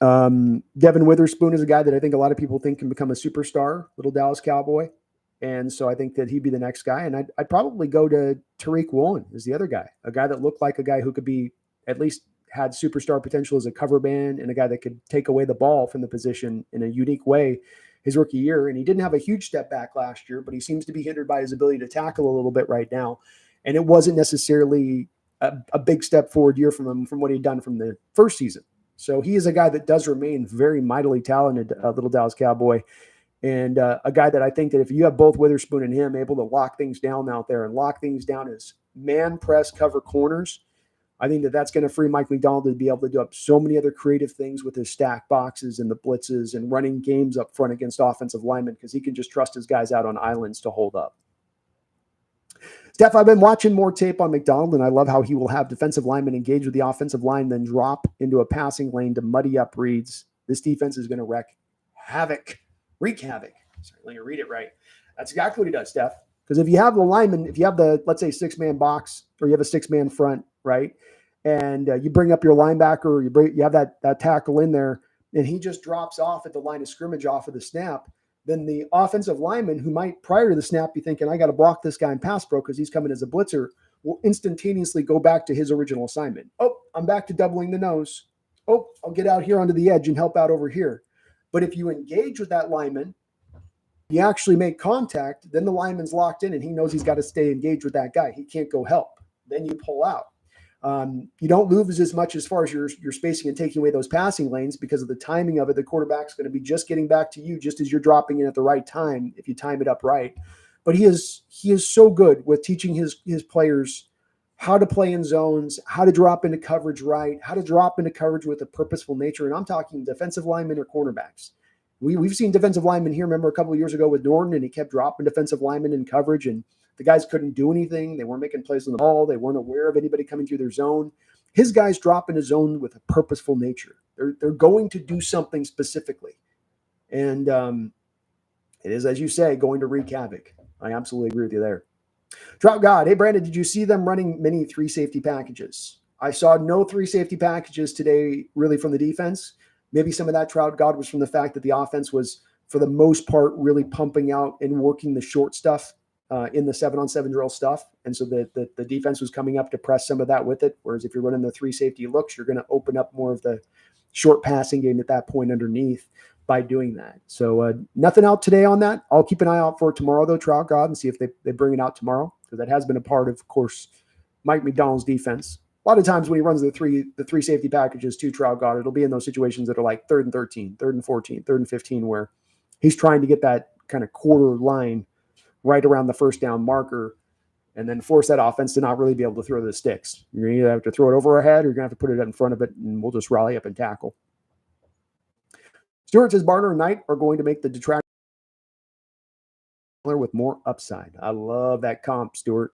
Devin Witherspoon is a guy that I think a lot of people think can become a superstar, Little Dallas Cowboy. And so I think that he'd be the next guy. And I'd probably go to Tariq Woolen as the other guy, a guy that looked like a guy who could be at least had superstar potential as a cover band and a guy that could take away the ball from the position in a unique way his rookie year. And he didn't have a huge step back last year, but he seems to be hindered by his ability to tackle a little bit right now. And it wasn't necessarily a big step forward year from him from what he'd done from the first season. So he is a guy that does remain very mightily talented, Little Dallas Cowboy. And a guy that I think that if you have both Witherspoon and him able to lock things down out there and lock things down as man press cover corners, I think that that's going to free Mike McDonald to be able to do up so many other creative things with his stack boxes and the blitzes and running games up front against offensive linemen because he can just trust his guys out on islands to hold up. Steph, I've been watching more tape on McDonald, and I love how he will have defensive linemen engage with the offensive line, then drop into a passing lane to muddy up reads. This defense is going to wreak havoc. Sorry, let me read it right. That's exactly what he does, Steph. Because if you have the lineman, if you have the, let's say, 6-man box, or you have a 6-man front, right? And you bring up your linebacker, or you have that tackle in there, and he just drops off at the line of scrimmage off of the snap, then the offensive lineman, who might prior to the snap be thinking, I got to block this guy in pass pro because he's coming as a blitzer, will instantaneously go back to his original assignment. Oh, I'm back to doubling the nose. Oh, I'll get out here onto the edge and help out over here. But if you engage with that lineman, you actually make contact, then the lineman's locked in and he knows he's got to stay engaged with that guy. He can't go help. Then you pull out. You don't lose as much as far as your spacing and taking away those passing lanes because of the timing of it. The quarterback's going to be just getting back to you just as you're dropping in at the right time if you time it up right. But he is so good with teaching his players how to play in zones, how to drop into coverage right, how to drop into coverage with a purposeful nature. And I'm talking defensive linemen or cornerbacks. We've seen defensive linemen here, remember a couple of years ago with Norton, and he kept dropping defensive linemen in coverage, and the guys couldn't do anything. They weren't making plays on the ball. They weren't aware of anybody coming through their zone. His guys drop in a zone with a purposeful nature. They're going to do something specifically. And it is, as you say, going to wreak havoc. I absolutely agree with you there. Trout God, hey, Brandon, did you see them running many 3 safety packages? I saw no 3 safety packages today really from the defense. Maybe some of that, Trout God, was from the fact that the offense was, for the most part, really pumping out and working the short stuff in the 7-on-7 drill stuff. And so the defense was coming up to press some of that with it. Whereas if you're running the 3 safety looks, you're going to open up more of the short passing game at that point underneath by doing that. So nothing out today on that. I'll keep an eye out for it tomorrow, though, Trout God, and see if they bring it out tomorrow, because that has been a part of course, Mike McDonald's defense. A lot of times when he runs the three safety packages to Trout God, it'll be in those situations that are like 3rd and 13, 3rd and 14, 3rd and 15, where he's trying to get that kind of quarter line right around the first down marker and then force that offense to not really be able to throw the sticks. You're going to either have to throw it over our head or you're going to have to put it in front of it, and we'll just rally up and tackle. Stewart says Barner and Knight are going to make the detractor with more upside. I love that comp, Stewart.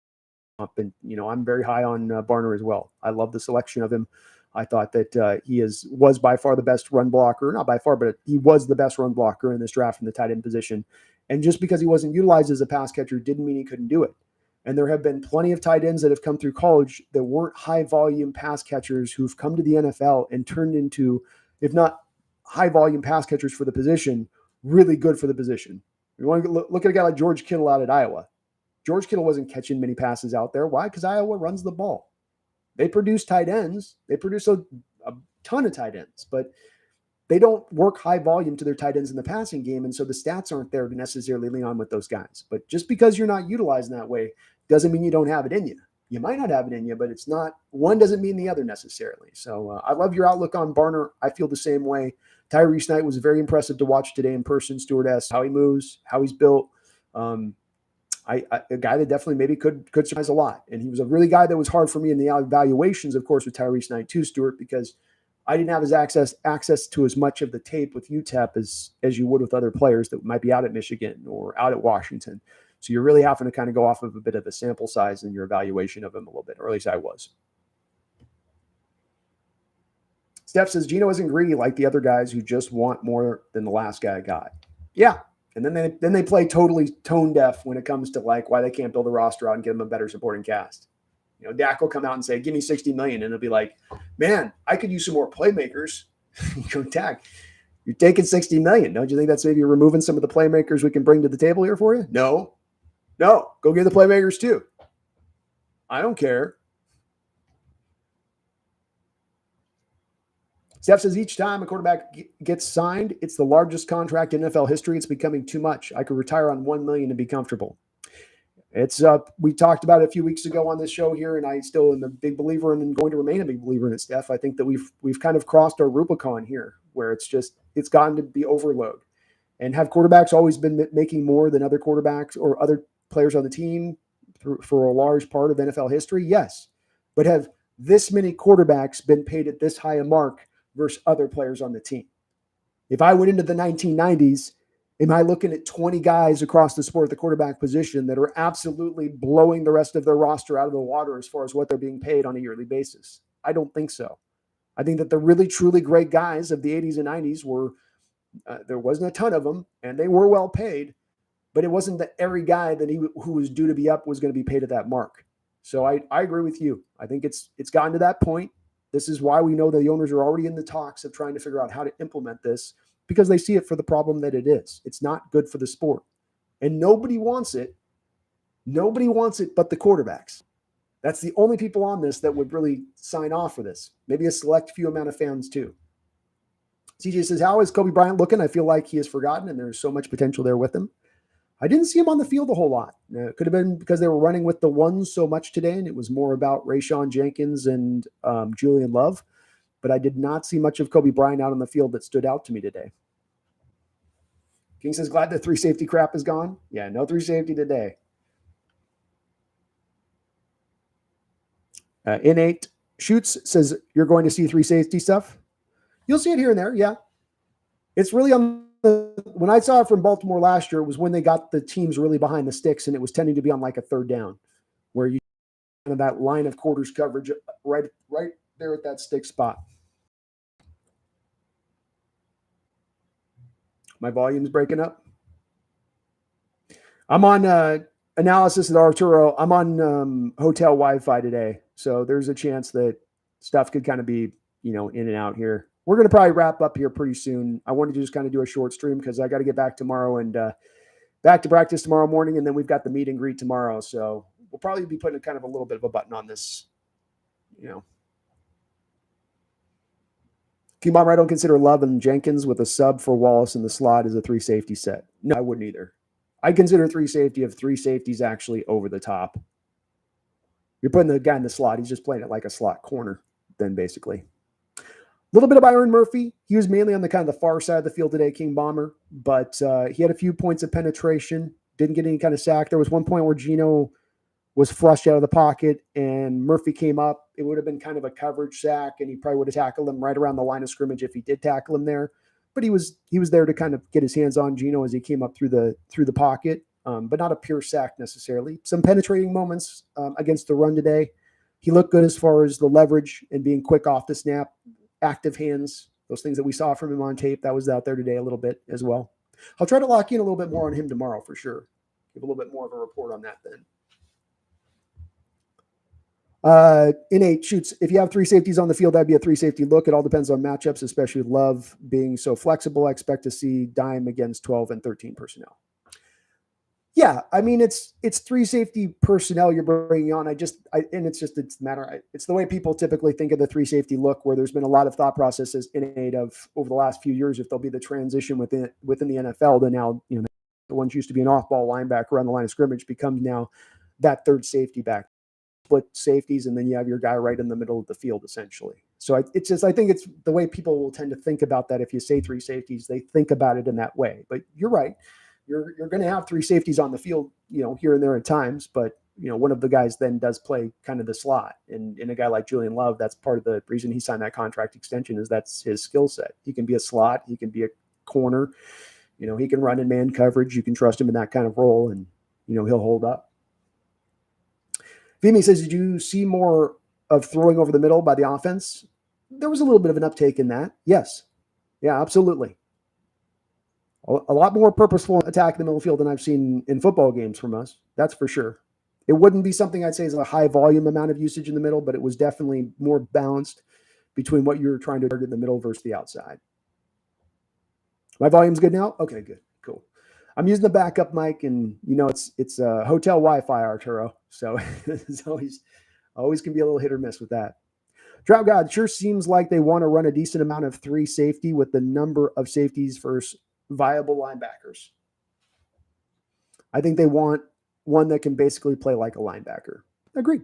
And, I'm very high on Barner as well. I love the selection of him. I thought that he was by far the best run blocker. Not by far, but he was the best run blocker in this draft in the tight end position. And just because he wasn't utilized as a pass catcher didn't mean he couldn't do it. And there have been plenty of tight ends that have come through college that weren't high-volume pass catchers who've come to the NFL and turned into, if not high-volume pass catchers for the position, really good for the position. You want to look at a guy like George Kittle out at Iowa. George Kittle wasn't catching many passes out there. Why? Because Iowa runs the ball. They produce tight ends. They produce a ton of tight ends, but they don't work high volume to their tight ends in the passing game, and so the stats aren't there to necessarily lean on with those guys. But just because you're not utilizing that way doesn't mean you don't have it in you. You might not have it in you, but it's not, one doesn't mean the other necessarily. So I love your outlook on Barner. I feel the same way. Tyrese Knight was very impressive to watch today in person. Stewart asks how he moves, how he's built. A guy that definitely maybe could surprise a lot. And he was a really guy that was hard for me in the evaluations, of course, with Tyrese Knight too, Stewart, because I didn't have his access to as much of the tape with UTEP as you would with other players that might be out at Michigan or out at Washington. So you're really having to kind of go off of a bit of a sample size in your evaluation of him a little bit, or at least I was. Steph says, Geno isn't greedy like the other guys who just want more than the last guy got. Yeah. And then they play totally tone deaf when it comes to like why they can't build a roster out and give them a better supporting cast. Dak will come out and say, give me $60 million. And it'll be like, man, I could use some more playmakers. Go Dak. You're taking $60 million. Don't you think that's maybe removing some of the playmakers we can bring to the table here for you? No, go get the playmakers too. I don't care. Steph says each time a quarterback gets signed, it's the largest contract in NFL history. It's becoming too much. I could retire on $1 million and be comfortable. It's we talked about it a few weeks ago on this show here, and I still am a big believer in and going to remain a big believer in it, Steph. I think that we've kind of crossed our Rubicon here, where it's gotten to be overload. And have quarterbacks always been making more than other quarterbacks or other players on the team for a large part of NFL history? Yes. But have this many quarterbacks been paid at this high a mark versus other players on the team? If I went into the 1990s, am I looking at 20 guys across the sport at the quarterback position that are absolutely blowing the rest of their roster out of the water as far as what they're being paid on a yearly basis? I don't think so. I think that the really, truly great guys of the 80s and 90s were, there wasn't a ton of them, and they were well paid, but it wasn't that every guy that who was due to be up was going to be paid at that mark. So I agree with you. I think it's gotten to that point. This is why we know that the owners are already in the talks of trying to figure out how to implement this, because they see it for the problem that it is. It's not good for the sport. And nobody wants it. Nobody wants it but the quarterbacks. That's the only people on this that would really sign off for this. Maybe a select few amount of fans too. CJ says, how is Kobe Bryant looking? I feel like he is forgotten and there's so much potential there with him. I didn't see him on the field a whole lot. It could have been because they were running with the ones so much today, and it was more about Rayshon Jenkins and Julian Love. But I did not see much of Kobe Bryant out on the field that stood out to me today. King says, glad the 3 safety crap is gone. Yeah, no 3 safety today. Innate Shoots says, you're going to see 3 safety stuff. You'll see it here and there, yeah. It's really on when I saw it from Baltimore last year, it was when they got the teams really behind the sticks, and it was tending to be on like a 3rd down, where you kind of that line of quarters coverage right there at that stick spot. My volume's breaking up. I'm on analysis at Arturo. I'm on hotel Wi-Fi today, so there's a chance that stuff could kind of be in and out here. We're going to probably wrap up here pretty soon. I wanted to just kind of do a short stream because I got to get back tomorrow and back to practice tomorrow morning, and then we've got the meet and greet tomorrow. So we'll probably be putting kind of a little bit of a button on this. King Bomber, I don't consider Love and Jenkins with a sub for Wallace in the slot as a 3 safety set. No, I wouldn't either. I consider 3 safety of 3 safeties actually over the top. You're putting the guy in the slot. He's just playing it like a slot corner then basically. A little bit of Byron Murphy. He was mainly on the kind of the far side of the field today, King Bomber, but he had a few points of penetration, didn't get any kind of sack. There was one point where Geno was flushed out of the pocket and Murphy came up. It would have been kind of a coverage sack, and he probably would have tackled him right around the line of scrimmage if he did tackle him there. But he was there to kind of get his hands on Geno as he came up through the pocket, but not a pure sack necessarily. Some penetrating moments against the run today. He looked good as far as the leverage and being quick off the snap. Active hands, those things that we saw from him on tape, that was out there today a little bit as well. I'll try to lock in a little bit more on him tomorrow for sure. Give a little bit more of a report on that then. Innate Shoots, if you have 3 safeties on the field, that'd be a 3 safety look. It all depends on matchups, especially with Love being so flexible. I expect to see dime against 12 and 13 personnel. Yeah, I mean, it's 3 safety personnel you're bringing on. It's the way people typically think of the 3 safety look, where there's been a lot of thought processes innate of over the last few years if there'll be the transition within the NFL to now, the ones used to be an off-ball linebacker on the line of scrimmage becomes now that 3rd safety back, split safeties, and then you have your guy right in the middle of the field essentially. So I think it's the way people will tend to think about that. If you say 3 safeties, they think about it in that way. But you're right. You're going to have 3 safeties on the field, here and there at times, but one of the guys then does play kind of the slot. And in a guy like Julian Love, that's part of the reason he signed that contract extension, is that's his skill set. He can be a slot, he can be a corner, he can run in man coverage. You can trust him in that kind of role, and he'll hold up. Vimy says, did you see more of throwing over the middle by the offense? There was a little bit of an uptake in that. Yes. Yeah, absolutely. A lot more purposeful attack in the middle of the field than I've seen in football games from us. That's for sure. It wouldn't be something I'd say is a high volume amount of usage in the middle, but it was definitely more balanced between what you're trying to target in the middle versus the outside. My volume's good now? Okay, good. Cool. I'm using the backup mic, and it's hotel Wi-Fi, Arturo. So it's always can be a little hit or miss with that. Drought God, sure seems like they want to run a decent amount of 3 safety with the number of safeties versus viable linebackers. I think they want one that can basically play like a linebacker. Agreed.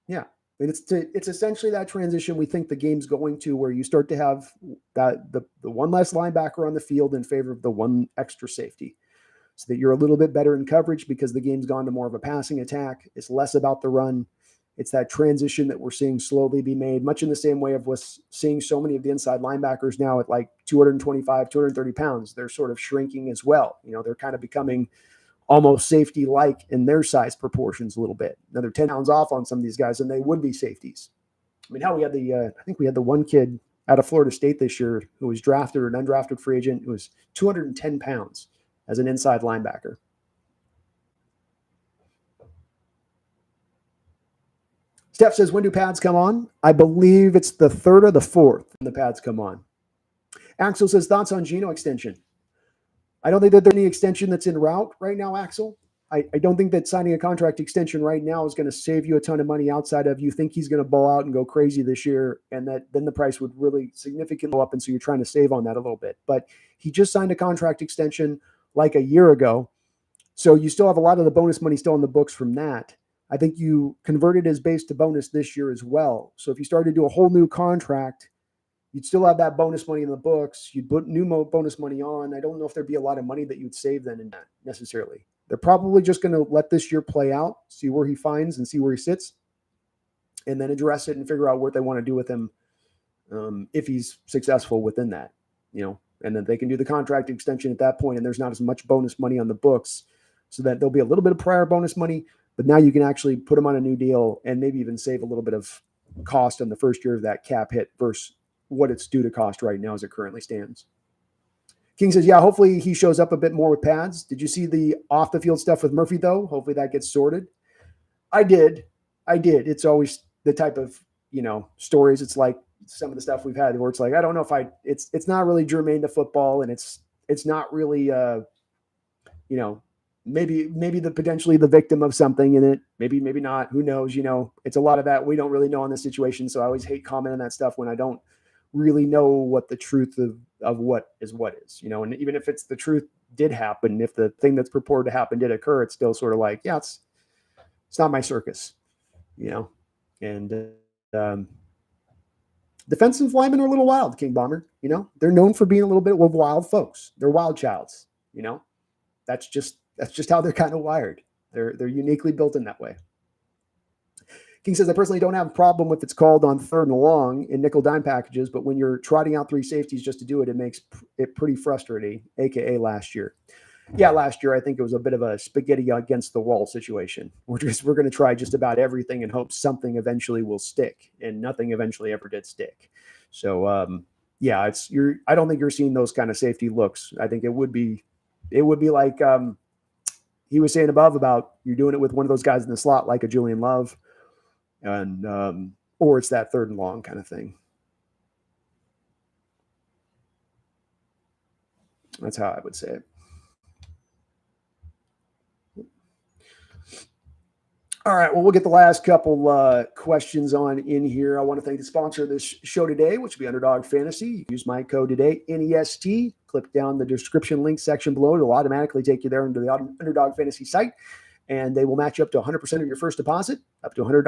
Yeah. And it's essentially that transition we think the game's going to, where you start to have that the one less linebacker on the field in favor of the one extra safety, so that you're a little bit better in coverage because the game's gone to more of a passing attack. It's less about the run. It's that transition that we're seeing slowly be made, much in the same way of what's seeing so many of the inside linebackers now at like 225, 230 pounds. They're sort of shrinking as well. They're kind of becoming almost safety-like in their size proportions a little bit. Another 10 pounds off on some of these guys, and they would be safeties. I mean, we had I think we had the one kid out of Florida State this year who was drafted or an undrafted free agent who was 210 pounds as an inside linebacker. Steph says, when do pads come on? I believe it's the 3rd or the 4th when the pads come on. Axel says, thoughts on Geno extension? I don't think that there's any extension that's en route right now, Axel. I don't think that signing a contract extension right now is going to save you a ton of money outside of you think he's going to ball out and go crazy this year, and that then the price would really significantly go up, and so you're trying to save on that a little bit. But he just signed a contract extension like a year ago, so you still have a lot of the bonus money still in the books from that. I think you converted his base to bonus this year as well. So if you started to do a whole new contract, you'd still have that bonus money in the books. You'd put new bonus money on. I don't know if there'd be a lot of money that you'd save then in that necessarily. They're probably just going to let this year play out, see where he finds and see where he sits, and then address it and figure out what they want to do with him if he's successful within that, and then they can do the contract extension at that point, and there's not as much bonus money on the books, so that there'll be a little bit of prior bonus money, but now you can actually put him on a new deal and maybe even save a little bit of cost on the first year of that cap hit versus what it's due to cost right now as it currently stands. King says, yeah, hopefully he shows up a bit more with pads. Did you see the off the field stuff with Murphy though? Hopefully that gets sorted. I did. It's always the type of, stories. It's like some of the stuff we've had where it's like, I don't know if it's not really germane to football, and it's not really, maybe potentially the victim of something in it. Maybe not. Who knows? It's a lot of that. We don't really know on this situation. So I always hate commenting on that stuff when I don't really know what the truth of what is, and even if it's the truth did happen, if the thing that's purported to happen did occur, it's still sort of like, yeah, it's not my circus, and defensive linemen are a little wild, King Bomber, they're known for being a little bit of wild folks. They're wild childs, that's just how they're kind of wired. They're uniquely built in that way. King says, I personally don't have a problem if it's called on 3rd and long in nickel dime packages, but when you're trotting out 3 safeties just to do it, it makes it pretty frustrating, AKA last year. Yeah, last year, I think it was a bit of a spaghetti against the wall situation. We're going to try just about everything and hope something eventually will stick, and nothing eventually ever did stick. So, I don't think you're seeing those kind of safety looks. I think it would be like he was saying above about you're doing it with one of those guys in the slot like a Julian Love, and or it's that 3rd and long kind of thing. That's how I would say it. All right, well, we'll get the last couple questions on in here. I want to thank the sponsor of this show today, which will be Underdog Fantasy. You can use my code today, NEST. Click down the description link section below. It'll automatically take you there into the Underdog Fantasy site, and they will match you up to 100% of your first deposit, up to $100.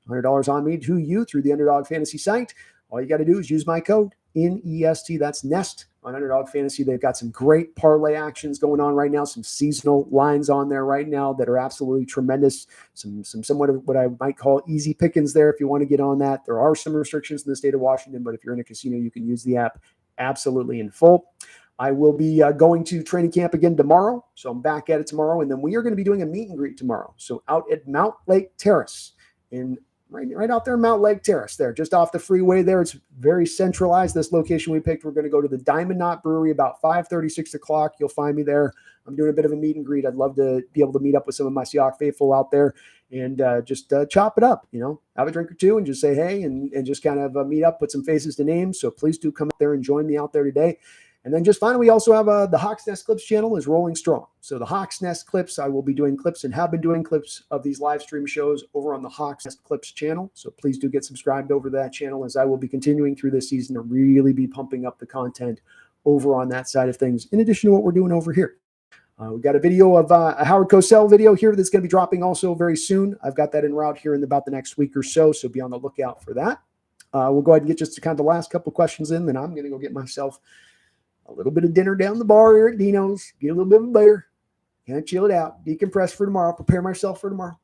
$100 on me to you through the Underdog Fantasy site. All you got to do is use my code, NEST. That's Nest on Underdog Fantasy. They've got some great parlay actions going on right now, some seasonal lines on there right now that are absolutely tremendous. Some somewhat of what I might call easy pickings there if you want to get on that. There are some restrictions in the state of Washington, but if you're in a casino, you can use the app absolutely in full. I will be going to training camp again tomorrow, so I'm back at it tomorrow, and then we are going to be doing a meet and greet tomorrow. So out at Mount Lake Terrace in right out there, Mount Lake Terrace there, just off the freeway there. It's very centralized, this location we picked. We're going to go to the Diamond Knot Brewery about 5:30, 6 o'clock. You'll find me there. I'm doing a bit of a meet and greet. I'd love to be able to meet up with some of my Seahawks faithful out there and just chop it up, have a drink or two and just say hey and just kind of meet up, put some faces to names. So please do come up there and join me out there today. And then just finally, we also have the Hawks Nest Clips channel is rolling strong. So the Hawks Nest Clips, I will be doing clips and have been doing clips of these live stream shows over on the Hawks Nest Clips channel. So please do get subscribed over to that channel, as I will be continuing through this season to really be pumping up the content over on that side of things, in addition to what we're doing over here. We've got a video of a Howard Cosell video here that's going to be dropping also very soon. I've got that en route here in about the next week or so be on the lookout for that. We'll go ahead and get just to kind of the last couple questions in, then I'm going to go get myself a little bit of dinner down the bar here at Dino's, get a little bit of a beer, kind of chill it out, decompress for tomorrow, prepare myself for tomorrow.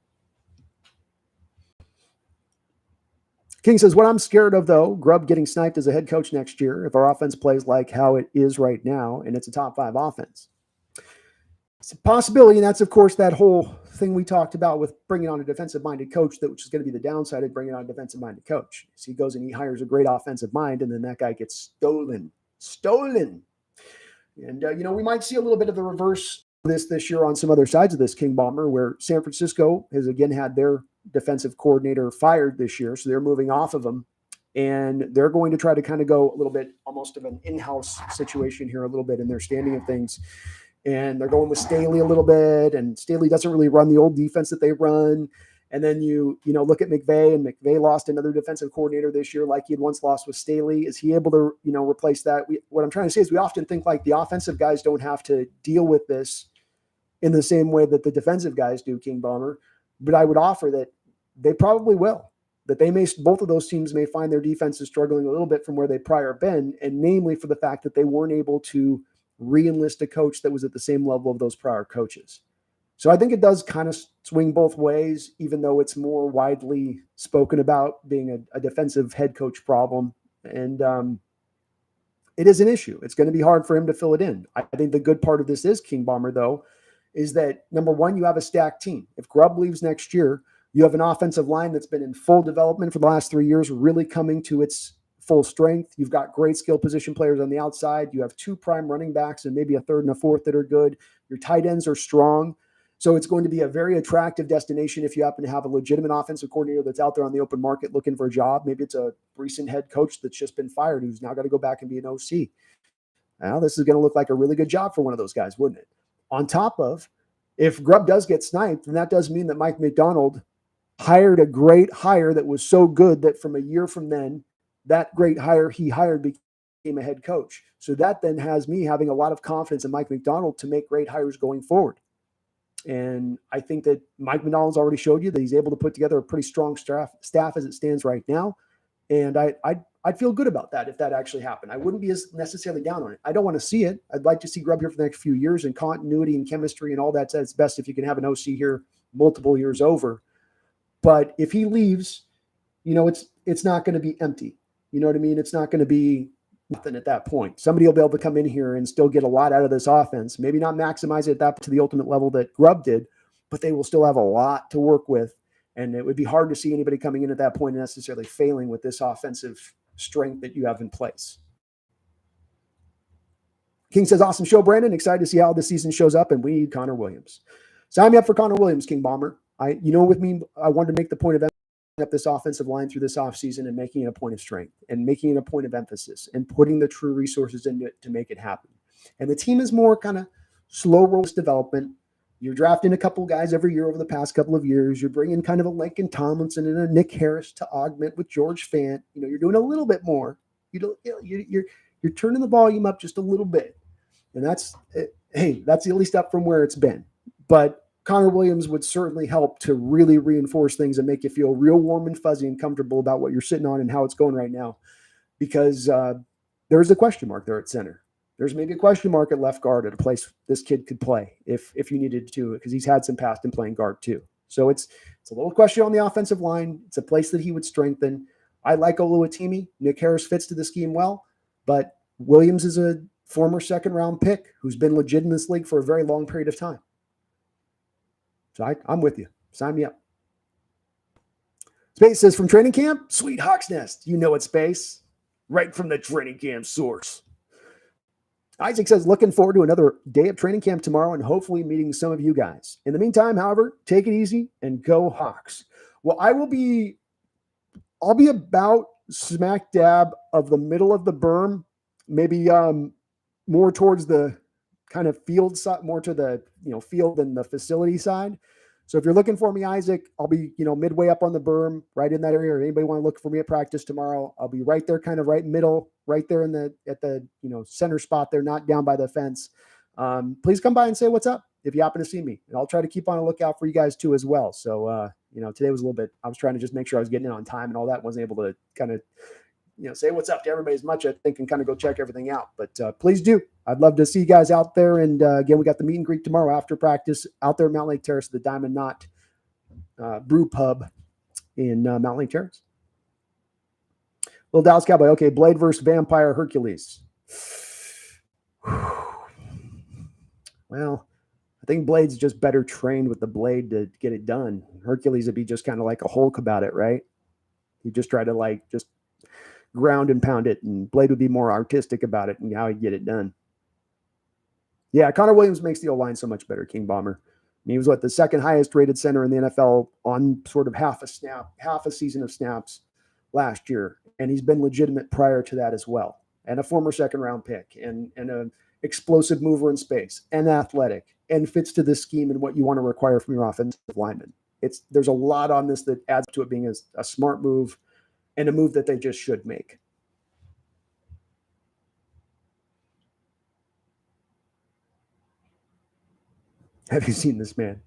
King says, what I'm scared of, though, Grubb getting sniped as a head coach next year if our offense plays like how it is right now and it's a top 5 offense. It's a possibility, and that's, of course, that whole thing we talked about with bringing on a defensive-minded coach, which is going to be the downside of bringing on a defensive-minded coach. So he goes and he hires a great offensive mind, and then that guy gets stolen. And, we might see a little bit of the reverse this year on some other sides of this King Bomber, where San Francisco has again had their defensive coordinator fired this year, so they're moving off of him, and they're going to try to kind of go a little bit almost of an in-house situation here a little bit in their standing of things. And they're going with Staley a little bit, and Staley doesn't really run the old defense that they run. And then you look at McVay, and McVay lost another defensive coordinator this year, like he had once lost with Staley. Is he able to replace that? What I'm trying to say is we often think like the offensive guys don't have to deal with this in the same way that the defensive guys do, King Bomber. But I would offer that they probably will. That both of those teams may find their defenses struggling a little bit from where they prior been, and namely for the fact that they weren't able to re-enlist a coach that was at the same level of those prior coaches. So I think it does kind of swing both ways, even though it's more widely spoken about being a defensive head coach problem. And it is an issue. It's going to be hard for him to fill it in. I think the good part of this is, King Bomber, though, is that, number one, you have a stacked team. If Grubb leaves next year, you have an offensive line that's been in full development for the last 3 years, really coming to its full strength. You've got great skill position players on the outside. You have 2 prime running backs and maybe a third and a fourth that are good. Your tight ends are strong. So it's going to be a very attractive destination if you happen to have a legitimate offensive coordinator that's out there on the open market looking for a job. Maybe it's a recent head coach that's just been fired who's now got to go back and be an OC. Now, this is going to look like a really good job for one of those guys, wouldn't it? On top of, if Grubb does get sniped, then that does mean that Mike McDonald hired a great hire that was so good that from a year from then, that great hire he hired became a head coach. So that then has me having a lot of confidence in Mike McDonald to make great hires going forward. And I think that Mike McDonald's already showed you that he's able to put together a pretty strong staff as it stands right now. And I'd feel good about that if that actually happened. I wouldn't be as necessarily down on it. I don't want to see it. I'd like to see Grubb here for the next few years, and continuity and chemistry and all that. It's best if you can have an OC here multiple years over. But if he leaves, it's not going to be empty. You know what I mean? It's not going to be nothing at that point. Somebody will be able to come in here and still get a lot out of this offense. Maybe not maximize it to the ultimate level that Grubb did, but they will still have a lot to work with. And it would be hard to see anybody coming in at that point and necessarily failing with this offensive strength that you have in place. King says, awesome show, Brandon. Excited to see how this season shows up, and we need Connor Williams. Sign me up for Connor Williams, King Bomber. With me, I wanted to make the point of up this offensive line through this offseason and making it a point of strength and making it a point of emphasis and putting the true resources into it to make it happen. And the team is more kind of slow rolls development. You're drafting a couple guys every year over the past couple of years. You're bringing kind of a Lincoln Tomlinson and a Nick Harris to augment with George Fant. You're doing a little bit more. You're turning the volume up just a little bit. And that's at least up from where it's been. But Connor Williams would certainly help to really reinforce things and make you feel real warm and fuzzy and comfortable about what you're sitting on and how it's going right now. Because there's a question mark there at center. There's maybe a question mark at left guard at a place this kid could play if you needed to, because he's had some past in playing guard too. So it's a little question on the offensive line. It's a place that he would strengthen. I like Oluwatimi. Nick Harris fits to the scheme well, but Williams is a former second-round pick who's been legit in this league for a very long period of time. So I'm with you. Sign me up. Space says, from training camp, sweet Hawks Nest. You know it, Space. Right from the training camp source. Isaac says, looking forward to another day of training camp tomorrow and hopefully meeting some of you guys. In the meantime, however, take it easy and go Hawks. Well, I'll be about smack dab of the middle of the berm, maybe more towards the kind of field side, more to the field than the facility side. So if you're looking for me, Isaac, I'll be midway up on the berm, right in that area. Or anybody want to look for me at practice tomorrow, I'll be right there, kind of right middle, right there at the center spot there, not down by the fence. Please come by and say what's up if you happen to see me, and I'll try to keep on a lookout for you guys too as well. So today was a little bit. I was trying to just make sure I was getting in on time and all that. Wasn't able to kind of say what's up to everybody as much, I think, and kind of go check everything out. But please do. I'd love to see you guys out there. And again, we got the meet and greet tomorrow after practice out there in Mountain Lake Terrace, the Diamond Knot Brew Pub in Mountain Lake Terrace. Little Dallas Cowboy. Okay, Blade versus Vampire Hercules. Well, I think Blade's just better trained with the blade to get it done. Hercules would be just kind of like a Hulk about it, right? You just try to just ground and pound it, and Blade would be more artistic about it and how he'd get it done. Yeah, Connor Williams makes the O-line so much better, King Bomber. He was the second highest rated center in the NFL on sort of half a season of snaps last year. And he's been legitimate prior to that as well. And a former second round pick and an explosive mover in space and athletic and fits to this scheme and what you want to require from your offensive lineman. There's a lot on this that adds to it being a smart move and a move that they just should make. Have you seen this man?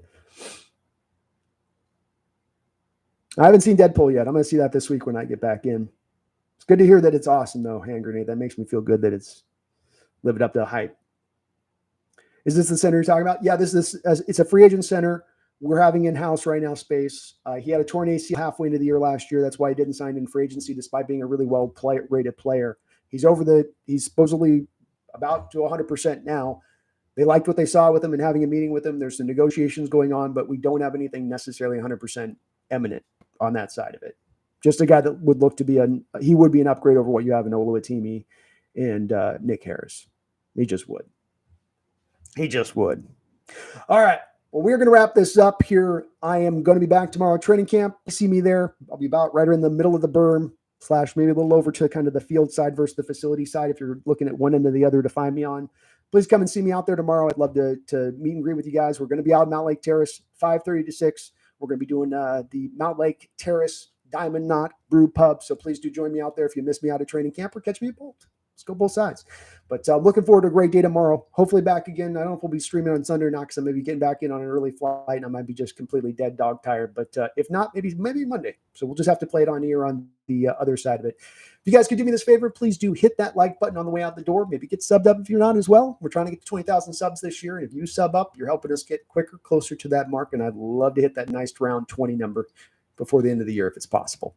I haven't seen Deadpool yet. I'm going to see that this week when I get back in. It's good to hear that it's awesome, though, Hand Grenade. That makes me feel good that it's living up to the hype. Is this the center you're talking about? Yeah, it's a free agent center. We're having in-house right now space. He had a torn ACL halfway into the year last year. That's why he didn't sign in free agency, despite being a really rated player. He's supposedly about to 100% now. They liked what they saw with him and having a meeting with him. There's some negotiations going on, but we don't have anything necessarily 100% imminent on that side of it. Just a guy that would look to be he would be an upgrade over what you have in Oluwatimi and Nick Harris. He just would. All right. Well, we're going to wrap this up here. I am going to be back tomorrow at training camp. You see me there. I'll be about right in the middle of the berm / maybe a little over to kind of the field side versus the facility side. If you're looking at one end or the other to find me on, please come and see me out there tomorrow. I'd love to meet and greet with you guys. We're going to be out in Mount Lake Terrace, 5:30 to 6. We're going to be doing the Mount Lake Terrace Diamond Knot Brew Pub. So please do join me out there if you miss me out at training camp or catch me at Bolt. Let's go both sides. But looking forward to a great day tomorrow. Hopefully back again. I don't know if we'll be streaming on Sunday or not because I may be getting back in on an early flight and I might be just completely dead dog tired. But if not, maybe Monday. So we'll just have to play it on here on the other side of it. If you guys could do me this favor, please do hit that like button on the way out the door. Maybe get subbed up if you're not as well. We're trying to get to 20,000 subs this year. And if you sub up, you're helping us get closer to that mark. And I'd love to hit that nice round 20 number before the end of the year if it's possible.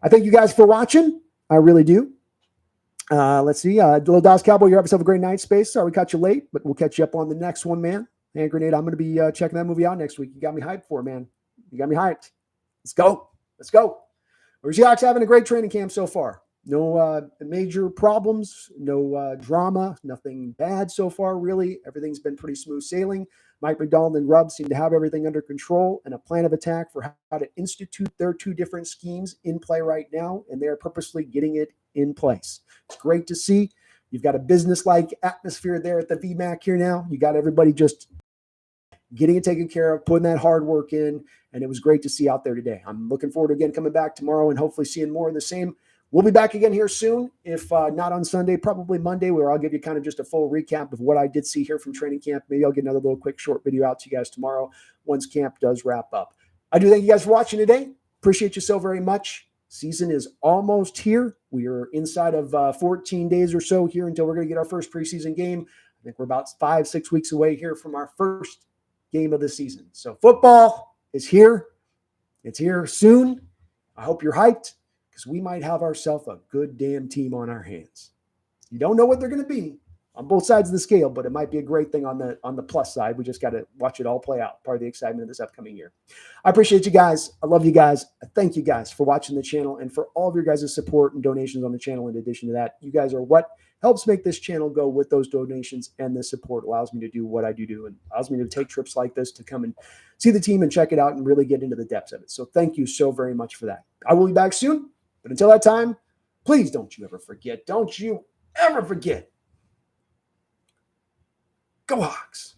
I thank you guys for watching. I really do. Let's see. Little Dallas Cowboy, you have yourself a great night, Space. Sorry we caught you late, but we'll catch you up on the next one, man. Hand Grenade, I'm going to be checking that movie out next week. You got me hyped for it, man. You got me hyped. Let's go. We're Seahawks having a great training camp so far. No major problems, no drama, nothing bad so far, really. Everything's been pretty smooth sailing. Mike McDonald and Rubb seem to have everything under control and a plan of attack for how to institute their two different schemes in play right now, and they're purposely getting it in place. It's great to see. You've got a business-like atmosphere there at the VMAC here now. You got everybody just getting it taken care of, putting that hard work in, and it was great to see out there today. I'm looking forward to again coming back tomorrow and hopefully seeing more of the same. We'll be back again here soon, if not on Sunday, probably Monday, where I'll give you kind of just a full recap of what I did see here from training camp. Maybe I'll get another little quick short video out to you guys tomorrow once camp does wrap up. I do thank you guys for watching today. Appreciate you so very much. Season is almost here. We are inside of 14 days or so here until we're going to get our first preseason game. I think we're about 5-6 weeks away here from our first game of the season. So football is here. It's here soon. I hope you're hyped, because we might have ourselves a good damn team on our hands. You don't know what they're going to be on both sides of the scale, but it might be a great thing on the plus side. We just got to watch it all play out. Part of the excitement of this upcoming year. I appreciate you guys. I love you guys. I thank you guys for watching the channel and for all of your guys' support and donations on the channel. In addition to that, you guys are what helps make this channel go. With those donations and the support allows me to do what I do and allows me to take trips like this to come and see the team and check it out and really get into the depths of it. So thank you so very much for that. I will be back soon. But until that time, please don't you ever forget. Don't you ever forget. Go Hawks.